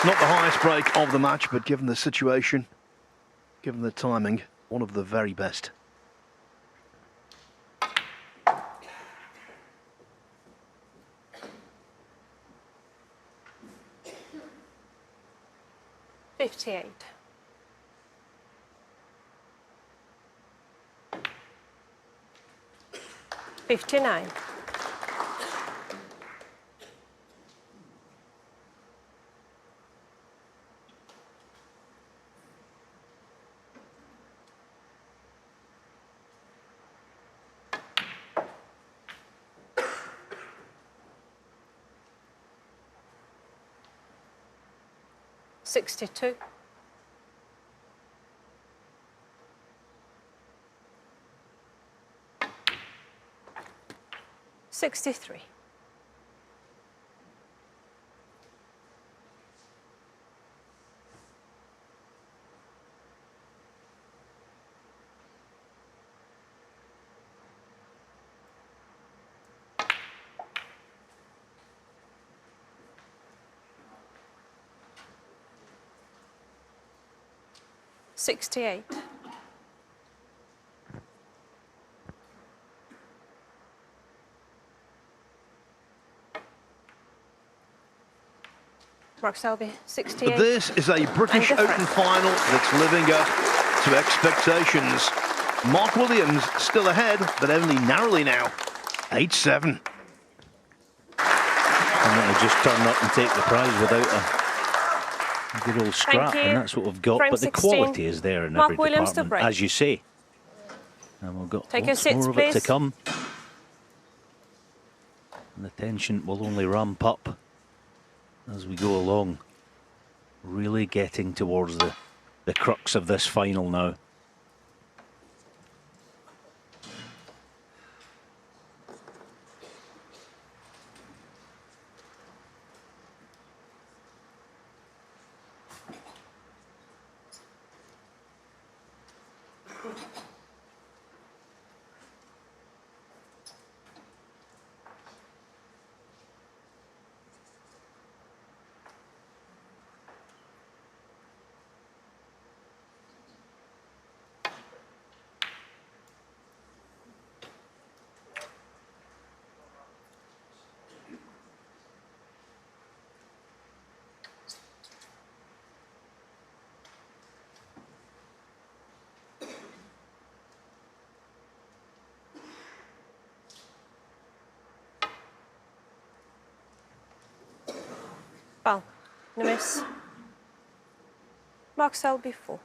Not the highest break of the match, but given the situation, given the timing, one of the very best. $58. 59. 62. 63. 68. Mark Selby, 68. But this is a British And Open different. final that's living up to expectations. Mark Williams still ahead, but only narrowly now. 8-7. And then just turn up and take the prize without a good old scrap, you. and that's what we've got. Frame But the 16. quality is there in Mark every Williams to department, break. as you say. And we've got Take your lots seats, more of it to please. come. And the tension will only ramp up as we go along. Really getting towards the crux of this final now. Ball. No miss. Mark Selby, 4.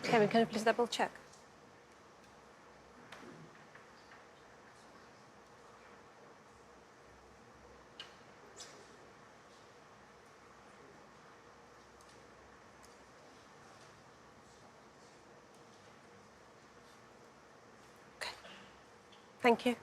Kevin, can you please double check? Thank you.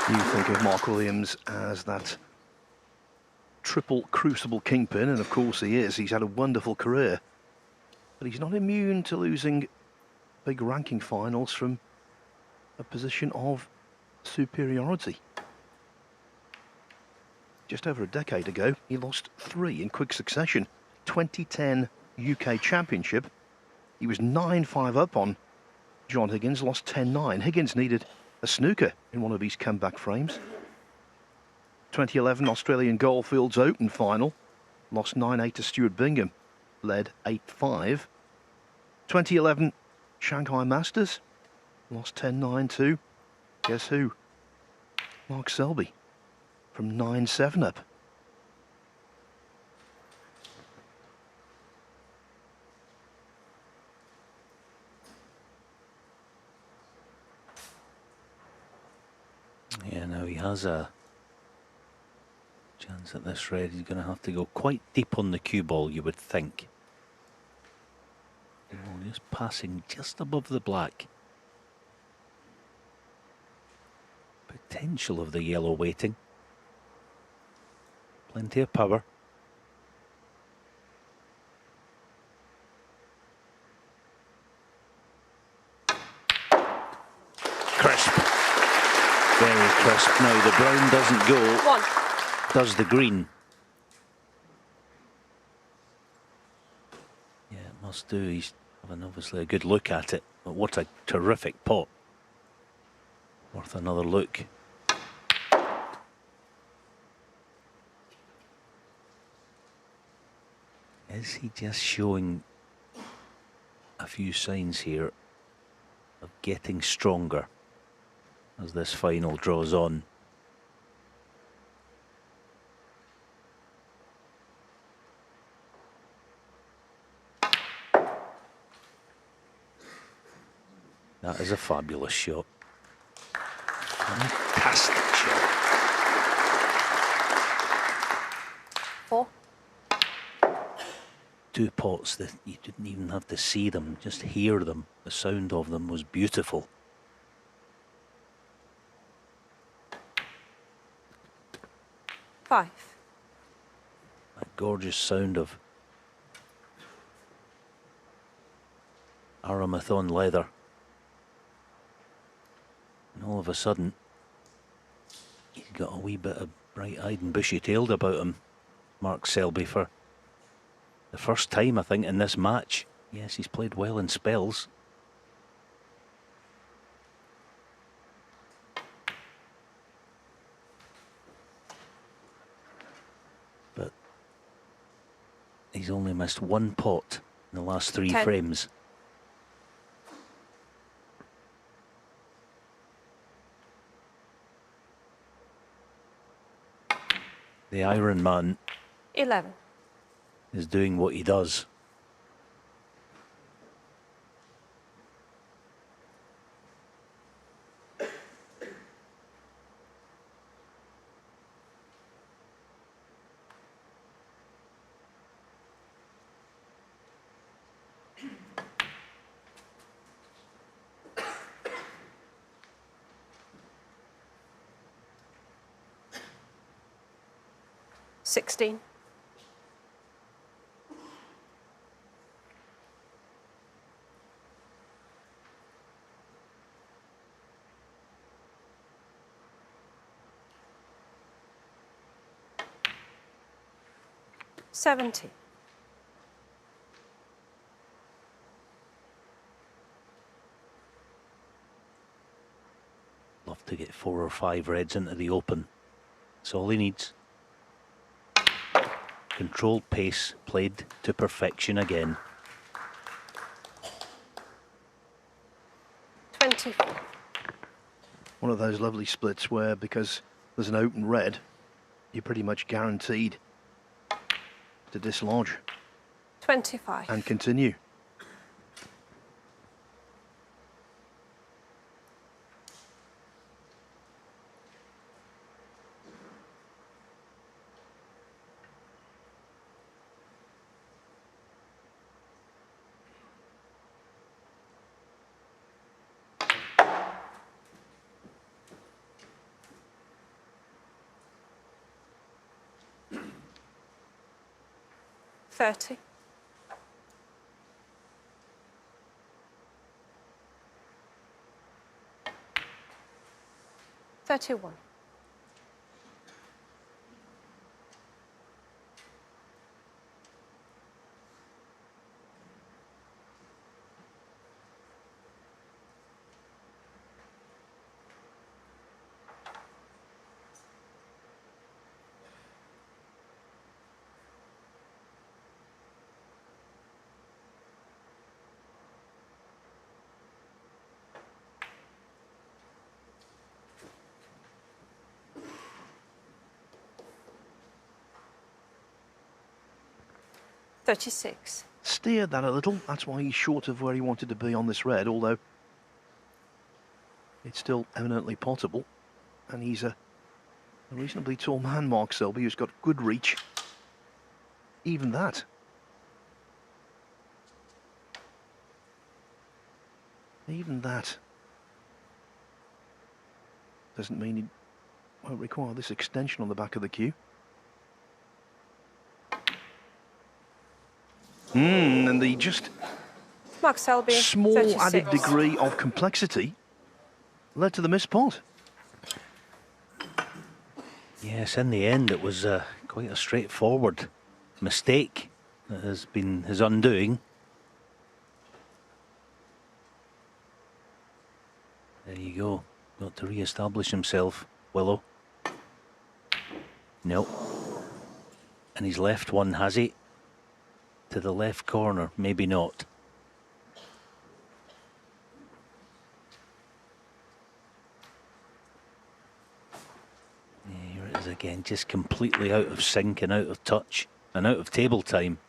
You think of Mark Williams as that triple crucible kingpin, and of course he is. He's had a wonderful career, but he's not immune to losing big ranking finals from a position of superiority. Just over a decade ago, he lost 3 in quick succession. 2010 UK Championship, he was 9-5 up on John Higgins, lost 10-9. Higgins needed a snooker in one of his comeback frames. 2011 Australian Goldfields Open final, lost 9-8 to Stuart Bingham, led 8-5. 2011 Shanghai Masters, lost 10-9 to, guess who? Mark Selby, from 9-7 up. Yeah, now he has a chance at this red. He's going to have to go quite deep on the cue ball, you would think. Oh, just passing just above the black. Potential of the yellow waiting. Plenty of power. Crisp. Very crisp. Now the brown doesn't go. 1. Does the green. Yeah, it must do. He's having obviously a good look at it. But what a terrific pot. Worth another look. Is he just showing a few signs here of getting stronger as this final draws on? That is a fabulous shot. Fantastic shot. 4. 2 pots that you didn't even have to see them, just hear them. The sound of them was beautiful. Five. That gorgeous sound of Aramathon leather. And all of a sudden, he's got a wee bit of bright-eyed and bushy-tailed about him, Mark Selby, for the first time, I think, in this match. Yes, he's played well in spells. But he's only missed 1 pot in the last 3 10. frames. The Iron Man 11. is doing what he does. $16. $70. Love to get 4 or 5 reds into the open. That's all he needs. Controlled pace, played to perfection again. 20. One of those lovely splits where, because there's an open red, you're pretty much guaranteed to dislodge 25. and continue. 30. 31. $36. Steered that a little. That's why he's short of where he wanted to be on this red, although it's still eminently potable. And he's a reasonably tall man, Mark Selby, who's got good reach. Even that. Even that doesn't mean he won't require this extension on the back of the cue. And the just Mark Selby, small 36. added degree of complexity led to the missed pot. Yes, in the end, it was quite a straightforward mistake that has been his undoing. There you go. Got to re-establish himself, Willow. No. And he's left one, has he? To the left corner, maybe not. Here it is again, just completely out of sync and out of touch and out of table time.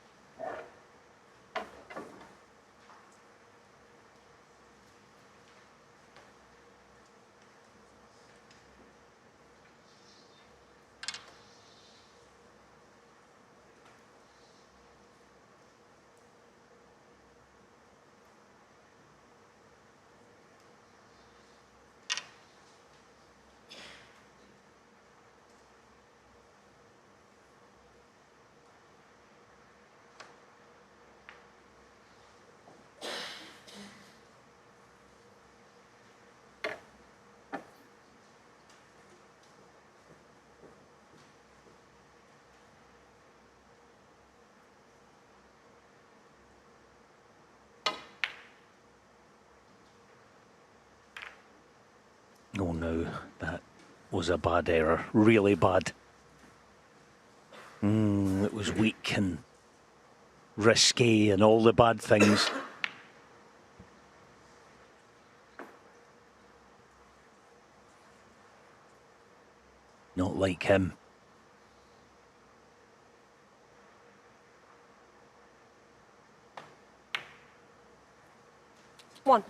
Oh no, that was a bad error, really bad. It was weak and risky and all the bad things. Not like him. One.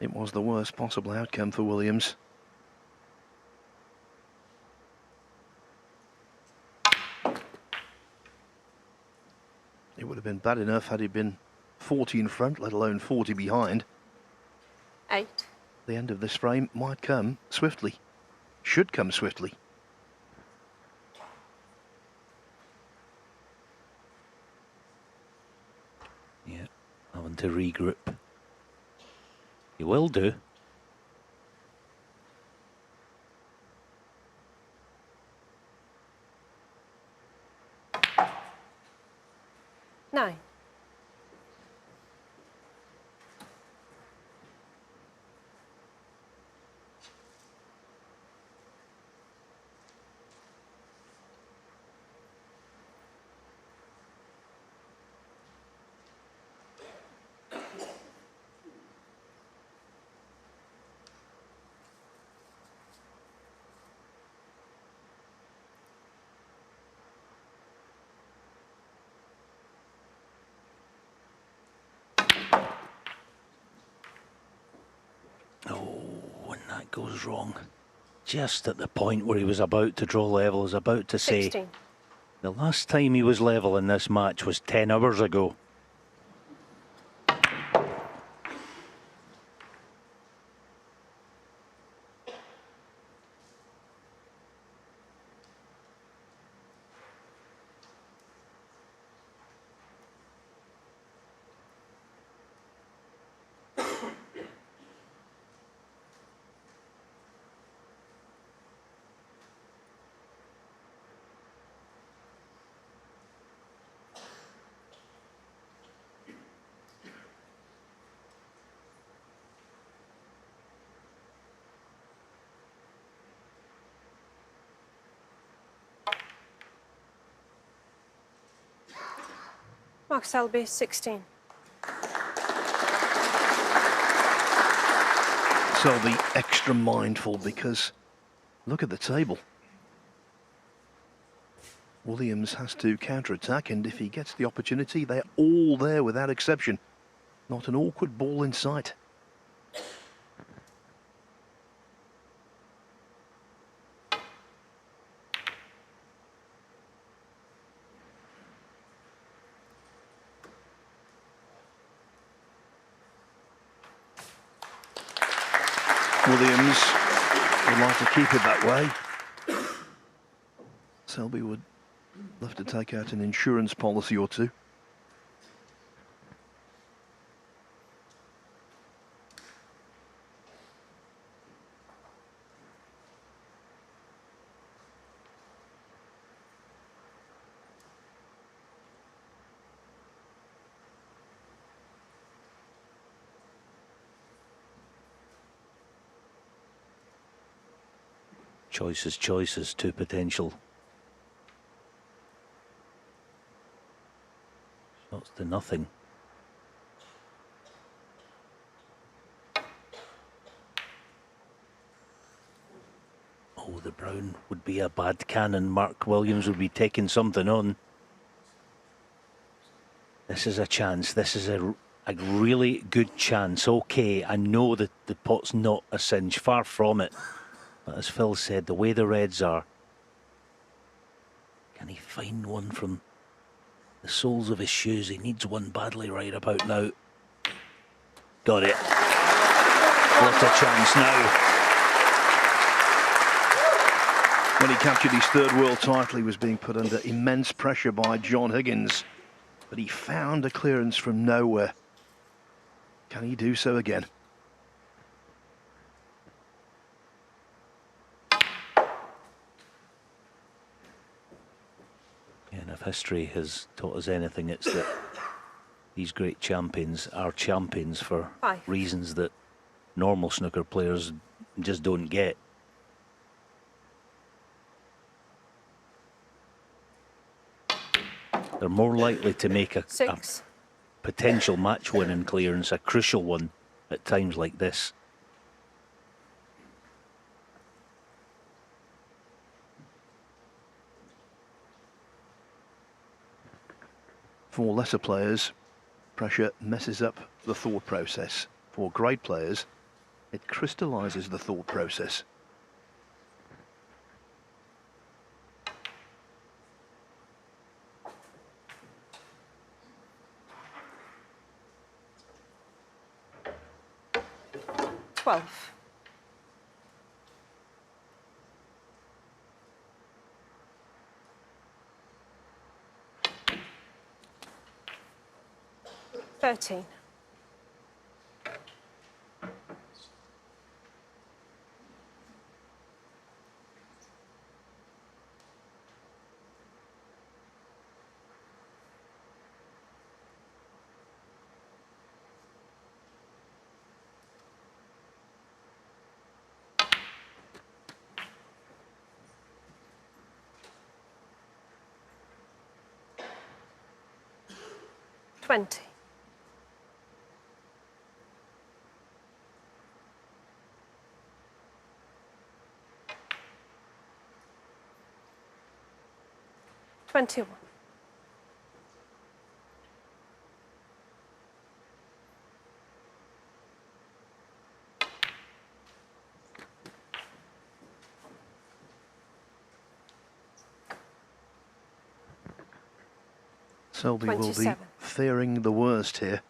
It was the worst possible outcome for Williams. It would have been bad enough had he been 40 in front, let alone 40 behind. 8. The end of this frame might come swiftly. Should come swiftly. Yeah, having to regroup. You will do. Nine. When that goes wrong, just at the point where he was about to draw level, was about to say, 16. the last time he was level in this match was 10 hours ago. Mark Selby, 16. Selby extra mindful because look at the table. Williams has to counter-attack, and if he gets the opportunity, they're all there without exception. Not an awkward ball in sight. Williams would like to keep it that way. Selby would love to take out an insurance policy or two. Choices, two potential shots to nothing. Oh, the brown would be a bad cannon. Mark Williams would be taking something on. This is a chance. This is a really good chance. Okay, I know that the pot's not a cinch, far from it. But as Phil said, the way the reds are, can he find one from the soles of his shoes? He needs one badly right about now. Got it. What a chance now. When he captured his third world title, he was being put under immense pressure by John Higgins, but he found a clearance from nowhere. Can he do so again? And if history has taught us anything, it's that these great champions are champions for reasons that normal snooker players just don't get. They're more likely to make a potential match-winning clearance, a crucial one, at times like this. For lesser players, pressure messes up the thought process. For great players, it crystallizes the thought process. Twelve. Thirteen. $20. $21. Selby will be fearing the worst here.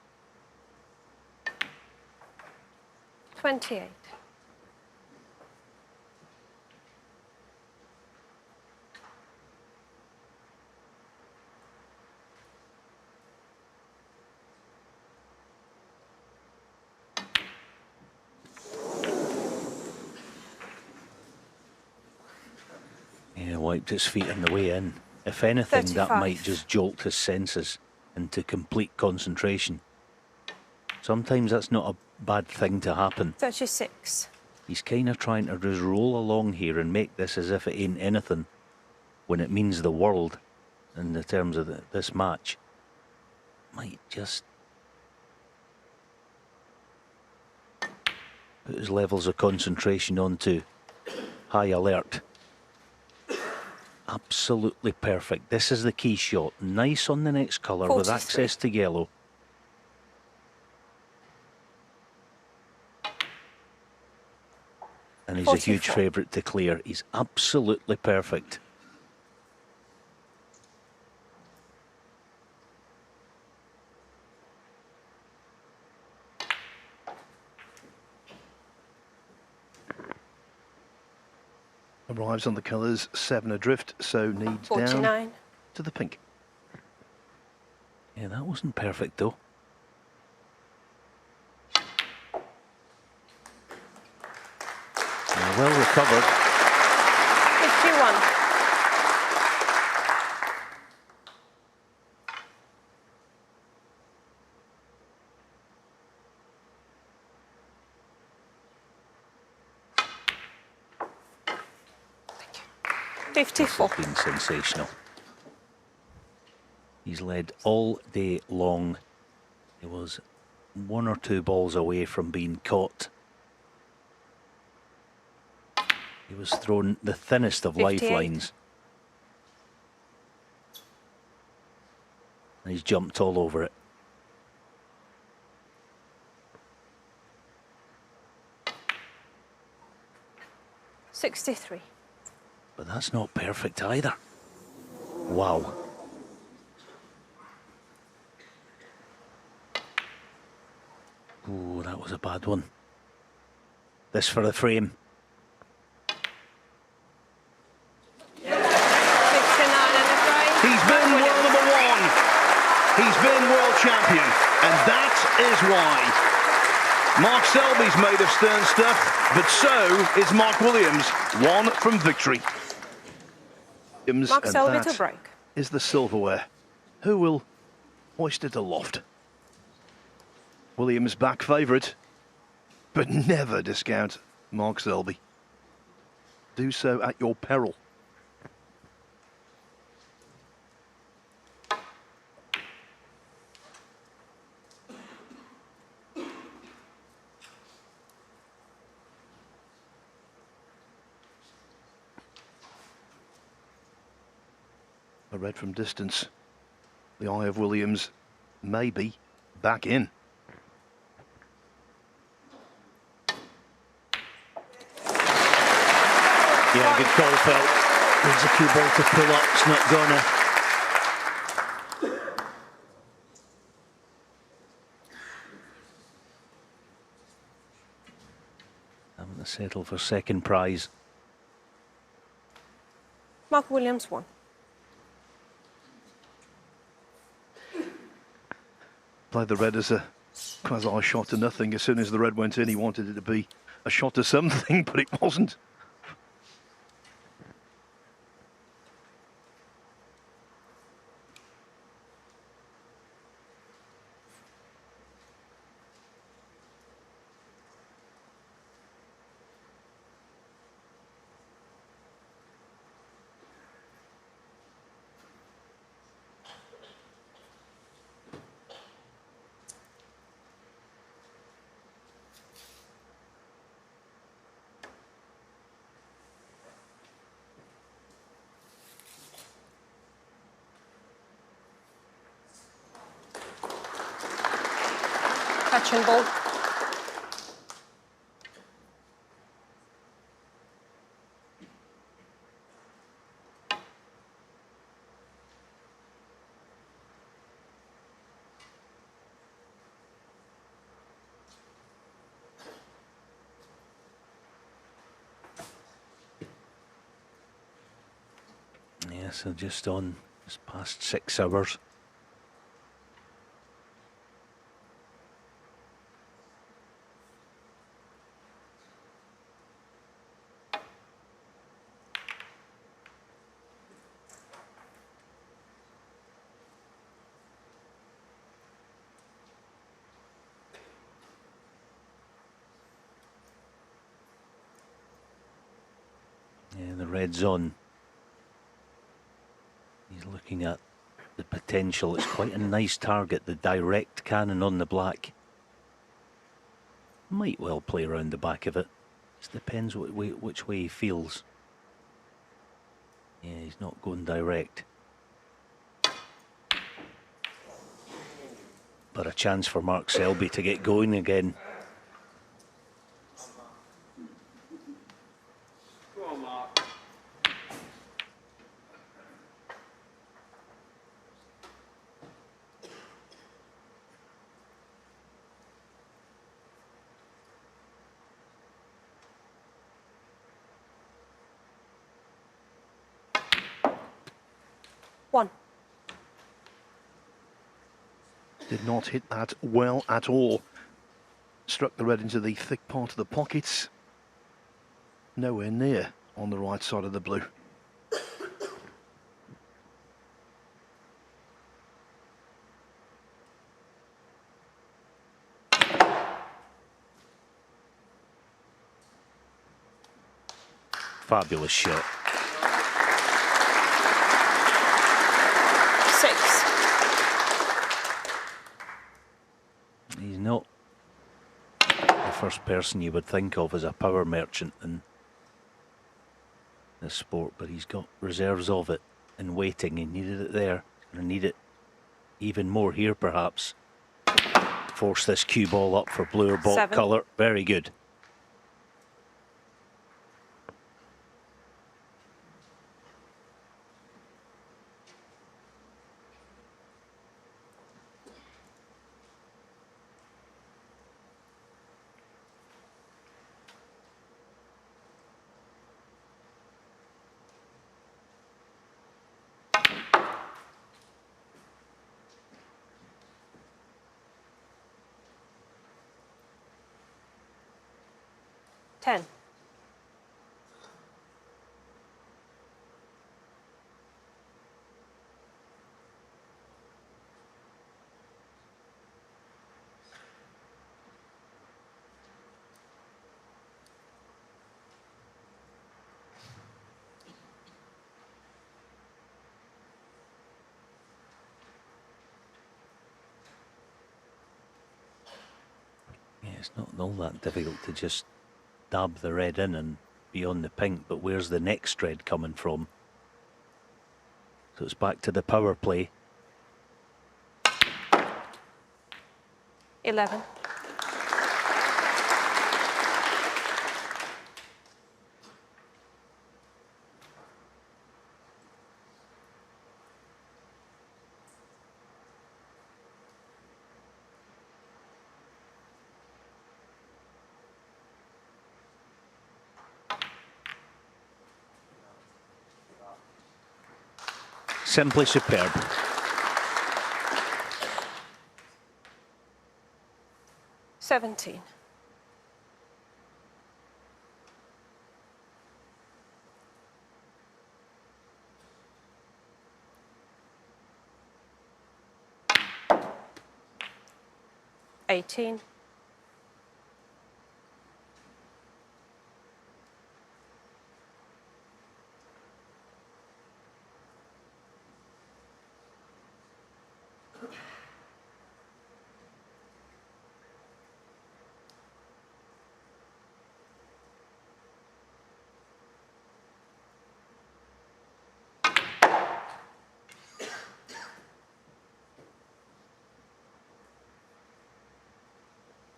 28. Yeah, wiped his feet on the way in. If anything, 35. that might just jolt his senses into complete concentration. Sometimes that's not a bad thing to happen. 36. He's kind of trying to just roll along here and make this as if it ain't anything, when it means the world in the terms of this match. might just put his levels of concentration onto high alert. Absolutely perfect. This is the key shot. Nice on the next colour with 43. access to yellow. And he's a huge 44. favourite to clear. He's absolutely perfect. Arrives on the colours, 7 adrift, so needs down 49. to the pink. Yeah, that wasn't perfect though. Yeah, well recovered. 51. This 54. has been sensational. He's led all day long. He was 1 or 2 balls away from being caught. He was thrown the thinnest of 58. lifelines. And he's jumped all over it. $63. But that's not perfect either. Wow. Oh, that was a bad one. This for the frame. 69 and a break. He's been Williams. world number 1. He's been world champion. And that is why. Mark Selby's made of stern stuff, but so is Mark Williams. 1 from victory. Williams, Mark and Selby that to break. is the silverware. Who will hoist it aloft? Williams back favourite, but never discount Mark Selby. Do so at your peril. I read from distance. The eye of Williams may be back in. Yeah, good call, Phil. There's a key ball to pull up. It's not gonna. Having to settle for second prize. Mark Williams 1. Played the red as a quasi shot to nothing. As soon as the red went in, he wanted it to be a shot to something, but it wasn't. Catch and ball. Yeah, so just on, just past 6 hours. Yeah, the red's on. He's looking at the potential. It's quite a nice target, the direct cannon on the black. Might well play around the back of it. Just depends which way he feels. Yeah, he's not going direct. But a chance for Mark Selby to get going again. Go on, Mark. One. Did not hit that well at all. Struck the red into the thick part of the pockets. Nowhere near on the right side of the blue. Fabulous shot. 6. He's not the first person you would think of as a power merchant in this sport, but he's got reserves of it in waiting. He needed it there. He's going to need it even more here, perhaps. Force this cue ball up for blue or ball 7. colour. Very good. Ten. Yeah, it's not all that difficult to just dab the red in and be on the pink, but where's the next red coming from? So it's back to the power play. 11. Simply superb. $17. $18.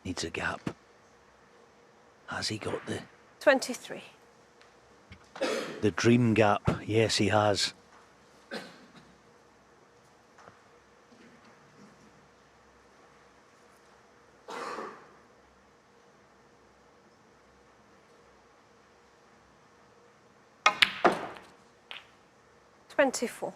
Needs a gap. Has he got 23. the dream gap? Yes, he has. $24.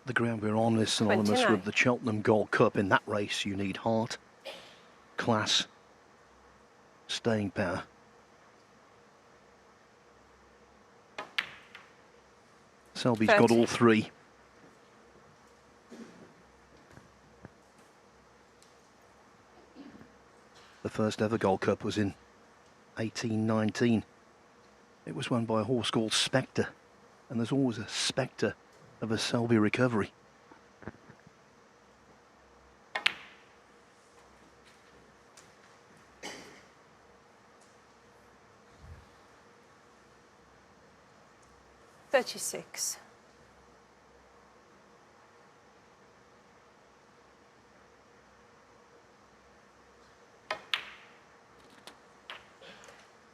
The ground we're on is synonymous 29. with the Cheltenham Gold Cup. In that race, you need heart, class, staying power. Selby's got 30. all three. The first ever Gold Cup was in 1819. It was won by a horse called Spectre, and there's always a spectre of a Selby recovery. $36.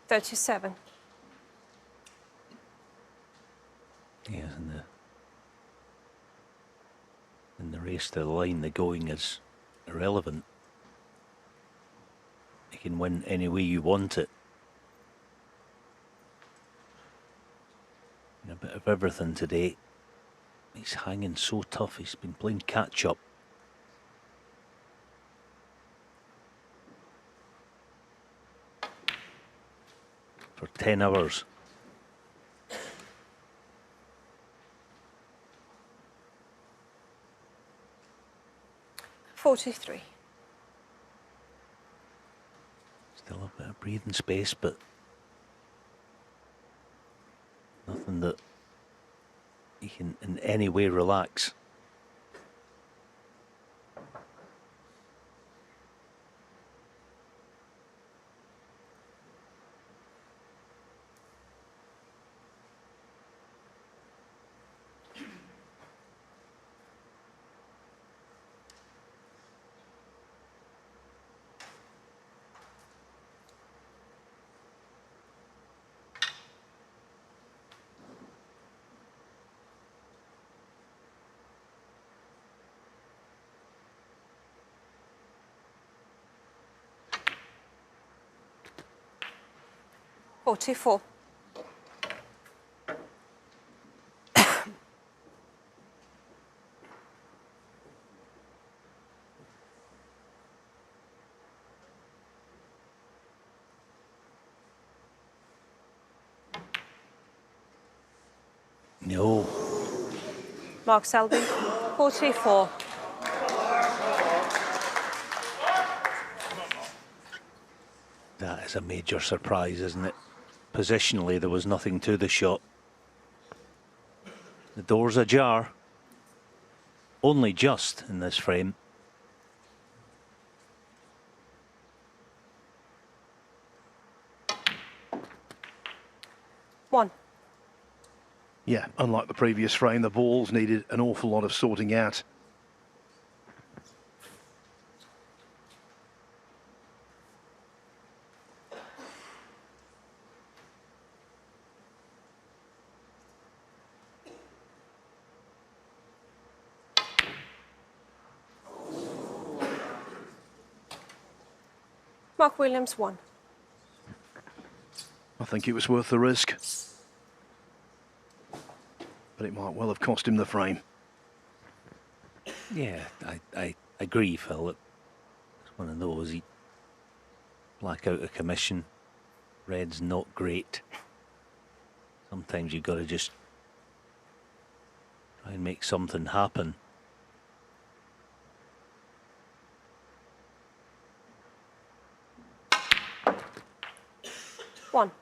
$37. Yeah, in the race to the line, the going is irrelevant. You can win any way you want it. A bit of everything today. He's hanging so tough. He's been playing catch up. For 10 hours. $43. Still a bit of breathing space, but nothing that he can in any way relax. $44. No. Mark Selby, 44. That is a major surprise, isn't it? Positionally, there was nothing to the shot. The door's ajar. Only just in this frame. One. Yeah, unlike the previous frame, the balls needed an awful lot of sorting out. Mark Williams, 1. I think it was worth the risk, but it might well have cost him the frame. Yeah, I agree, Phil. It's one of those. Black out of commission. Red's not great. Sometimes you've got to just try and make something happen. One.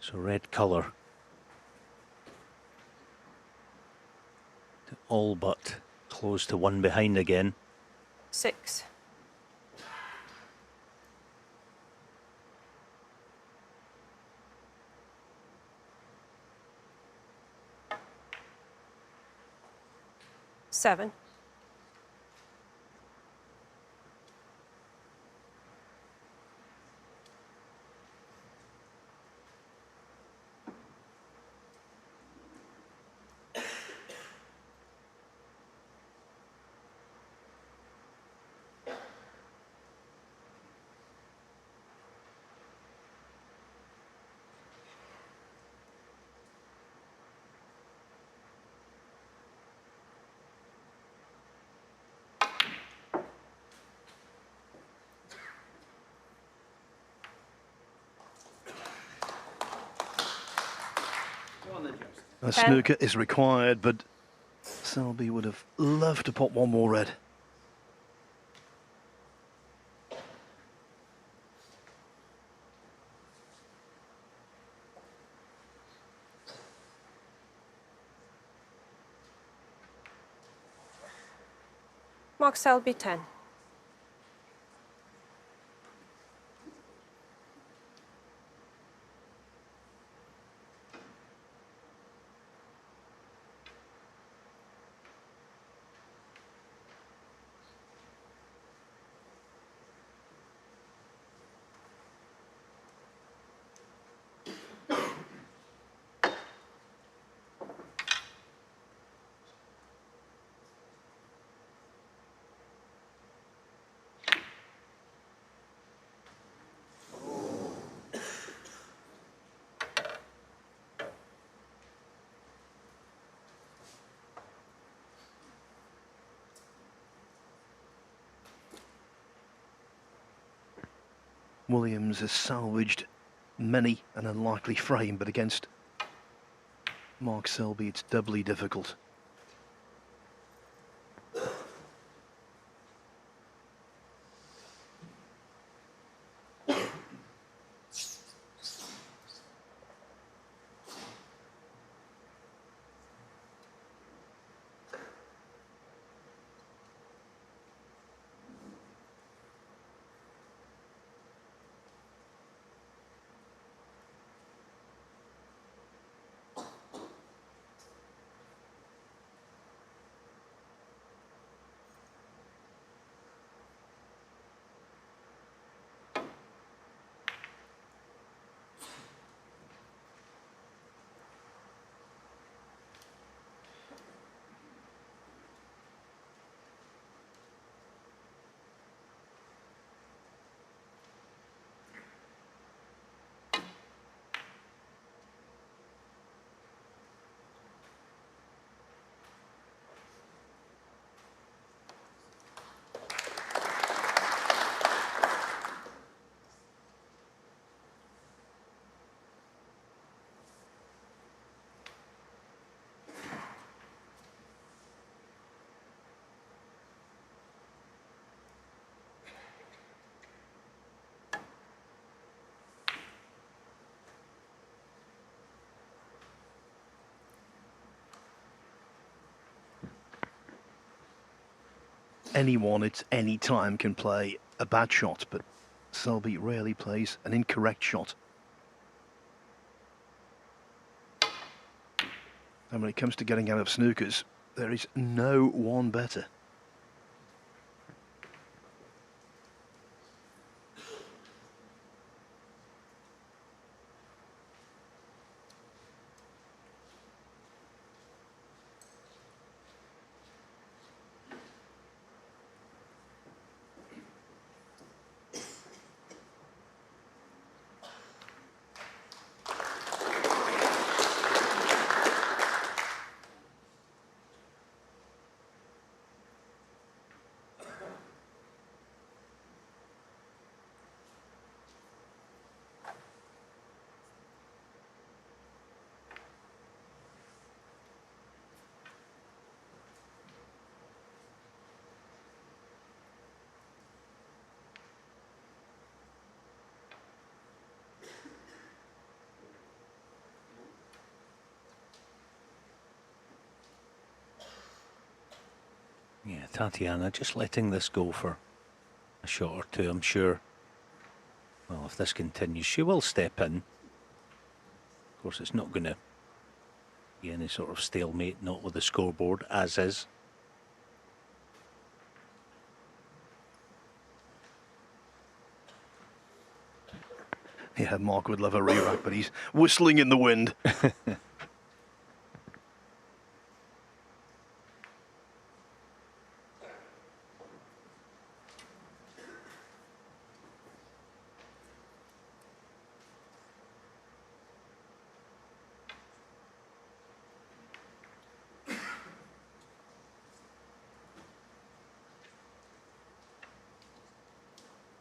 So red colour. All but close to one behind again. 6. Seven. A snooker is required, but Selby would have loved to pop one more red. Mark Selby 10. Williams has salvaged many an unlikely frame, but against Mark Selby it's doubly difficult. Anyone at any time can play a bad shot, but Selby rarely plays an incorrect shot. And when it comes to getting out of snookers, there is no one better. Yeah, Tatiana just letting this go for a shot or two, I'm sure. Well, if this continues, she will step in. Of course, it's not going to be any sort of stalemate, not with the scoreboard, as is. Yeah, Mark would love a re-rack, but he's whistling in the wind.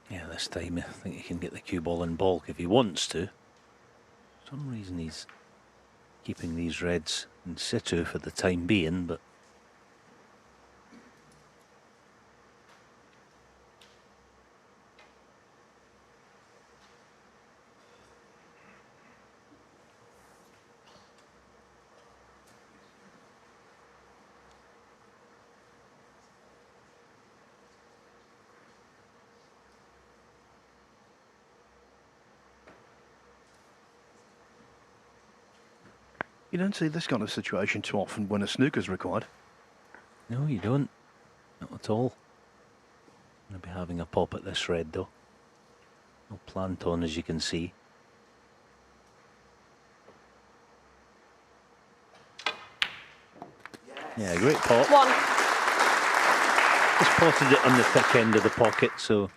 Yeah, this time I think he can get the cue ball in bulk if he wants to. For some reason he's keeping these reds in situ for the time being, but You don't see this kind of situation too often when a snooker's required. no, you don't. Not at all. Gonna be having a pop at this red though. No plant on, as you can see. Yeah, great pot. 1. Just potted it on the thick end of the pocket, so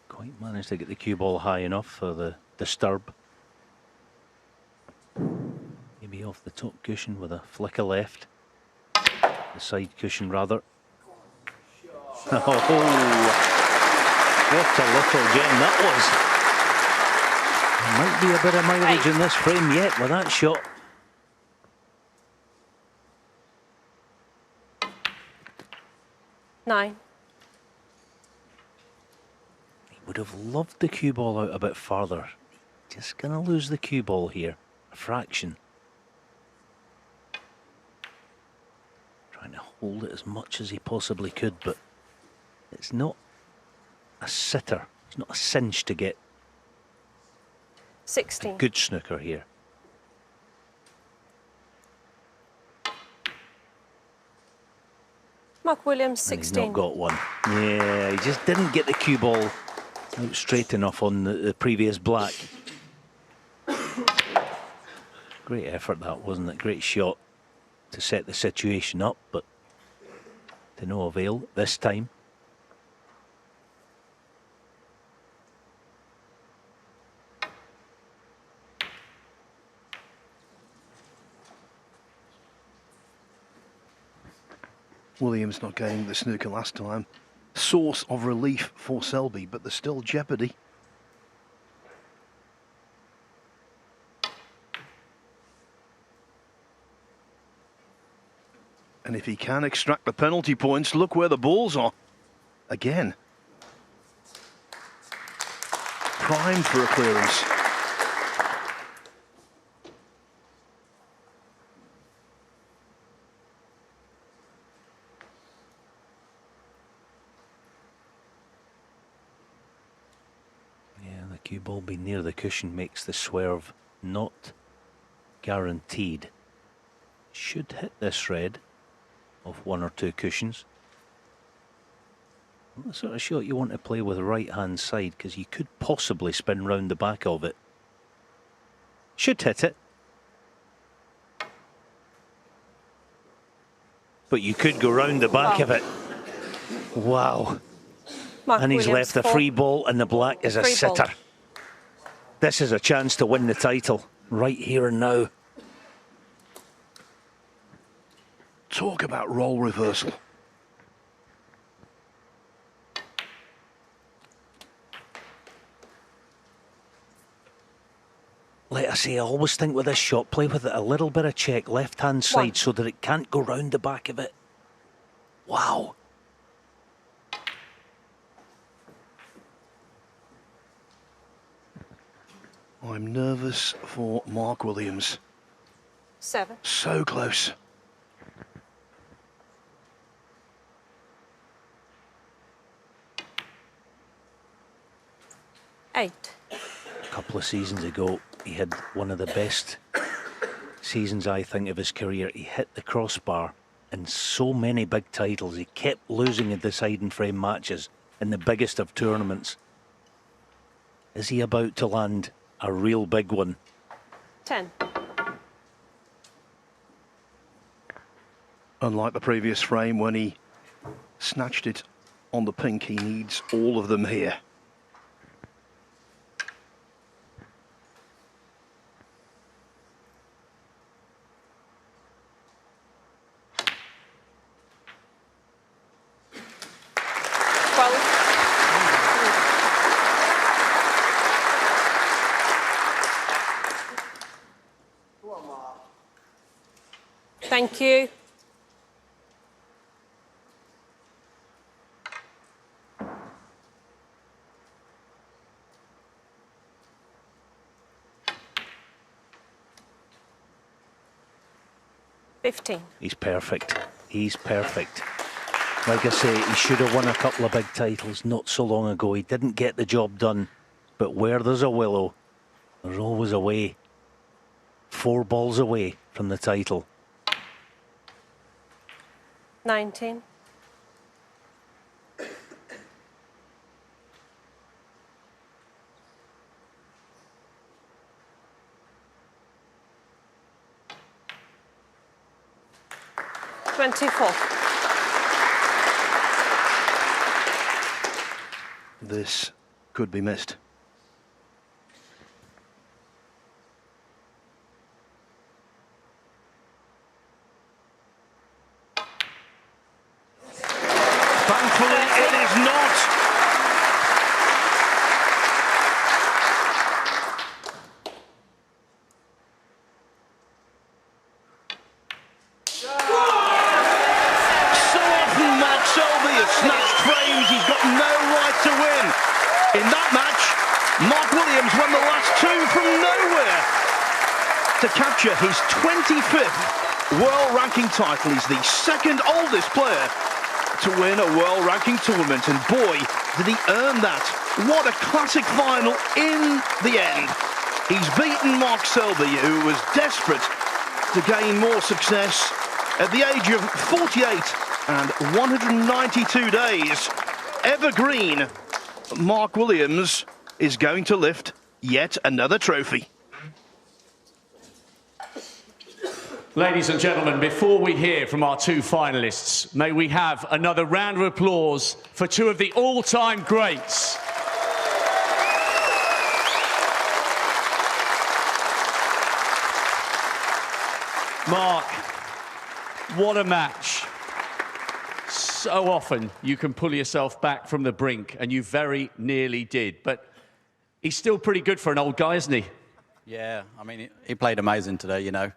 quite managed to get the cue ball high enough for the disturb. Maybe off the top cushion with a flick of left. The side cushion, rather. Oh, what a little gem that was. There might be a bit of mileage in this frame yet with that shot. Nine. He would have loved the cue ball out a bit farther. Just gonna lose the cue ball here. A fraction. Trying to hold it as much as he possibly could, but it's not a sitter. It's not a cinch to get 16. good snooker here. Mark Williams, And he's 16. not got one. Yeah, he just didn't get the cue ball out straight enough on the previous black. Great effort that, wasn't it? Great shot to set the situation up, but to no avail this time. Williams not getting the snooker last time. Source of relief for Selby, but there's still jeopardy. And if he can extract the penalty points, look where the balls are. Again. Primed for a clearance. Cue ball being near the cushion makes the swerve not guaranteed. Should hit this red of 1 or 2 cushions. Not the sort of shot you want to play with the right hand side, because you could possibly spin round the back of it. Should hit it. But you could go round the back of it. Wow. Mark And he's Williams, left a 4. free ball, and the black is a Free ball. sitter. This is a chance to win the title right here and now. Talk about role reversal. Like I say, I always think with this shot, play with it a little bit of check left-hand side 1. so that it can't go round the back of it. Wow. I'm nervous for Mark Williams. 7. So close. Eight. A couple of seasons ago, he had one of the best seasons, I think, of his career. He hit the crossbar in so many big titles. He kept losing in deciding frame matches in the biggest of tournaments. Is he about to land a real big one? 10. Unlike the previous frame when he snatched it on the pink, he needs all of them here. Thank you. He's perfect. He's perfect. Like I say, he should have won a couple of big titles not so long ago. He didn't get the job done. But where there's a willow, there's always a way. 4 balls away from the title. 19. This could be missed. Thankfully, it is not. So often, Mark Selby has snatched frames. He's got no right to win. In that match, Mark Williams won the last 2 from nowhere to capture his 25th world ranking title. He's the second oldest player to win a world ranking tournament, and boy, did he earn that. What a classic final in the end. He's beaten Mark Selby, who was desperate to gain more success at the age of 48 and 192 days. Evergreen Mark Williams is going to lift yet another trophy. Ladies and gentlemen, before we hear from our 2 finalists, may we have another round of applause for 2 of the all-time greats. Mark, what a match. So often you can pull yourself back from the brink, and you very nearly did. But he's still pretty good for an old guy, isn't he? Yeah, I mean, he played amazing today, you know.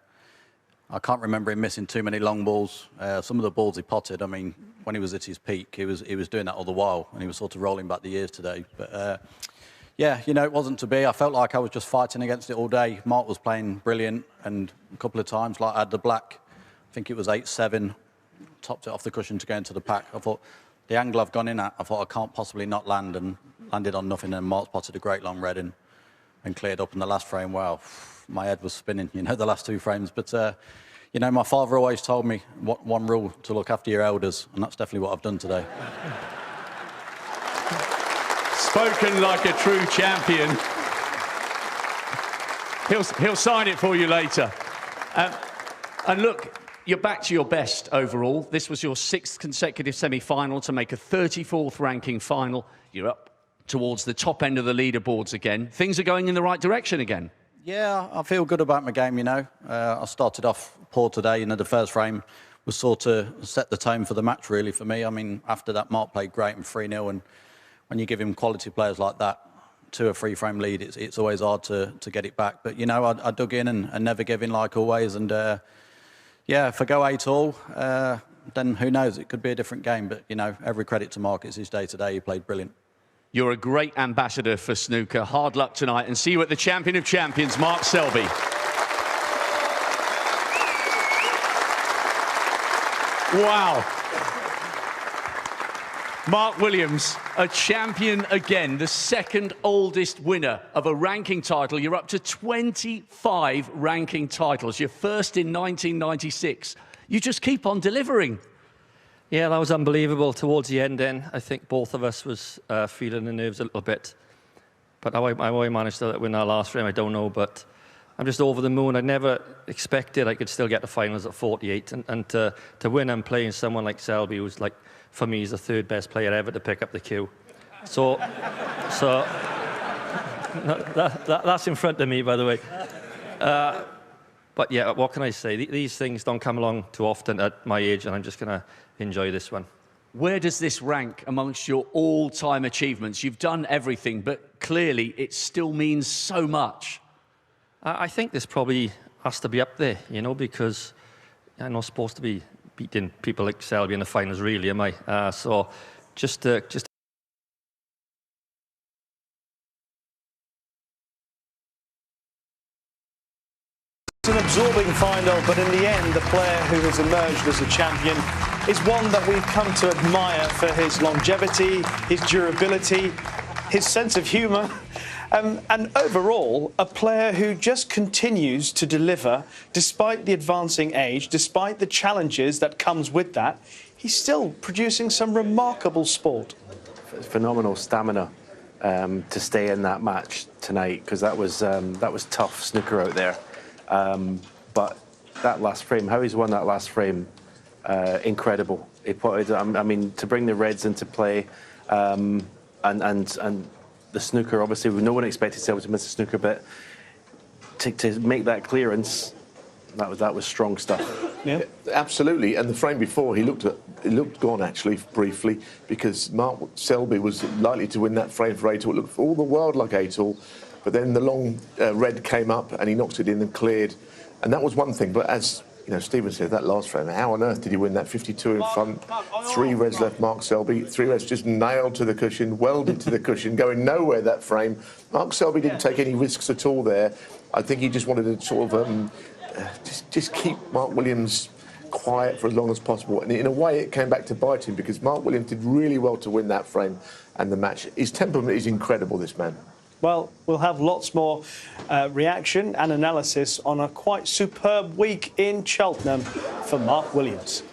I can't remember him missing too many long balls. Some of the balls he potted, I mean, when he was at his peak, he was doing that all the while, and he was sort of rolling back the years today. But yeah, you know, it wasn't to be. I felt like I was just fighting against it all day. Mark was playing brilliant, and a couple of times, like I had the black, I think it was 8-7, topped it off the cushion to go into the pack. I thought, the angle I've gone in at, I thought I can't possibly not land, and landed on nothing, and Mark potted a great long red and cleared up in the last frame. Wow, my head was spinning, you know, the last 2 frames. But, you know, my father always told me one rule, to look after your elders, and that's definitely what I've done today. Spoken like a true champion. He'll sign it for you later. And look, you're back to your best overall. This was your 6th consecutive semi-final to make a 34th ranking final. You're up towards the top end of the leaderboards again. Things are going in the right direction again. Yeah, I feel good about my game, you know. I started off poor today, you know, the first frame was sort of set the tone for the match, really, for me. I mean, after that, Mark played great and 3-0, and when you give him quality players like that, 2 or 3 frame lead, it's always hard to get it back. But, you know, I dug in and never give in like always, and yeah, if I go 8-all, then who knows, it could be a different game. But, you know, every credit to Mark, it's his day today, he played brilliant. You're a great ambassador for snooker. Hard luck tonight, and see you at the Champion of Champions, Mark Selby. Wow. Mark Williams, a champion again, the 2nd oldest winner of a ranking title. You're up to 25 ranking titles. Your first in 1996. You just keep on delivering. Yeah, that was unbelievable towards the end then. I think both of us was feeling the nerves a little bit. But how I managed to win that last frame, I don't know. But I'm just over the moon. I never expected I could still get the finals at 48. And to win and playing someone like Selby, who's like, for me, he's the 3rd best player ever to pick up the cue. So that's in front of me, by the way. But yeah, what can I say? These things don't come along too often at my age, and I'm just going to enjoy this one. Where does this rank amongst your all-time achievements? You've done everything, but clearly it still means so much. I think this probably has to be up there, you know, because I'm not supposed to be beating people like Selby in the finals, really, am I? So just It's an absorbing final, but in the end, the player who has emerged as a champion is one that we've come to admire for his longevity, his durability, his sense of humour, and overall, a player who just continues to deliver despite the advancing age, despite the challenges that comes with that. He's still producing some remarkable sport. Phenomenal stamina to stay in that match tonight, because that was tough snooker out there. But that last frame, how he's won that last frame, incredible. He put it, I mean, to bring the reds into play, and the snooker, obviously, no one expected Selby to miss the snooker, but to make that clearance, that was strong stuff. Yeah, absolutely. And the frame before, he looked gone actually briefly, because Mark Selby was likely to win that frame for 8-all. It looked for all the world like 8-all, but then the long red came up and he knocked it in and cleared, and that was one thing. But as you know, Stephen said, that last frame, how on earth did he win that 52 in front? 3 reds left, Mark Selby. 3 reds just nailed to the cushion, welded to the cushion, going nowhere, that frame. Mark Selby didn't take any risks at all there. I think he just wanted to sort of just keep Mark Williams quiet for as long as possible. And in a way, it came back to bite him, because Mark Williams did really well to win that frame and the match. His temperament is incredible, this man. Well, we'll have lots more reaction and analysis on a quite superb week in Cheltenham for Mark Williams.